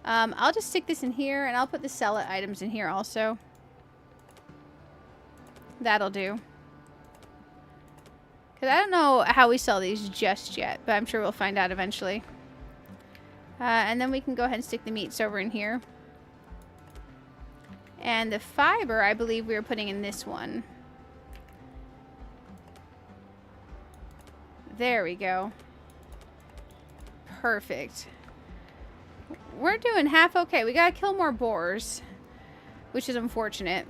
I'll just stick this in here. And I'll put the sell it items in here also. That'll do. Because I don't know how we sell these just yet. But I'm sure we'll find out eventually. And then we can go ahead and stick the meats over in here. And the fiber, I believe we were putting in this one. There we go. Perfect. We're doing half okay. We gotta kill more boars, which is unfortunate.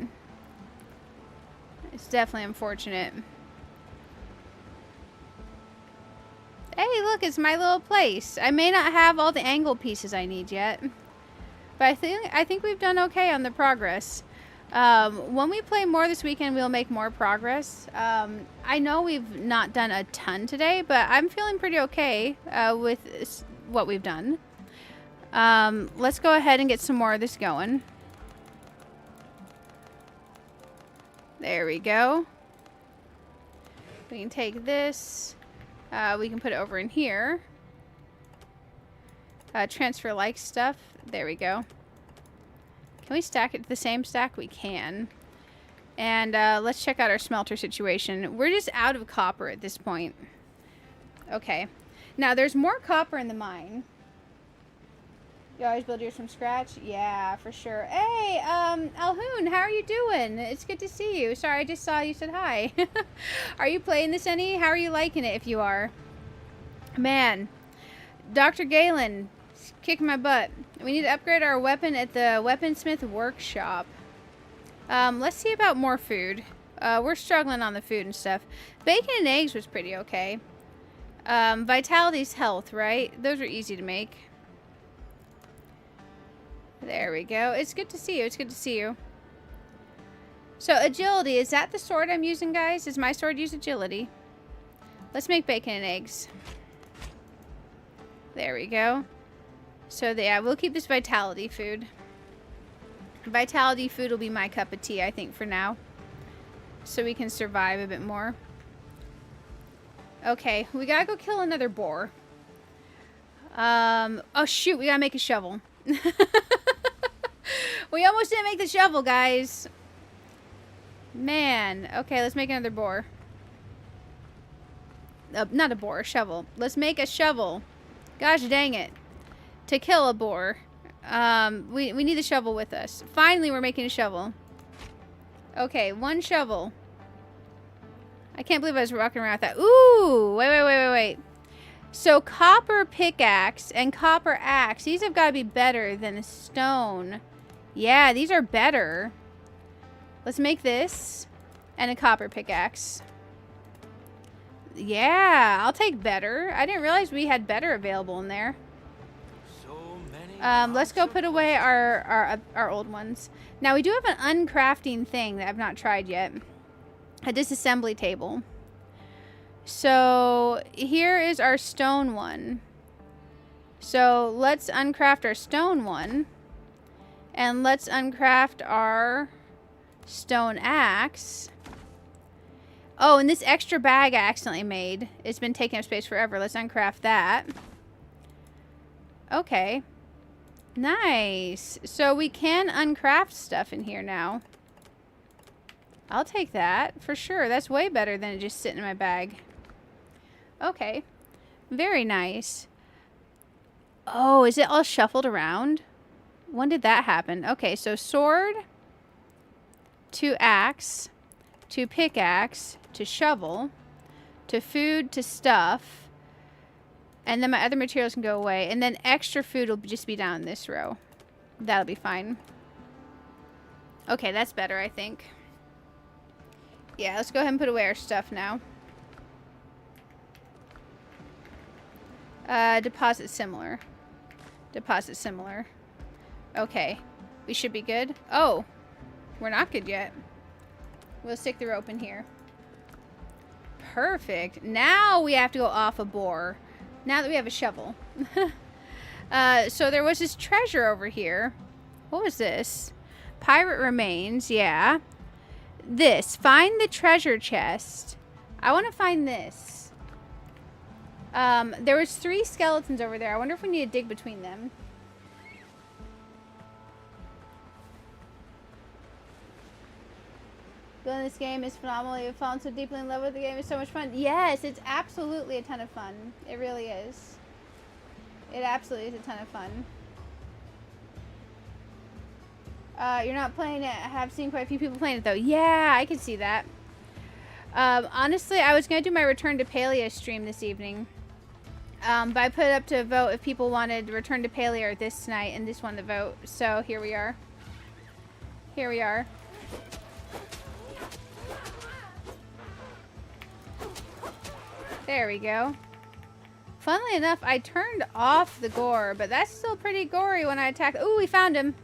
It's definitely unfortunate. Hey, look, it's my little place. I may not have all the angle pieces I need yet, but I think we've done okay on the progress. When we play more this weekend, we'll make more progress. I know we've not done a ton today, but I'm feeling pretty okay with what we've done. Let's go ahead and get some more of this going. There we go. We can take this. We can put it over in here. Transfer like stuff. There we go. Can we stack it to the same stack? We can. And let's check out our smelter situation. We're just out of copper at this point. Okay. Now, there's more copper in the mine. You always build yours from scratch? Yeah, for sure. Hey, Alhoon, how are you doing? It's good to see you. Sorry, I just saw you said hi. Are you playing this any? How are you liking it if you are? Man, Dr. Galen, kicking my butt. We need to upgrade our weapon at the weaponsmith workshop. Let's see about more food. We're struggling on the food and stuff. Bacon and eggs was pretty okay. Vitality's health, right? Those are easy to make. There we go. It's good to see you. It's good to see you. So, agility. Is that the sword I'm using, guys? Does my sword use agility? Let's make bacon and eggs. There we go. So, yeah, we'll keep this vitality food. Vitality food will be my cup of tea, I think, for now. So we can survive a bit more. Okay, we gotta go kill another boar. Oh, shoot, we gotta make a shovel. We almost didn't make the shovel, guys. Man. Okay, let's make another boar. Not a boar, a shovel. Let's make a shovel. Gosh dang it. To kill a boar. We need the shovel with us. Finally, we're making a shovel. Okay, one shovel. I can't believe I was walking around with that. Ooh! Wait. So, copper pickaxe and copper axe. These have got to be better than a stone. Yeah, these are better. Let's make this and a copper pickaxe. Yeah, I'll take better. I didn't realize we had better available in there. Let's go put away our old ones. Now, we do have an uncrafting thing that I've not tried yet. A disassembly table. So, here is our stone one. So, let's uncraft our stone one. And let's uncraft our stone axe. Oh, and this extra bag I accidentally made. It's been taking up space forever. Let's uncraft that. Okay. Nice. So we can uncraft stuff in here now. I'll take that for sure. That's way better than it just sitting in my bag. Okay. Very nice. Oh, is it all shuffled around? When did that happen? Okay, so sword to axe to pickaxe to shovel to food to stuff. And then my other materials can go away. And then extra food will just be down this row. That'll be fine. Okay, that's better, I think. Yeah, let's go ahead and put away our stuff now. Deposit similar. Deposit similar. Okay. We should be good. Oh. We're not good yet. We'll stick the rope in here. Perfect. Now we have to go off a boar. Now that we have a shovel. So there was this treasure over here. What was this? Pirate remains. Yeah. This. Find the treasure chest. I want to find this. There was 3 skeletons over there. I wonder if we need to dig between them. Building this game is phenomenal. You've fallen so deeply in love with the game. It's so much fun. Yes, it's absolutely a ton of fun. It really is. It absolutely is a ton of fun. You're not playing it. I have seen quite a few people playing it, though. Yeah, I can see that. Honestly, I was going to do my Return to Paleo stream this evening. But I put it up to a vote if people wanted Return to Paleo this night, and this won the vote. So here we are. Here we are. There we go. Funnily enough, I turned off the gore, but that's still pretty gory when I attack. Ooh, we found him.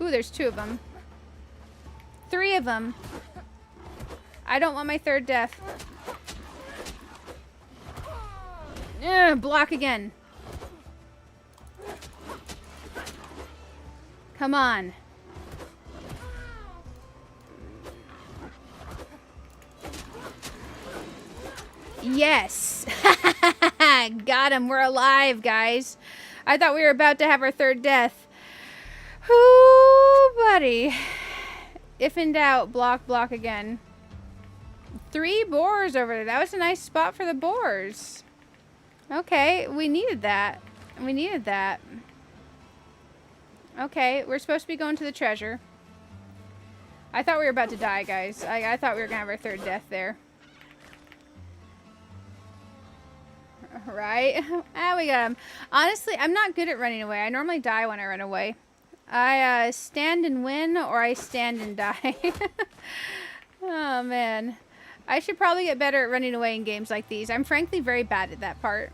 Ooh, there's 2 of them. 3 of them. I don't want my 3rd death. Ugh, block again. Come on. Yes. Got him. We're alive, guys. I thought we were about to have our 3rd death. Ooh, buddy. If in doubt, block again. 3 boars over there. That was a nice spot for the boars. Okay, we needed that. We needed that. Okay, we're supposed to be going to the treasure. I thought we were about to die, guys. I thought we were going to have our 3rd death there. Right? Ah, we got him. Honestly, I'm not good at running away. I normally die when I run away. I stand and win, or I stand and die. Oh, man. I should probably get better at running away in games like these. I'm frankly very bad at that part.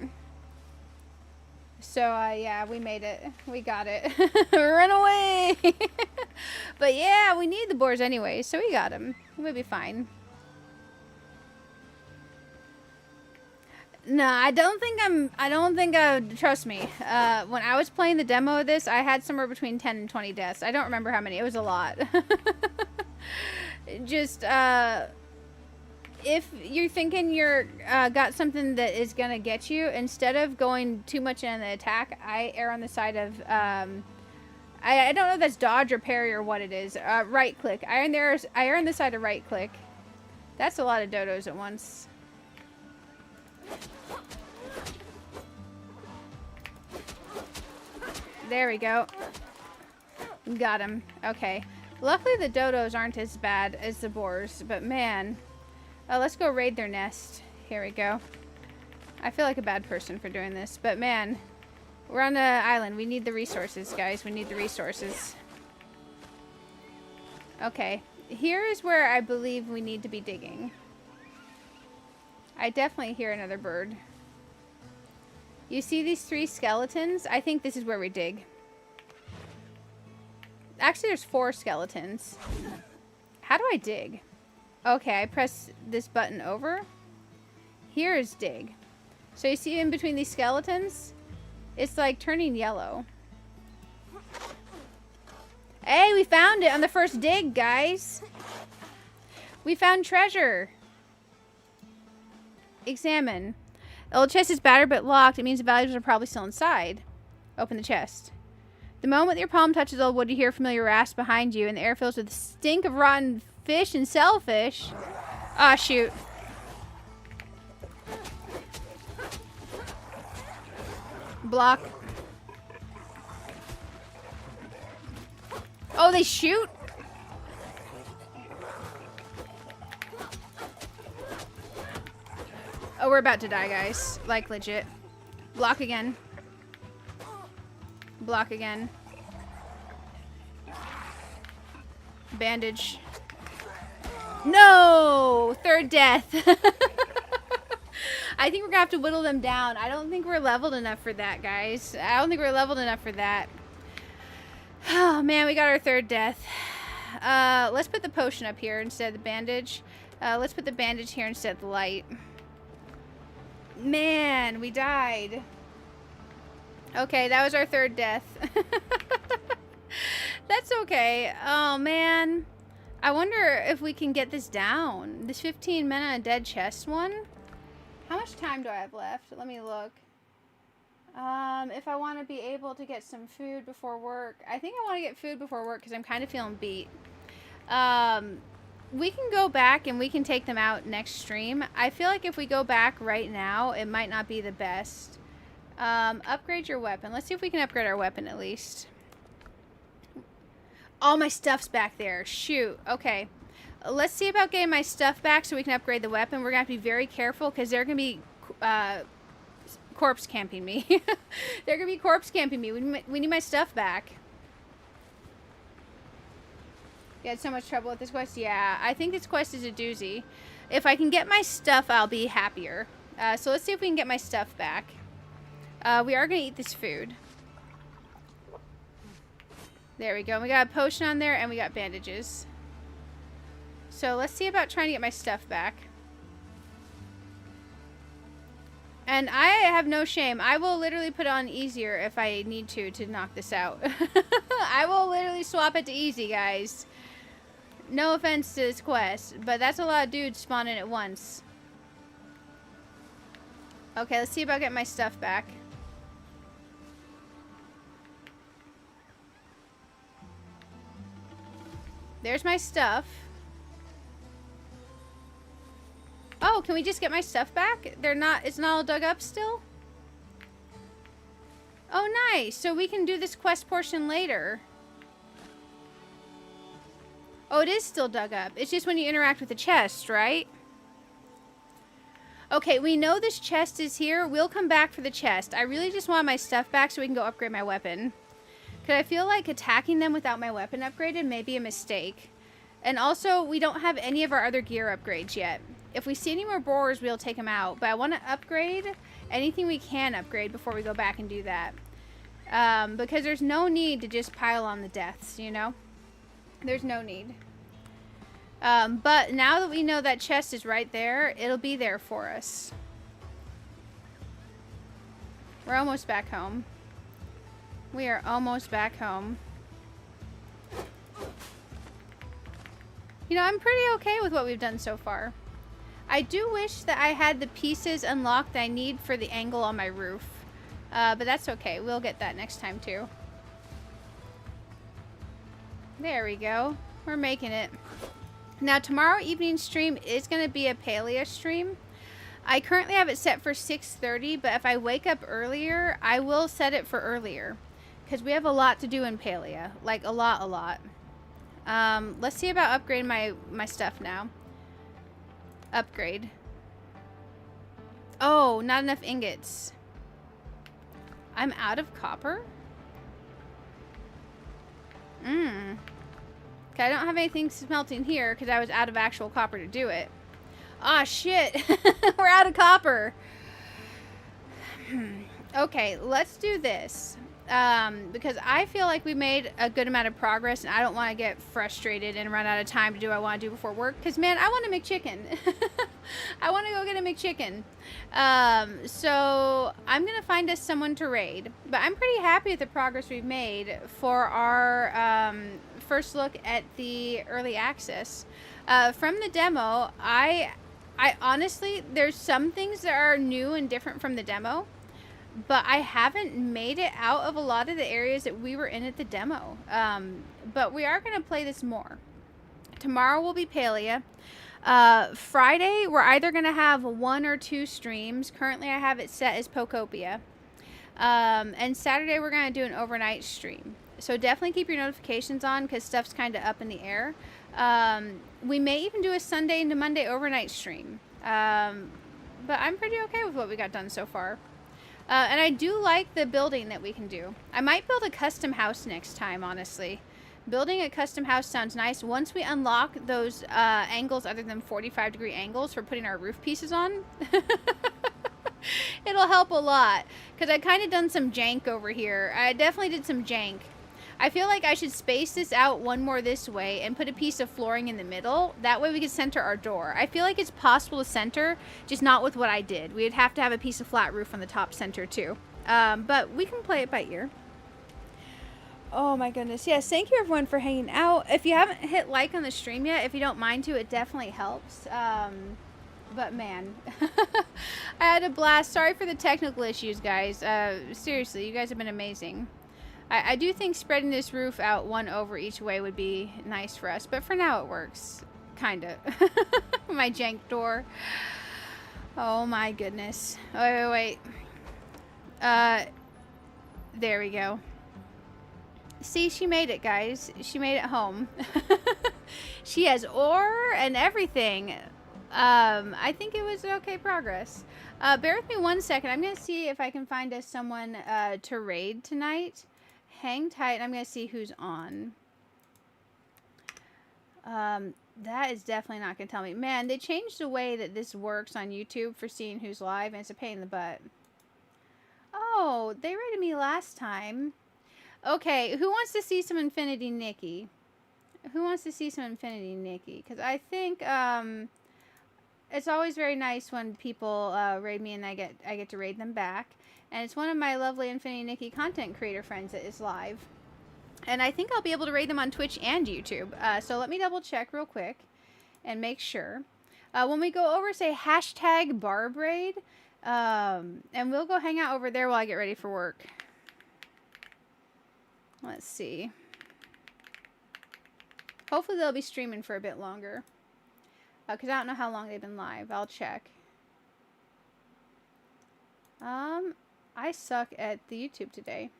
So, yeah, we made it. We got it. Run away! But, yeah, we need the boars anyway, so we got them. We'll be fine. No, I don't think trust me. When I was playing the demo of this, I had somewhere between 10 and 20 deaths. I don't remember how many. It was a lot. Just, if you're thinking you're, got something that is gonna get you, instead of going too much in the attack, I err on the side of, I don't know if that's dodge or parry or what it is. Right click. I err on the side of right click. That's a lot of dodos at once. There we go. Got him. Okay. Luckily the dodos aren't as bad as the boars, but man. Let's go raid their nest. Here we go. I feel like a bad person for doing this, but man. We're on an island. We need the resources, guys. We need the resources. Okay. Here is where I believe we need to be digging. I definitely hear another bird. You see these 3 skeletons? I think this is where we dig. Actually, there's 4 skeletons. How do I dig? Okay, I press this button over. Here is dig. So you see in between these skeletons? It's like turning yellow. Hey, we found it on the first dig, guys. We found treasure. Examine. The old chest is battered but locked. It means the valuables are probably still inside. Open the chest. The moment your palm touches old wood, you hear a familiar rasp behind you, and the air fills with the stink of rotten fish and shellfish. Ah, shoot. Block. Oh, they shoot? Oh, we're about to die, guys. Like, legit. Block again. Block again. Bandage. No! 3rd death. I think we're gonna have to whittle them down. I don't think we're leveled enough for that, guys. I don't think we're leveled enough for that. Oh, man, we got our 3rd death. Let's put the potion up here instead of the bandage. Let's put the bandage here instead of the light. Man, we died. Okay, that was our 3rd death. That's okay. Oh, man. I wonder if we can get this down. This 15 mana dead chest one. How much time do I have left? Let me look. If I want to be able to get some food before work. I think I want to get food before work because I'm kind of feeling beat. We can go back and we can take them out next stream. I feel like if we go back right now, it might not be the best. Upgrade your weapon. Let's see if we can upgrade our weapon at least. All my stuff's back there. Shoot. Okay. Let's see about getting my stuff back so we can upgrade the weapon. We're going to have to be very careful because they're going to be corpse camping me. They're going to be corpse camping me. We need my stuff back. You had so much trouble with this quest? Yeah, I think this quest is a doozy. If I can get my stuff, I'll be happier. So let's see if we can get my stuff back. We are going to eat this food. There we go. We got a potion on there and we got bandages. So let's see about trying to get my stuff back. And I have no shame. I will literally put it on easier if I need to knock this out. I will literally swap it to easy, guys. No offense to this quest, but that's a lot of dudes spawning at once. Okay, let's see about getting my stuff back. There's my stuff. Oh, can we just get my stuff back? It's not all dug up still? Oh, nice. So we can do this quest portion later. Oh, it is still dug up. It's just when you interact with the chest, right? Okay, we know this chest is here. We'll come back for the chest. I really just want my stuff back so we can go upgrade my weapon. Because I feel like attacking them without my weapon upgraded may be a mistake. And also, we don't have any of our other gear upgrades yet. If we see any more borers, we'll take them out. But I want to upgrade anything we can upgrade before we go back and do that. Because there's no need to just pile on the deaths, you know? There's no need. But now that we know that chest is right there, it'll be there for us. We're almost back home. We are almost back home. You know, I'm pretty okay with what we've done so far. I do wish that I had the pieces unlocked that I need for the angle on my roof. But that's okay. We'll get that next time too. There we go. We're making it. Now, tomorrow evening stream is going to be a Palea stream. I currently have it set for 6:30, but if I wake up earlier, I will set it for earlier. Because we have a lot to do in Palea. Like, a lot. Let's see about upgrading my stuff now. Upgrade. Oh, not enough ingots. I'm out of copper? Okay, I don't have anything smelting here because I was out of actual copper to do it. Ah, shit. We're out of copper. Okay, let's do this. Because I feel like we made a good amount of progress and I don't want to get frustrated and run out of time to do what I want to do before work. Because, man, I want to make chicken. I want to go get a McChicken. So I'm going to find us someone to raid. But I'm pretty happy with the progress we've made for our first look at the early access. From the demo, I honestly, there's some things that are new and different from the demo. But I haven't made it out of a lot of the areas that we were in at the demo. But we are going to play this more. Tomorrow will be Palea. Friday, we're either going to have 1 or 2 streams. Currently, I have it set as Pokopia. And Saturday, we're going to do an overnight stream. So definitely keep your notifications on because stuff's kind of up in the air. We may even do a Sunday into Monday overnight stream. But I'm pretty okay with what we got done so far. And I do like the building that we can do. I might build a custom house next time, honestly. Building a custom house sounds nice. Once we unlock those angles other than 45-degree angles for putting our roof pieces on, it'll help a lot. Because I kind of done some jank over here. I definitely did some jank. I feel like I should space this out one more this way and put a piece of flooring in the middle. That way we can center our door. I feel like it's possible to center, just not with what I did. We'd have to have a piece of flat roof on the top center too. But we can play it by ear. Oh my goodness. Yes, thank you everyone for hanging out. If you haven't hit like on the stream yet, if you don't mind to, it definitely helps. But man, I had a blast. Sorry for the technical issues, guys. Seriously, you guys have been amazing. I do think spreading this roof out 1 over each way would be nice for us. But for now it works. Kinda. My jank door. Oh my goodness. Wait. There we go. See, she made it, guys. She made it home. She has ore and everything. I think it was okay progress. Bear with me 1 second. I'm gonna see if I can find us someone to raid tonight. Hang tight, and I'm gonna see who's on. That is definitely not gonna tell me. Man, they changed the way that this works on YouTube for seeing who's live, and it's a pain in the butt. Oh, they rated me last time. Okay, who wants to see some Infinity Nikki? Who wants to see some Infinity Nikki? Because I think it's always very nice when people raid me and I get to raid them back. And it's one of my lovely Infinity Nikki content creator friends that is live. And I think I'll be able to raid them on Twitch and YouTube. So let me double check real quick and make sure. When we go over, say hashtag BARBRAID. And we'll go hang out over there while I get ready for work. Let's see. Hopefully they'll be streaming for a bit longer. Because I don't know how long they've been live. I'll check. I suck at the YouTube today.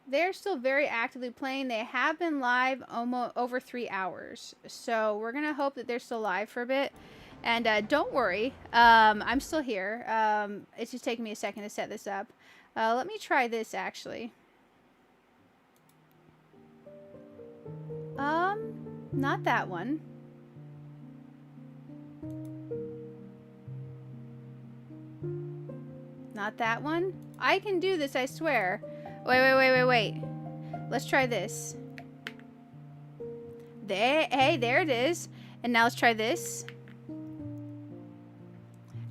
They're still very actively playing. They have been live almost over 3 hours. So we're going to hope that they're still live for a bit. And don't worry. I'm still here. It's just taking me a second to set this up. Let me try this actually. Not that one. Not that one. I can do this, I swear. Wait. Let's try this. Hey, there it is. And now let's try this.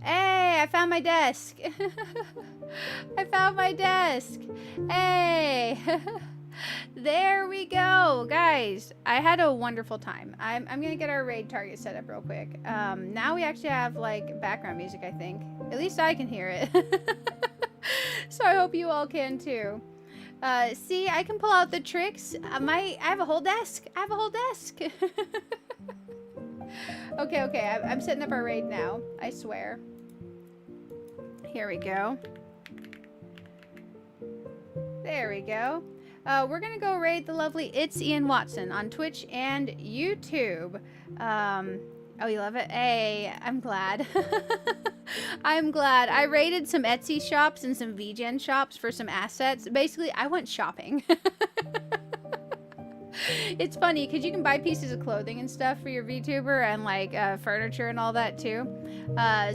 Hey, I found my desk. I found my desk. Hey. There we go, guys. I had a wonderful time. I'm gonna get our raid target set up real quick. Now we actually have like background music, I think. At least I can hear it. So I hope you all can too. See, I can pull out the tricks. I have a whole desk. I have a whole desk. Okay. I'm setting up our raid now. I swear. Here we go. There we go. We're gonna go raid the lovely It's Ian Watson on Twitch and YouTube. Oh, you love it? Hey, I'm glad. I'm glad. I raided some Etsy shops and some VGen shops for some assets. Basically, I went shopping. It's funny because you can buy pieces of clothing and stuff for your VTuber and like furniture and all that too.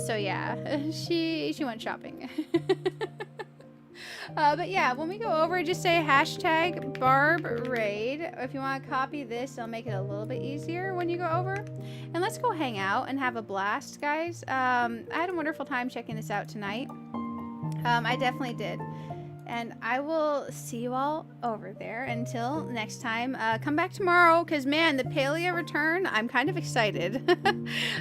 So yeah, she went shopping. But yeah, when we go over, just say hashtag BARBRAID. If you want to copy this, it'll make it a little bit easier when you go over. And let's go hang out and have a blast, guys. I had a wonderful time checking this out tonight. I definitely did. And I will see you all over there. Until next time, come back tomorrow, because man, the Paleo return, I'm kind of excited.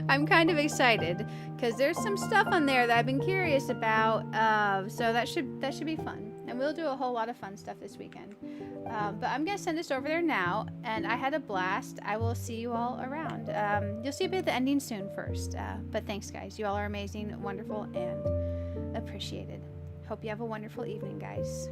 I'm kind of excited because there's some stuff on there that I've been curious about. So that should be fun. And we'll do a whole lot of fun stuff this weekend. But I'm gonna send this over there now, and I had a blast. I will see you all around. You'll see a bit of the ending soon first. But thanks, guys. You all are amazing, wonderful, and appreciated. Hope you have a wonderful evening, guys.